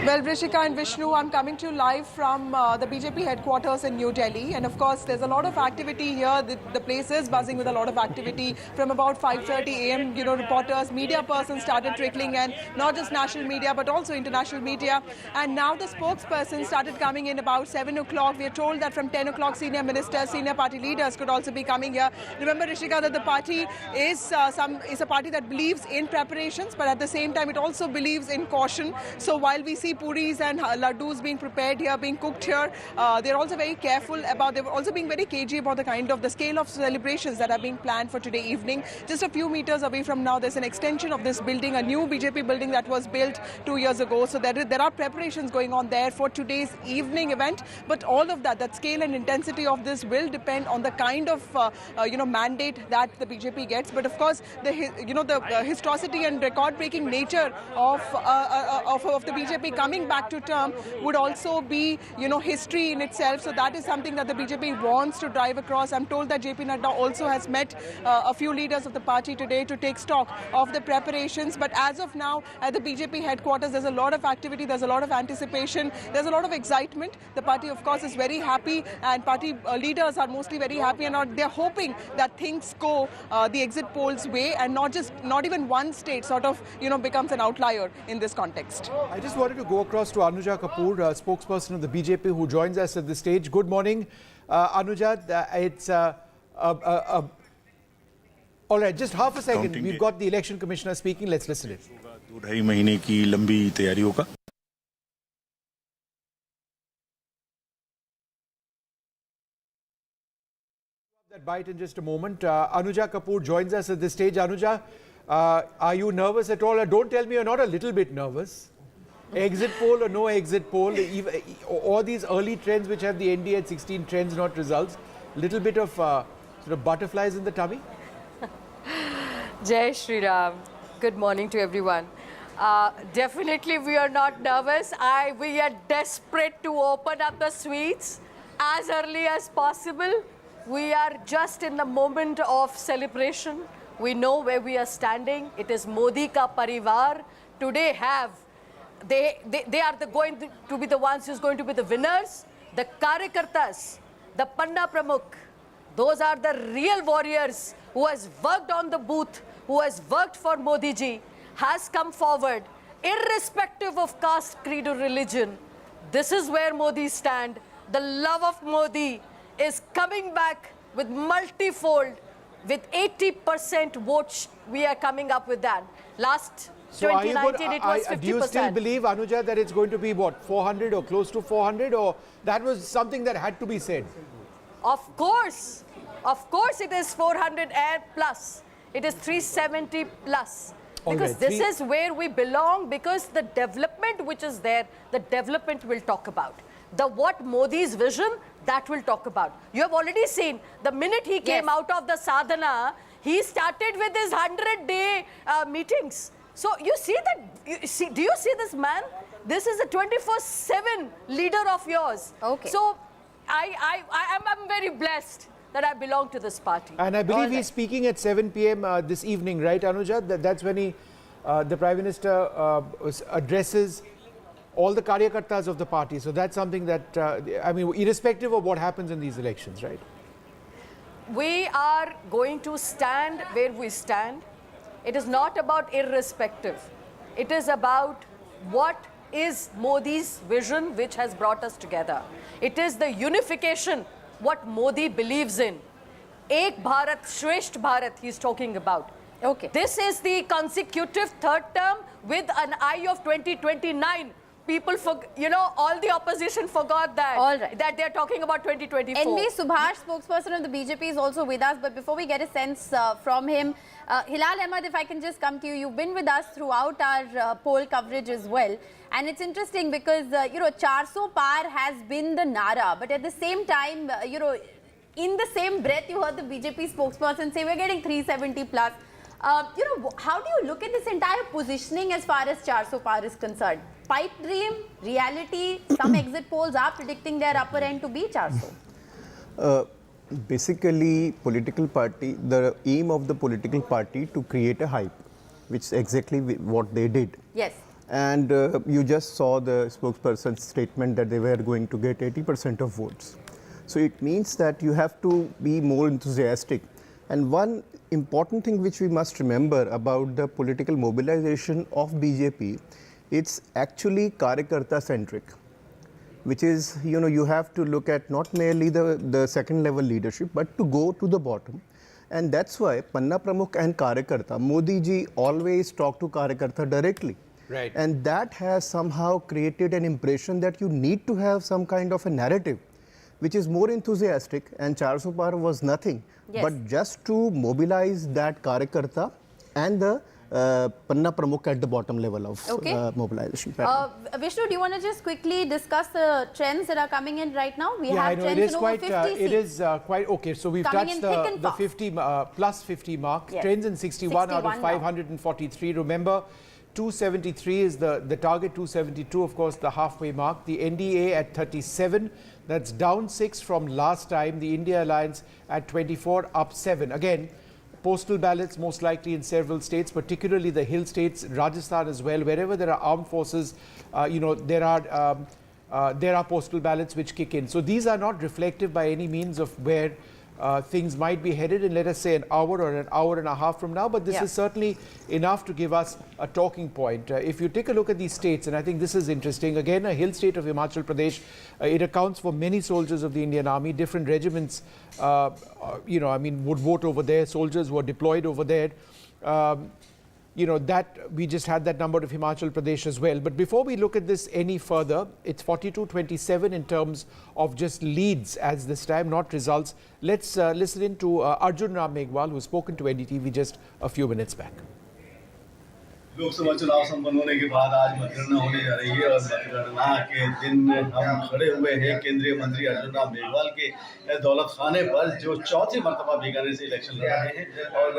Well, Rishika and Vishnu, I'm coming to you live from the BJP headquarters in New Delhi. And of course, there's a lot of activity here. The place is buzzing with a lot of activity. From about 5:30 a.m., reporters, media persons started trickling in, not just national media, but also international media. And now the spokesperson started coming in about 7 o'clock. We are told that from 10 o'clock, senior ministers, senior party leaders could also be coming here. Remember, Rishika, that the party is a party that believes in preparations, but at the same time, it also believes in caution. So while we see puris and laddus being prepared here, being cooked here, they're also very careful about, they're also being very cagey about the scale of celebrations that are being planned for today evening. Just a few meters away from now, there's an extension of this building, a new BJP building that was built 2 years ago. So there are preparations going on there for today's evening event. But all of that scale and intensity of this will depend on the kind of mandate that the BJP gets. But of course, the historicity and record-breaking nature of the BJP coming back to term would also be, history in itself. So that is something that the BJP wants to drive across. I'm told that JP Nadda also has met a few leaders of the party today to take stock of the preparations. But as of now, at the BJP headquarters, there's a lot of activity, there's a lot of anticipation, there's a lot of excitement. The party, of course, is very happy, and party leaders are mostly very happy, and they're hoping that things go the exit polls way, and not even one state sort of, becomes an outlier in this context. I just wanted to go across to Anuja Kapoor, spokesperson of the BJP, who joins us at the stage. Good morning, Anuja. It's all right. Just half a second. We've got the election commissioner speaking. Let's listen in. 2-2.5 महीने की लंबी तैयारियों का that bite in just a moment. Anuja Kapoor joins us at this stage. Anuja, are you nervous at all? Don't tell me you're not a little bit nervous. Exit poll or no exit poll, all these early trends which have the NDA at 16 trends, not results, little bit of sort of butterflies in the tummy? Jai Shri Ram. Good morning to everyone. Definitely we are not nervous. We are desperate to open up the sweets as early as possible. We are just in the moment of celebration. We know where we are standing. It is Modi ka parivar. Today they are going to be the ones who's going to be the winners. The Karyakartas, the Panda Pramukh, those are the real warriors who has worked on the booth, who has worked for Modi ji, has come forward, irrespective of caste, creed or religion. This is where Modi stand. The love of Modi is coming back with multifold, with 80% votes. We are coming up with that. Last 2019, it was 50%. Do you still believe, Anuja, that it's going to be, what, 400 or close to 400? Or that was something that had to be said? Of course it is 400 and plus. It is 370 plus. Because this is where we belong, because the development which is there, the development we'll talk about. what Modi's vision, that we'll talk about. You have already seen, the minute he came out of the sadhana, he started with his 100-day meetings. So you see that, do you see this man? This is a 24/7 leader of yours. Okay. So I'm very blessed that I belong to this party. And I believe he's speaking at 7 p.m. This evening, right, Anuja? That's when the Prime Minister addresses all the karyakartas of the party. So that's something that, I mean, irrespective of what happens in these elections, right? We are going to stand where we stand. It is not about irrespective. It is about what is Modi's vision which has brought us together. It is the unification, what Modi believes in. Ek Bharat, Shresht Bharat, he's talking about. Okay. This is the consecutive third term with an eye of 2029. People, all the opposition forgot that. All right. That they're talking about 2024. NB Subhash, spokesperson of the BJP, is also with us. But before we get a sense from him, Hilal Ahmed, if I can just come to you. You've been with us throughout our poll coverage as well. And it's interesting because, 400 par has been the nara. But at the same time, in the same breath, you heard the BJP spokesperson say we're getting 370 plus. How do you look at this entire positioning as far as 400 par is concerned? Pipe dream, reality, some exit polls are predicting their upper end to be 400. Basically, political party, the aim of the political party to create a hype, which is exactly what they did. Yes. And you just saw the spokesperson's statement that they were going to get 80% of votes. So it means that you have to be more enthusiastic. And one important thing which we must remember about the political mobilization of BJP, it's actually Karyakarta centric, which is, you have to look at not merely the second level leadership, but to go to the bottom. And that's why Panna Pramukh and Karyakarta, Modi ji always talk to Karyakarta directly. Right. And that has somehow created an impression that you need to have some kind of a narrative which is more enthusiastic, and 400 par was nothing but just to mobilize that Karyakarta and the Panna Pramukh at the bottom level of mobilization. Vishnu, do you want to just quickly discuss the trends that are coming in right now? We have I know, trends it is in quite, over 50 it is quite okay. So we've Coming touched the 50 plus 50 mark. Yes. Trends in 61 out of 61 543. Remember, 273 is the target. 272, of course, the halfway mark. The NDA at 37. That's down 6 from last time. The India Alliance at 24, up 7. Again, postal ballots most likely in several states, particularly the hill states, Rajasthan as well. Wherever there are armed forces, there are postal ballots which kick in. So these are not reflective by any means of where things might be headed in, let us say, an hour or an hour and a half from now. But this is certainly enough to give us a talking point. If you take a look at these states, and I think this is interesting, again, a hill state of Himachal Pradesh, it accounts for many soldiers of the Indian Army. Different regiments, would vote over there. Soldiers were deployed over there. That we just had that number of Himachal Pradesh as well. But before we look at this any further, it's 42-27 in terms of just leads as this time, not results. Let's listen in to Arjun Ram Meghwal, who's spoken to NDTV just a few minutes back. लोक सभा चुनाव संपन्न होने के बाद आज मतगणना होने जा रही है और मतगणना के दिन हम खड़े हुए हैं केंद्रीय मंत्री अर्जुन राम मेघवाल के दौलत खाने पर जो चौथी मर्तबा बीकानेर से इलेक्शन लड़ रहे हैं। और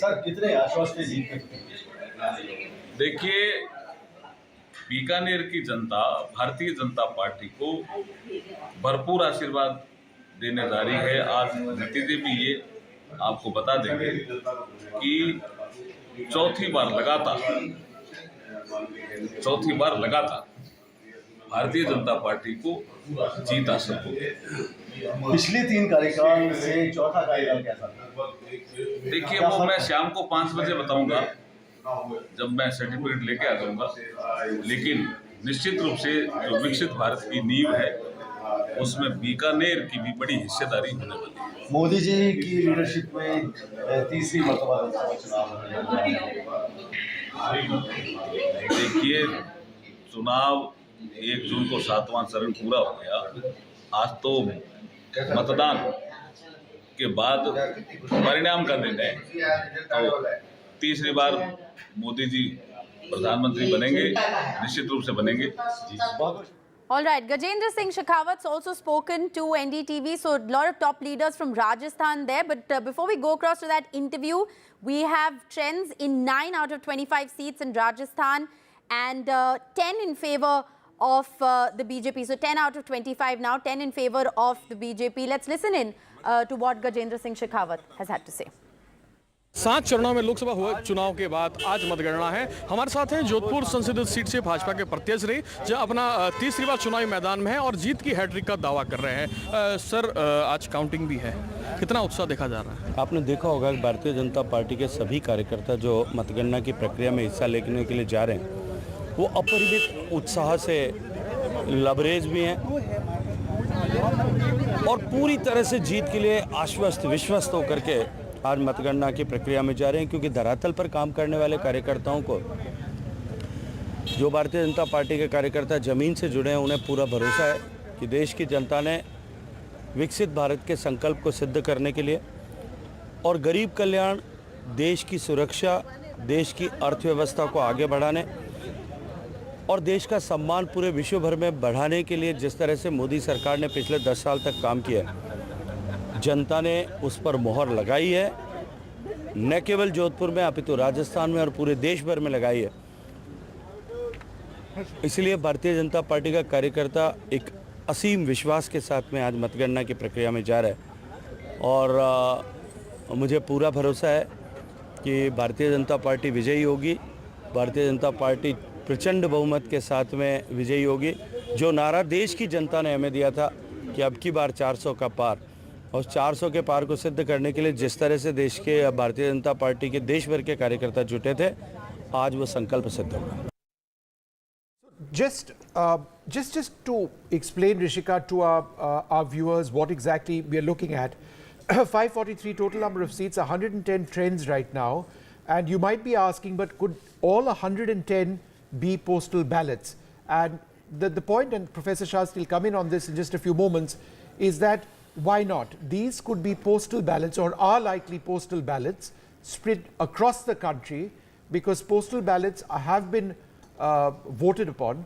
सर, कितने आश्वस्त हैं जीत में? देखिए, बीकानेर की जनता भारतीय जनता पार्टी को भरपूर आशीर्वाद देने जा रही है। आज नतीजे भी ये आपको बता देंगे कि चौथी बार लगातार भारतीय जनता पार्टी को जीत हासिल हो गई। पिछले 3 कार्यकाल से चौथा कार्यकाल कैसा था? देखिए, वो मैं शाम को 5 बजे बताऊंगा जब मैं सर्टिफिकेट लेके आ जाऊंगा। लेकिन निश्चित रूप से जो विकसित भारत की नींव है उसमें बीकानेर की भी बड़ी हिस्सेदारी होने वाली है। मोदी जी की लीडरशिप में तीसरी मर्तबा चुनाव होने। देखिए, चुनाव 1 जून को 7वां चरण पूरा हो गया। आज तो मतदान के बाद परिणाम का दिन है। तो तीसरी बार मोदी जी प्रधानमंत्री बनेंगे, निश्चित रूप से बनेंगे। All right, Gajendra Singh Shekhawat's also spoken to NDTV, so a lot of top leaders from Rajasthan there. But before we go across to that interview, we have trends in 9 out of 25 seats in Rajasthan and 10 in favour of the BJP. So 10 out of 25 now, 10 in favour of the BJP. Let's listen in to what Gajendra Singh Shekhawat has had to say. 7 चरणों में लोकसभा चुनाव के बाद आज मतगणना है। हमारे साथ हैं जोधपुर संसदीय सीट से भाजपा के प्रत्याशी जो अपना तीसरी बार चुनावी मैदान में है और जीत की हैट्रिक का दावा कर रहे हैं। सर, आज काउंटिंग भी है, कितना उत्साह देखा जा रहा है? आपने देखा होगा कि भारतीय जनता पार्टी के सभी कार्यकर्ता जो मतगणना की प्रक्रिया में हिस्सा लेने के लिए जा रहे हैं वो अपरिमित उत्साह से लबरेज भी हैं और पूरी तरह से जीत के लिए आश्वस्त विश्वस्त होकर के आज मतगणना की प्रक्रिया में जा रहे हैं, क्योंकि धरातल पर काम करने वाले कार्यकर्ताओं को, जो भारतीय जनता पार्टी के कार्यकर्ता ज़मीन से जुड़े हैं, उन्हें पूरा भरोसा है कि देश की जनता ने विकसित भारत के संकल्प को सिद्ध करने के लिए और गरीब कल्याण, देश की सुरक्षा, देश की अर्थव्यवस्था को आगे बढ़ाने और देश का सम्मान पूरे विश्व भर में बढ़ाने के लिए जिस तरह से मोदी सरकार ने पिछले 10 साल तक काम किया, जनता ने उस पर मोहर लगाई है। न केवल जोधपुर में अपितु राजस्थान में और पूरे देश भर में लगाई है। इसलिए भारतीय जनता पार्टी का कार्यकर्ता एक असीम विश्वास के साथ में आज मतगणना की प्रक्रिया में जा रहा है और मुझे पूरा भरोसा है कि भारतीय जनता पार्टी विजयी होगी। भारतीय जनता पार्टी प्रचंड बहुमत के साथ में विजयी होगी। जो नारा देश की जनता ने हमें दिया था कि अब की बार 400 का पार, और 400 के पार को सिद्ध करने के लिए जिस तरह से देश के भारतीय जनता पार्टी के देश भर के कार्यकर्ता जुटे थे, आज वो संकल्प सिद्ध होगा। Just to explain, Rishika, to our viewers what exactly we are looking at. 543 total number of seats, 110 trends right now, and you might be asking, but could all 110 be postal ballots? And the point, and Professor Shastri will come in on this in just a few moments, is that why not? These could be postal ballots, or are likely postal ballots, spread across the country, because postal ballots have been voted upon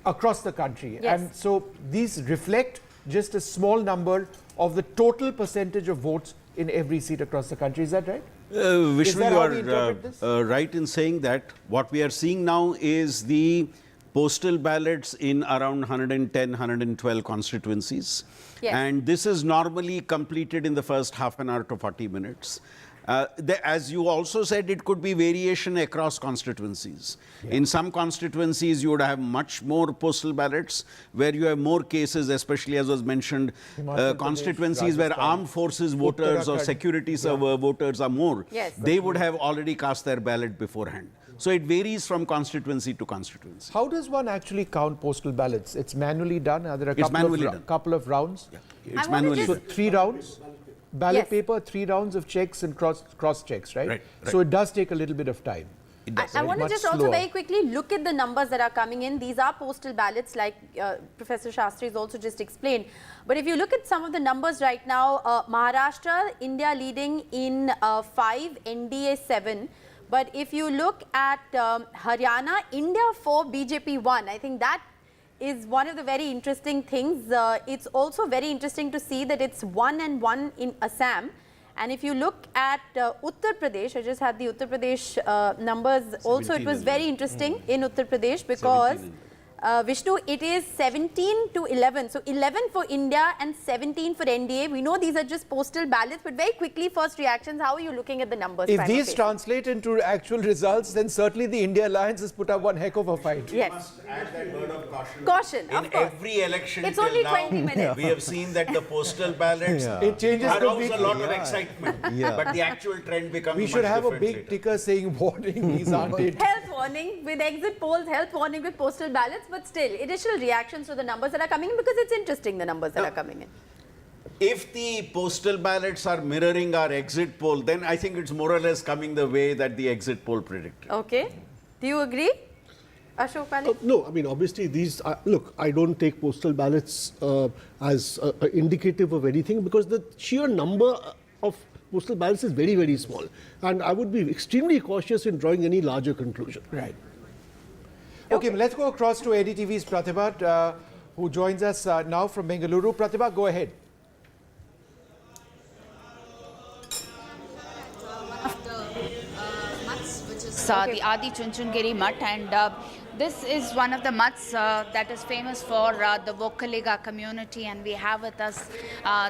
across the country. Yes. And so these reflect just a small number of the total percentage of votes in every seat across the country. Is that right? Vishnu, you are right in saying that. What we are seeing now is the postal ballots in around 110, 112 constituencies. Yes. And this is normally completed in the first half an hour to 40 minutes. As you also said, it could be variation across constituencies. Yeah. In some constituencies, you would have much more postal ballots, where you have more cases, especially as was mentioned, constituencies where armed forces voters or security voters are more. Yes. They would have already cast their ballot beforehand. So it varies from constituency to constituency. How does one actually count postal ballots? It's manually done? Are there a couple of rounds? Yeah. It's manually done. So 3 rounds? Ballot Yes. paper, 3 rounds of checks and cross checks, right? So it does take a little bit of time. It does. I want to just also very quickly look at the numbers that are coming in. These are postal ballots, like Professor Shastri has also just explained. But if you look at some of the numbers right now, Maharashtra, India leading in 5, NDA 7. But if you look at Haryana, India 4, BJP 1, I think that is one of the very interesting things. It's also very interesting to see that it's 1 and 1 in Assam. And if you look at Uttar Pradesh, I just had the Uttar Pradesh numbers also. It was very interesting in Uttar Pradesh because Vishnu, it is 17 to 11. So 11 for India and 17 for NDA. We know these are just postal ballots, but very quickly, first reactions, how are you looking at the numbers? If these translate into actual results, then certainly the India Alliance has put up one heck of a fight. Yes. Must add that word of caution. Caution, In of course. every election It's till only now, 20 minutes. we have seen that the postal ballots It changes arouse completely. a lot of excitement, but the actual trend becomes We much should have a different big later. ticker saying warning, these aren't it. Health warning with exit polls, health warning with postal ballots, but still, initial reactions to the numbers that are coming in, because it's interesting, the numbers that are coming in. If the postal ballots are mirroring our exit poll, then I think it's more or less coming the way that the exit poll predicted. Okay. Do you agree? Ashok Malik? No, I mean, obviously these, look, I don't take postal ballots as indicative of anything, because the sheer number of postal ballots is very, very small. And I would be extremely cautious in drawing any larger conclusion. Right. Okay, let's go across to NDTV's Pratibha. who joins us now from Bengaluru. Pratibha, go ahead. The Adi Chunchungiri Mutt, and this is one of the mutts that is famous for the Vokaliga community, and we have with us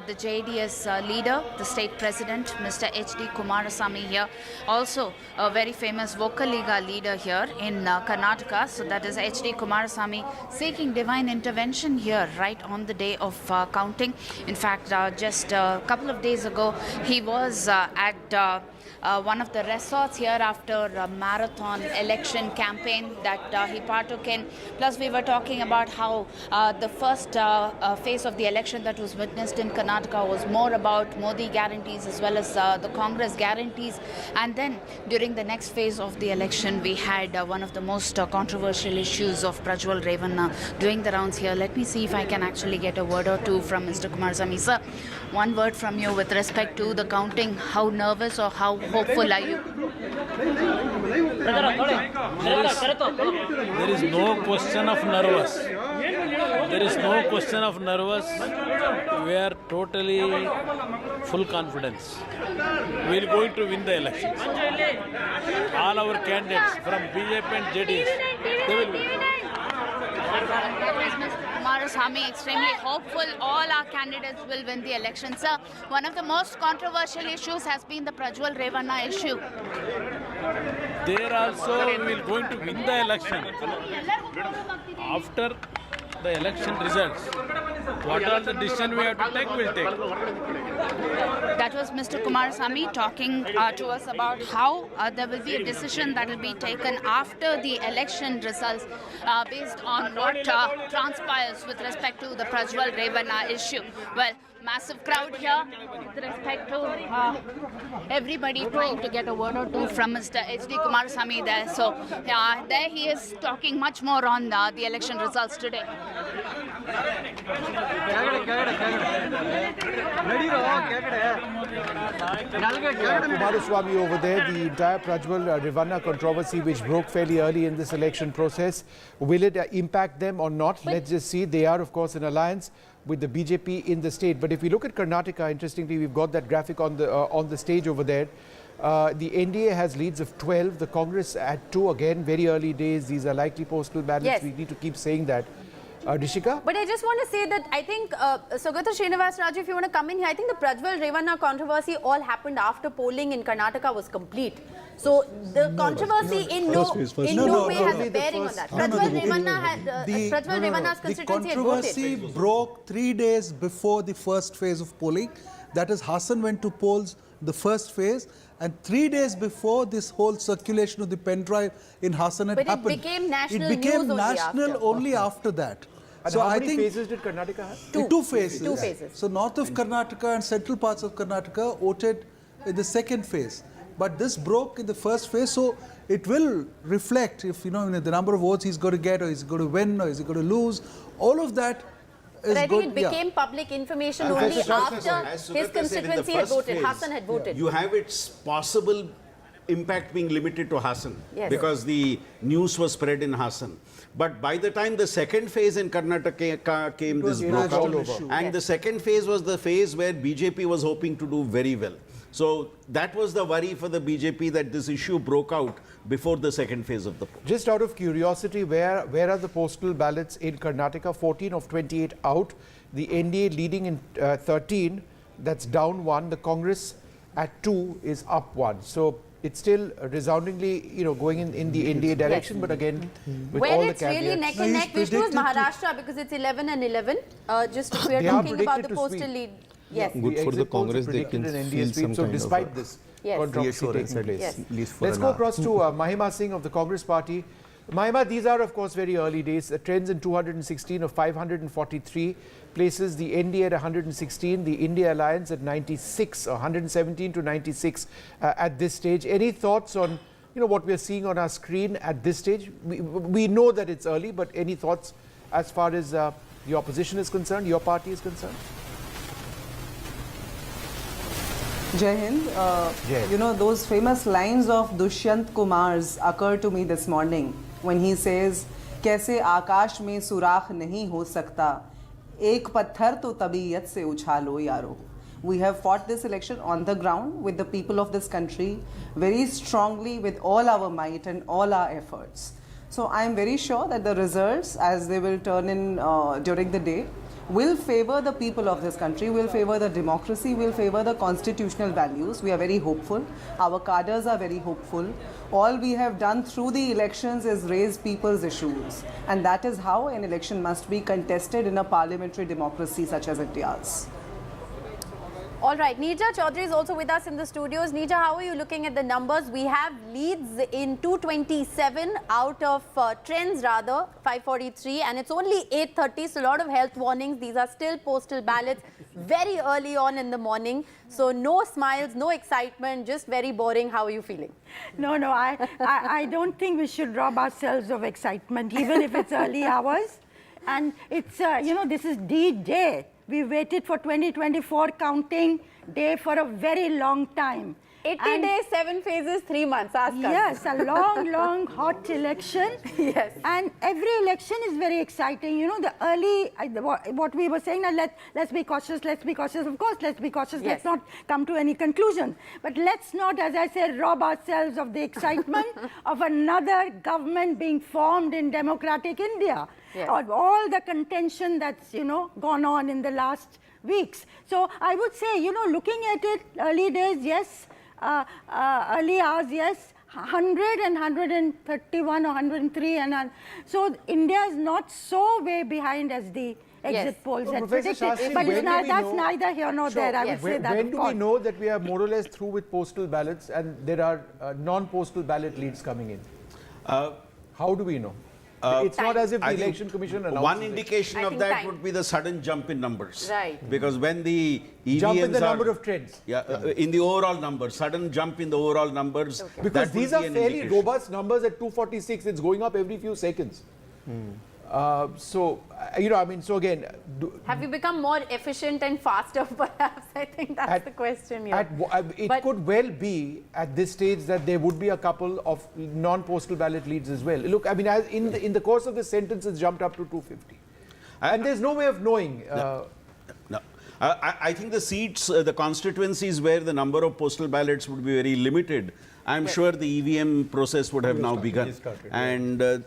the JDS leader, the state president, Mr. H.D. Kumarasamy here, also a very famous Vokaliga leader here in Karnataka. So that is H.D. Kumarasamy seeking divine intervention here right on the day of counting. In fact, just a couple of days ago, he was at one of the resorts here after a marathon election campaign that he partook in. Plus, we were talking about how the first phase of the election that was witnessed in Karnataka was more about Modi guarantees as well as the Congress guarantees. And then during the next phase of the election, we had one of the most controversial issues of Prajwal Revanna doing the rounds here. Let me see if I can actually get a word or two from Mr. Kumarasamy. Sir, one word from you with respect to the counting. How nervous or how hopeful are you? There is no question of nervous. There is no question of nervous. We are totally full confidence. We are going to win the elections. All our candidates from BJP and JDS, they will win. Kumarasamy, extremely hopeful all our candidates will win the election. Sir, one of the most controversial issues has been the Prajwal Revanna issue. There also we will going to win the election. After the election results, what are the decisions we have to take, we'll take. That was Mr. Kumarasamy talking to us about how there will be a decision that will be taken after the election results based on what transpires with respect to the Prajwal Revanna issue. Well, massive crowd here with respect to everybody trying to get a word or two from Mr. H.D. Kumarasamy there. So there he is talking much more on the election results today. Kumarasamy over there, the entire Prajwal Revanna controversy which broke fairly early in this election process, will it impact them or not? Let's just see. They are, of course, in alliance with the BJP in the state. But if we look at Karnataka, interestingly, we've got that graphic on the stage over there. The NDA has leads of 12, the Congress at 2. Again, very early days. These are likely postal ballots. Yes. We need to keep saying that. Rishika? But I just want to say that I think, Sugata Srinivas Raju, if you want to come in here, I think the Prajwal Revanna controversy all happened after polling in Karnataka was complete. So the controversy in no way has a bearing on that. Prajwal Revanna's constituency had voted. The controversy broke 3 days before the first phase of polling. That is, Hassan went to polls the first phase, and 3 days before this whole circulation of the pen drive in Hassan had happened. But it became national It became news national only after that. And so how I many think phases did Karnataka have? Two phases. Two phases. So north of Karnataka and central parts of Karnataka voted in the second phase. But this broke in the first phase, so it will reflect if, the number of votes he's going to get, or is he going to win, or is he going to lose. All of that is But I think good. it became public information only after his constituency had voted, Hassan had voted. You have its possible impact being limited to Hassan, Yes. because the news was spread in Hassan. But by the time the second phase in Karnataka came, this broke out. And the second phase was the phase where BJP was hoping to do very well. So that was the worry for the BJP, that this issue broke out before the second phase of the poll. Just out of curiosity, where are the postal ballots in Karnataka? 14 of 28 out. The NDA leading in 13, that's down 1. The Congress at 2 is up 1. So it's still resoundingly, going in the NDA direction, Yes. but again, with Where all the it's really caveats. neck and neck, Vishnu, is Maharashtra, because it's 11 and 11. Just if we are They are talking about the predicted to postal sweep. lead. Yes. Good for the exit polls are Congress, they predicted can an NDA feel sweep. some So kind of despite this Yes. controversy reassurance taking at place. Yes. least for Let's an go hour. across to Mahima Singh of the Congress Party. Mahima, these are of course very early days. Trends in 216 of 543 places. The NDA at 116, the India Alliance at 96, 117 to 96 at this stage. Any thoughts on what we are seeing on our screen at this stage? We know that it's early, but any thoughts as far as the opposition is concerned, your party is concerned? Jai Hind. Those famous lines of Dushyant Kumar's occur to me this morning when he says, कैसे आकाश में सुराख नहीं हो सकता, एक पत्थर तो तबीयत से उछालो यारो. We have fought this election on the ground with the people of this country very strongly with all our might and all our efforts. So I am very sure that the results, as they will turn in during the day, will favor the people of this country, will favor the democracy, will favor the constitutional values. We are very hopeful. Our cadres are very hopeful. All we have done through the elections is raise people's issues. And that is how an election must be contested in a parliamentary democracy such as India's. All right, Neerja Chaudhary is also with us in the studios. Neerja, how are you looking at the numbers? We have leads in 227 out of trends rather, 543, and it's only 8:30, so a lot of health warnings. These are still postal ballots very early on in the morning. So no smiles, no excitement, just very boring. How are you feeling? No, I don't think we should rob ourselves of excitement, even if it's early hours. And it's, this is D-Day. We waited for 2024 counting day for a very long time. 80 days, 7 phases, 3 months. Ask us. Yes, a long, hot election. Yes. And every election is very exciting. The early, what we were saying, let's be cautious, let's be cautious. Of course, let's be cautious. Yes. Let's not come to any conclusion. But let's not, as I said, rob ourselves of the excitement of another government being formed in democratic India. Yes. Or all the contention that's, gone on in the last weeks. So I would say, looking at it, early days, yes. Early hours, yes, 100 and 131 or 103, so India is not so way behind as the exit polls had predicted. But that's neither here nor there. I would say that. When do we know that we are more or less through with postal ballots and there are non-postal ballot leads coming in? How do we know? It's not as if the Election Commission announced. One indication of that would be the sudden jump in numbers. Right. Because when the EVMs jump in the number of trends. Yeah, in the overall numbers, sudden jump in the overall numbers. Okay. Because these are fairly robust numbers at 246. It's going up every few seconds. So again... Have you become more efficient and faster, perhaps? I think that's the question here. It could well be at this stage that there would be a couple of non-postal ballot leads as well. Look, in the course of this sentence, it's jumped up to 250. And there's no way of knowing. No. I think the seats, the constituencies where the number of postal ballots would be very limited, I'm sure the EVM process would have now begun. And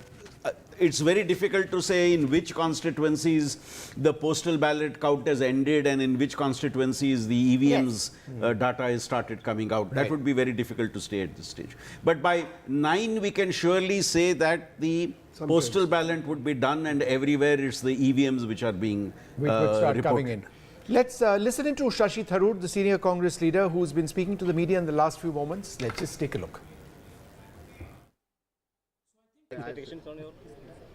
it's very difficult to say in which constituencies the postal ballot count has ended and in which constituencies the EVM's data has started coming out. That would be very difficult to say at this stage. But by 9, we can surely say that the postal ballot would be done and everywhere it's the EVMs which are being reported. Coming in. Let's listen into Shashi Tharoor, the senior Congress leader who's been speaking to the media in the last few moments. Let's just take a look.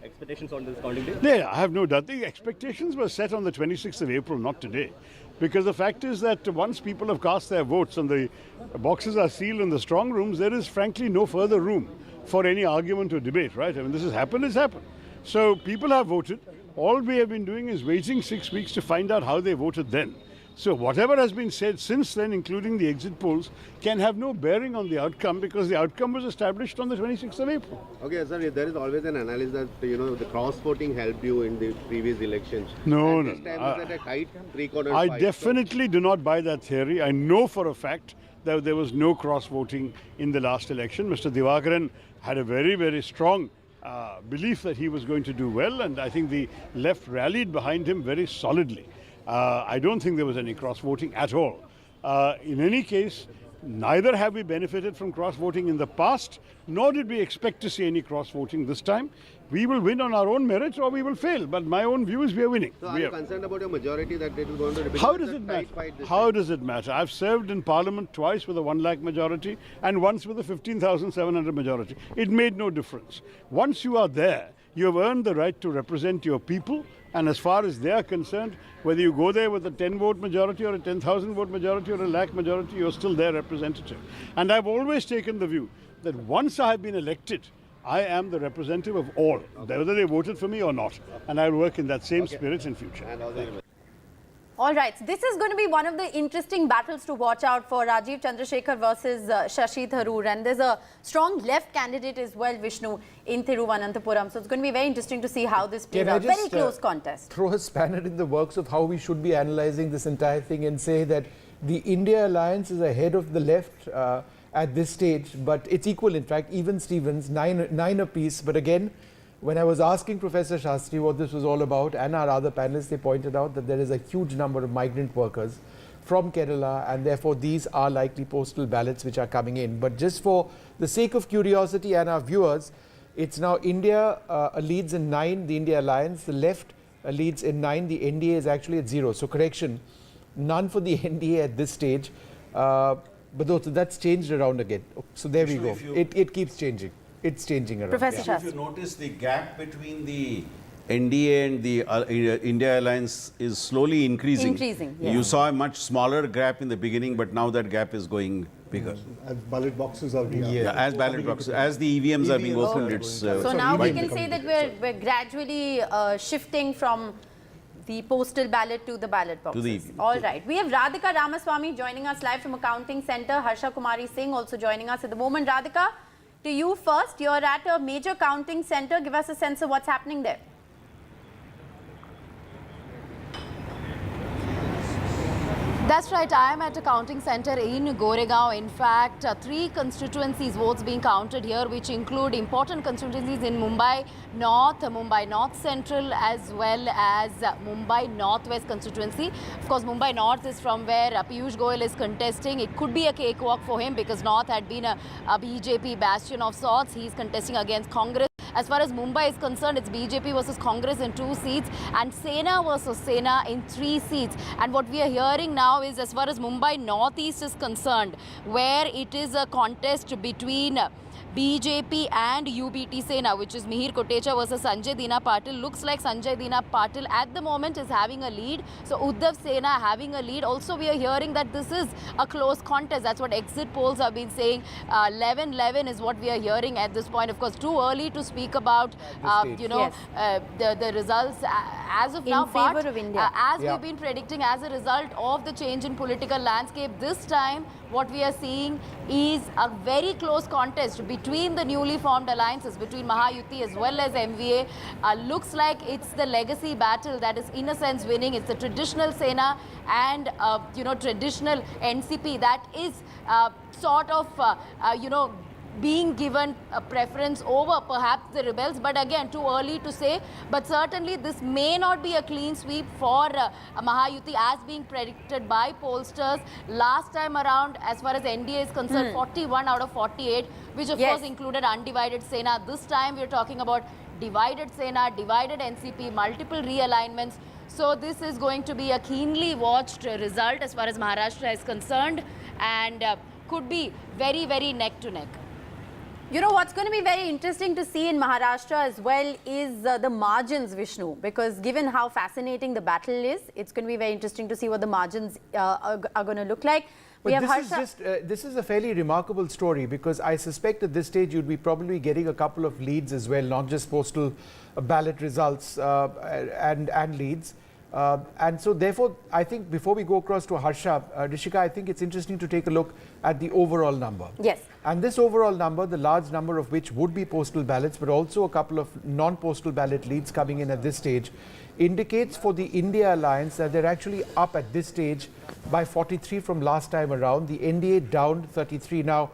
Expectations on this counting day? Yeah, I have no doubt. The expectations were set on the 26th of April, not today. Because the fact is that once people have cast their votes and the boxes are sealed in the strong rooms, there is frankly no further room for any argument or debate, right? I mean, this has happened, it's happened. So people have voted. All we have been doing is waiting 6 weeks to find out how they voted then. So whatever has been said since then, including the exit polls, can have no bearing on the outcome because the outcome was established on the 26th of April. Okay, sir, there is always an analysis that, the cross-voting helped you in the previous elections. No. This time was at a tight three-quarter I fight, definitely do not buy that theory. I know for a fact that there was no cross-voting in the last election. Mr. Divakaran had a very, very strong belief that he was going to do well, and I think the left rallied behind him very solidly. I don't think there was any cross-voting at all. In any case, neither have we benefited from cross-voting in the past, nor did we expect to see any cross-voting this time. We will win on our own merits or we will fail, but my own view is we are winning. So are you concerned about your majority that it is going to repeat? How does it matter? How does it matter? I've served in Parliament twice with a 1 lakh majority and once with a 15,700 majority. It made no difference. Once you are there, you have earned the right to represent your people. And as far as they are concerned, whether you go there with a 10-vote majority or a 10,000-vote majority or a lakh majority, you're still their representative. And I've always taken the view that once I have been elected, I am the representative of all, whether they voted for me or not. And I'll work in that same spirit in future. All right, so this is going to be one of the interesting battles to watch out for, Rajiv Chandrasekhar versus Shashi Tharoor, and there's a strong left candidate as well, Vishnu, in Thiruvananthapuram. So it's going to be very interesting to see how this plays out. Very close contest. Throw a spanner in the works of how we should be analysing this entire thing and say that the India alliance is ahead of the left at this stage, but it's equal, in fact, even Stevens, nine apiece. But again, when I was asking Professor Shastri what this was all about, and our other panelists, they pointed out that there is a huge number of migrant workers from Kerala, and therefore these are likely postal ballots which are coming in. But just for the sake of curiosity and our viewers, it's now India leads in 9, the India Alliance, the left leads in 9, the NDA is actually at 0. So correction, none for the NDA at this stage, but that's changed around again. So there we go. It keeps changing. It's changing around. Professor Shastri. If you notice, the gap between the NDA and the India Alliance is slowly increasing. Increasing, yes. You saw a much smaller gap in the beginning, but now that gap is going bigger. As ballot boxes are being as ballot boxes, as the EVMs are being opened, it's so now we can say that we're gradually shifting from the postal ballot to the ballot boxes. All right. We have Radhika Ramaswamy joining us live from Accounting Centre. Harsha Kumari Singh also joining us at the moment. Radhika, to you first. You're at a major counting centre. Give us a sense of what's happening there. That's right. I am at a counting centre in Goregaon. In fact, 3 constituencies votes being counted here, which include important constituencies in Mumbai North Central, as well as Mumbai Northwest constituency. Of course, Mumbai North is from where Piyush Goyal is contesting. It could be a cakewalk for him because North had been a BJP bastion of sorts. He's contesting against Congress. As far as Mumbai is concerned, it's BJP versus Congress in 2 seats and Sena versus Sena in 3 seats. And what we are hearing now is, as far as Mumbai Northeast is concerned, where it is a contest between BJP and UBT Sena, which is Mihir Kotecha versus Sanjay Dina Patil. Looks like Sanjay Dina Patil at the moment is having a lead. So Uddhav Sena having a lead. Also, we are hearing that this is a close contest. That's what exit polls have been saying. 11-11 is what we are hearing at this point. Of course, too early to speak about, the results as of now. In favor of India. As we've been predicting, as a result of the change in political landscape, this time what we are seeing is a very close contest between the newly formed alliances, between Mahayuti as well as MVA. Looks like it's the legacy battle that is in a sense winning. It's the traditional Sena and traditional NCP that is sort of being given a preference over perhaps the rebels, but again too early to say. But certainly this may not be a clean sweep for Mahayuti as being predicted by pollsters. Last time around, as far as NDA is concerned, 41 out of 48, which of course included undivided Sena. This time we're talking about divided Sena, divided NCP, multiple realignments. So this is going to be a keenly watched result as far as Maharashtra is concerned, and could be very, very neck to neck. You know, what's going to be very interesting to see in Maharashtra as well is the margins, Vishnu, because given how fascinating the battle is, it's going to be very interesting to see what the margins are going to look like. But this is a fairly remarkable story, because I suspect at this stage you'd be probably getting a couple of leads as well, not just postal ballot results and leads. And so therefore, I think before we go across to Harsha, Rishika, I think it's interesting to take a look at the overall number. Yes. And this overall number, the large number of which would be postal ballots, but also a couple of non-postal ballot leads coming in at this stage, indicates for the India Alliance that they're actually up at this stage by 43 from last time around. The NDA down 33. Now,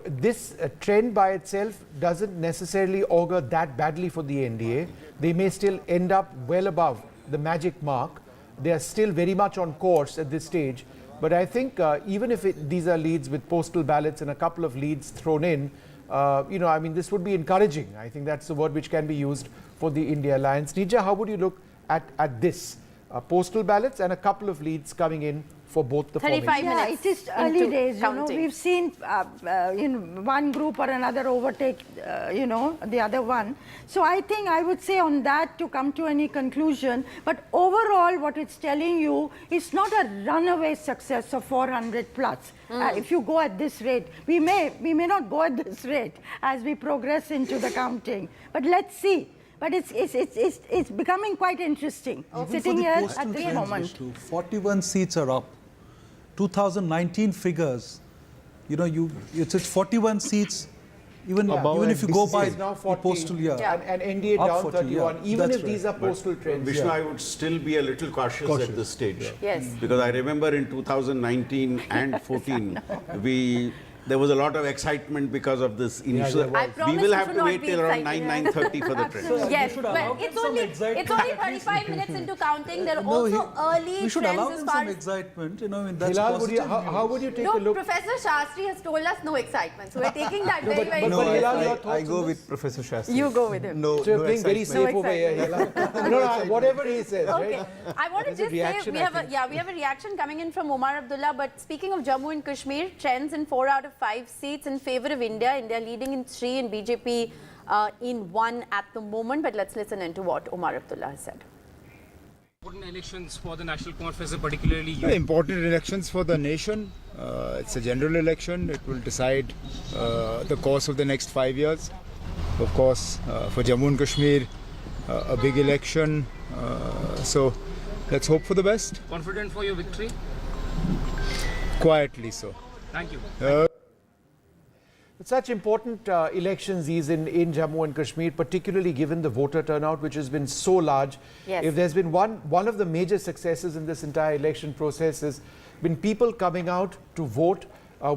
this trend by itself doesn't necessarily augur that badly for the NDA. They may still end up well above the magic mark. They are still very much on course at this stage. But I think even if these are leads with postal ballots and a couple of leads thrown in, this would be encouraging. I think that's the word which can be used for the India Alliance. Nija, how would you look at this? Postal ballots and a couple of leads coming in for both the 35 minutes. It is early days. We've seen one group or another overtake, the other one. So I think I would say on that to come to any conclusion. But overall, what it's telling you is not a runaway success of 400 plus. If you go at this rate, we may not go at this rate as we progress into the counting. But let's see. but it's becoming quite interesting. Sitting here at this moment. 41 seats are up. 2019 figures, you know, it's 41 seats. Even if you go by now 40, postal year, and NDA down 40, 31, yeah. even That's if these are postal trends. Vishnu, I would still be a little cautious at this stage. Yes. Because I remember in 2019 and 14, there was a lot of excitement because of this initial. We will have to wait till around 9:30 for the trends. Yes, well, it's only 35 minutes into counting. There are also early we should trends allow as him far some as excitement. You know, I mean, that's Hilal, positive. how would you take no, a look? Professor Shastri has told us no excitement, so we're taking that very but Hilal, your thoughts I go on with Professor Shastri. You go with him. No, So you're no playing very excitement. safe over here, Hilal. No, whatever he says, Okay, right? I want to There's a just say reaction, we I have think. we have a reaction coming in from Omar Abdullah. But speaking of Jammu and Kashmir, trends in 4 out of 5 seats in favour of India. India leading in 3 and BJP in 1 at the moment. But let's listen into what Omar Abdullah has said. Important elections for the National Conference, particularly you. Important elections for the nation. It's a general election. It will decide the course of the next 5 years. Of course, for Jammu and Kashmir, a big election. So let's hope for the best. Confident for your victory? Quietly so. Thank you. Such important elections these in Jammu and Kashmir, particularly given the voter turnout, which has been so large. Yes. If there's been one of the major successes in this entire election process has been people coming out to vote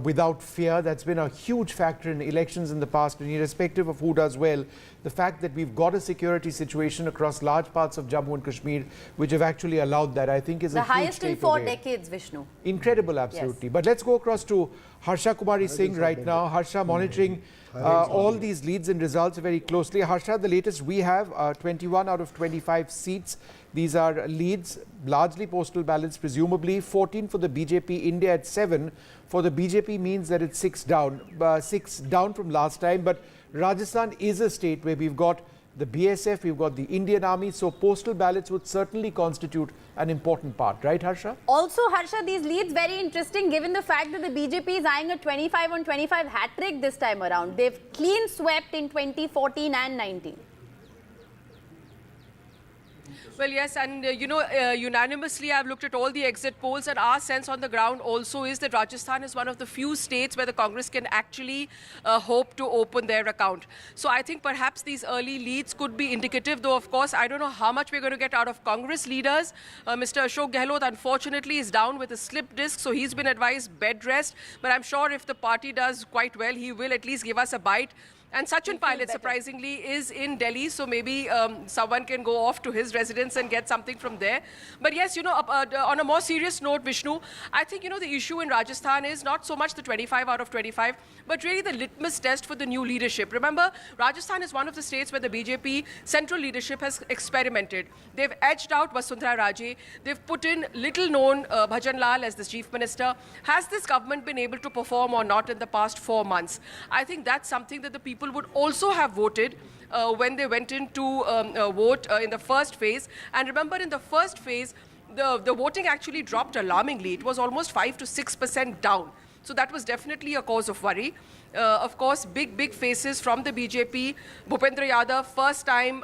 without fear. That's been a huge factor in elections in the past, and irrespective of who does well, the fact that we've got a security situation across large parts of Jammu and Kashmir, which have actually allowed that, I think is a huge takeaway. The highest in 4 decades, Vishnu. Incredible, absolutely. But let's go across to Harsha Kumari Singh right now. Harsha monitoring all these leads and results very closely. Harsha, the latest we have 21 out of 25 seats. These are leads, largely postal ballots, presumably 14 for the BJP, India at 7. For the BJP means that it's 6 down from last time. But Rajasthan is a state where we've got the BSF, we've got the Indian Army, so postal ballots would certainly constitute an important part, right, Harsha? Also, Harsha, these leads very interesting given the fact that the BJP is eyeing a 25 on 25 hat-trick this time around. They've clean swept in 2014 and 19. Well, yes, and unanimously I've looked at all the exit polls, and our sense on the ground also is that Rajasthan is one of the few states where the Congress can actually hope to open their account. So I think perhaps these early leads could be indicative, though of course I don't know how much we're going to get out of Congress leaders. Mr. Ashok Gehlot unfortunately is down with a slip disc, so he's been advised bed rest, but I'm sure if the party does quite well, he will at least give us a bite. And Sachin Pilot, surprisingly, is in Delhi, so maybe someone can go off to his residence and get something from there. But yes, on a more serious note, Vishnu, I think, the issue in Rajasthan is not so much the 25 out of 25, but really the litmus test for the new leadership. Remember, Rajasthan is one of the states where the BJP central leadership has experimented. They've edged out Vasundhara Raje. They've put in little-known Bhajan Lal as the chief minister. Has this government been able to perform or not in the past 4 months? I think that's something that the people would also have voted when they went in to vote in the first phase. And remember, in the first phase, the voting actually dropped alarmingly. It was almost 5 to 6% down. So that was definitely a cause of worry. Of course, big faces from the BJP. Bhupendra Yadav, first time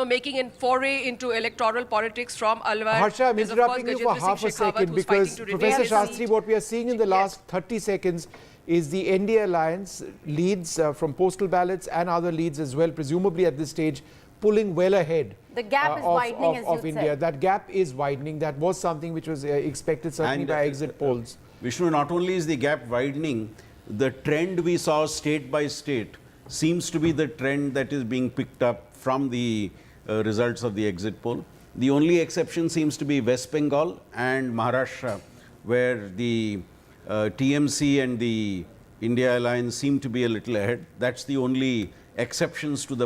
making a foray into electoral politics from Alwar. Harsha, I'm interrupting you for half a second because Professor Shastri, what we are seeing in the last 30 seconds is the NDA alliance leads from postal ballots and other leads as well, presumably at this stage, pulling well ahead. The gap is widening, as you India. said. That gap is widening. That was something which was expected certainly by exit polls. Vishnu, not only is the gap widening, the trend we saw state by state seems to be the trend that is being picked up from the results of the exit poll. The only exception seems to be West Bengal and Maharashtra, where the TMC and the India Alliance seem to be a little ahead. That's the only exceptions to the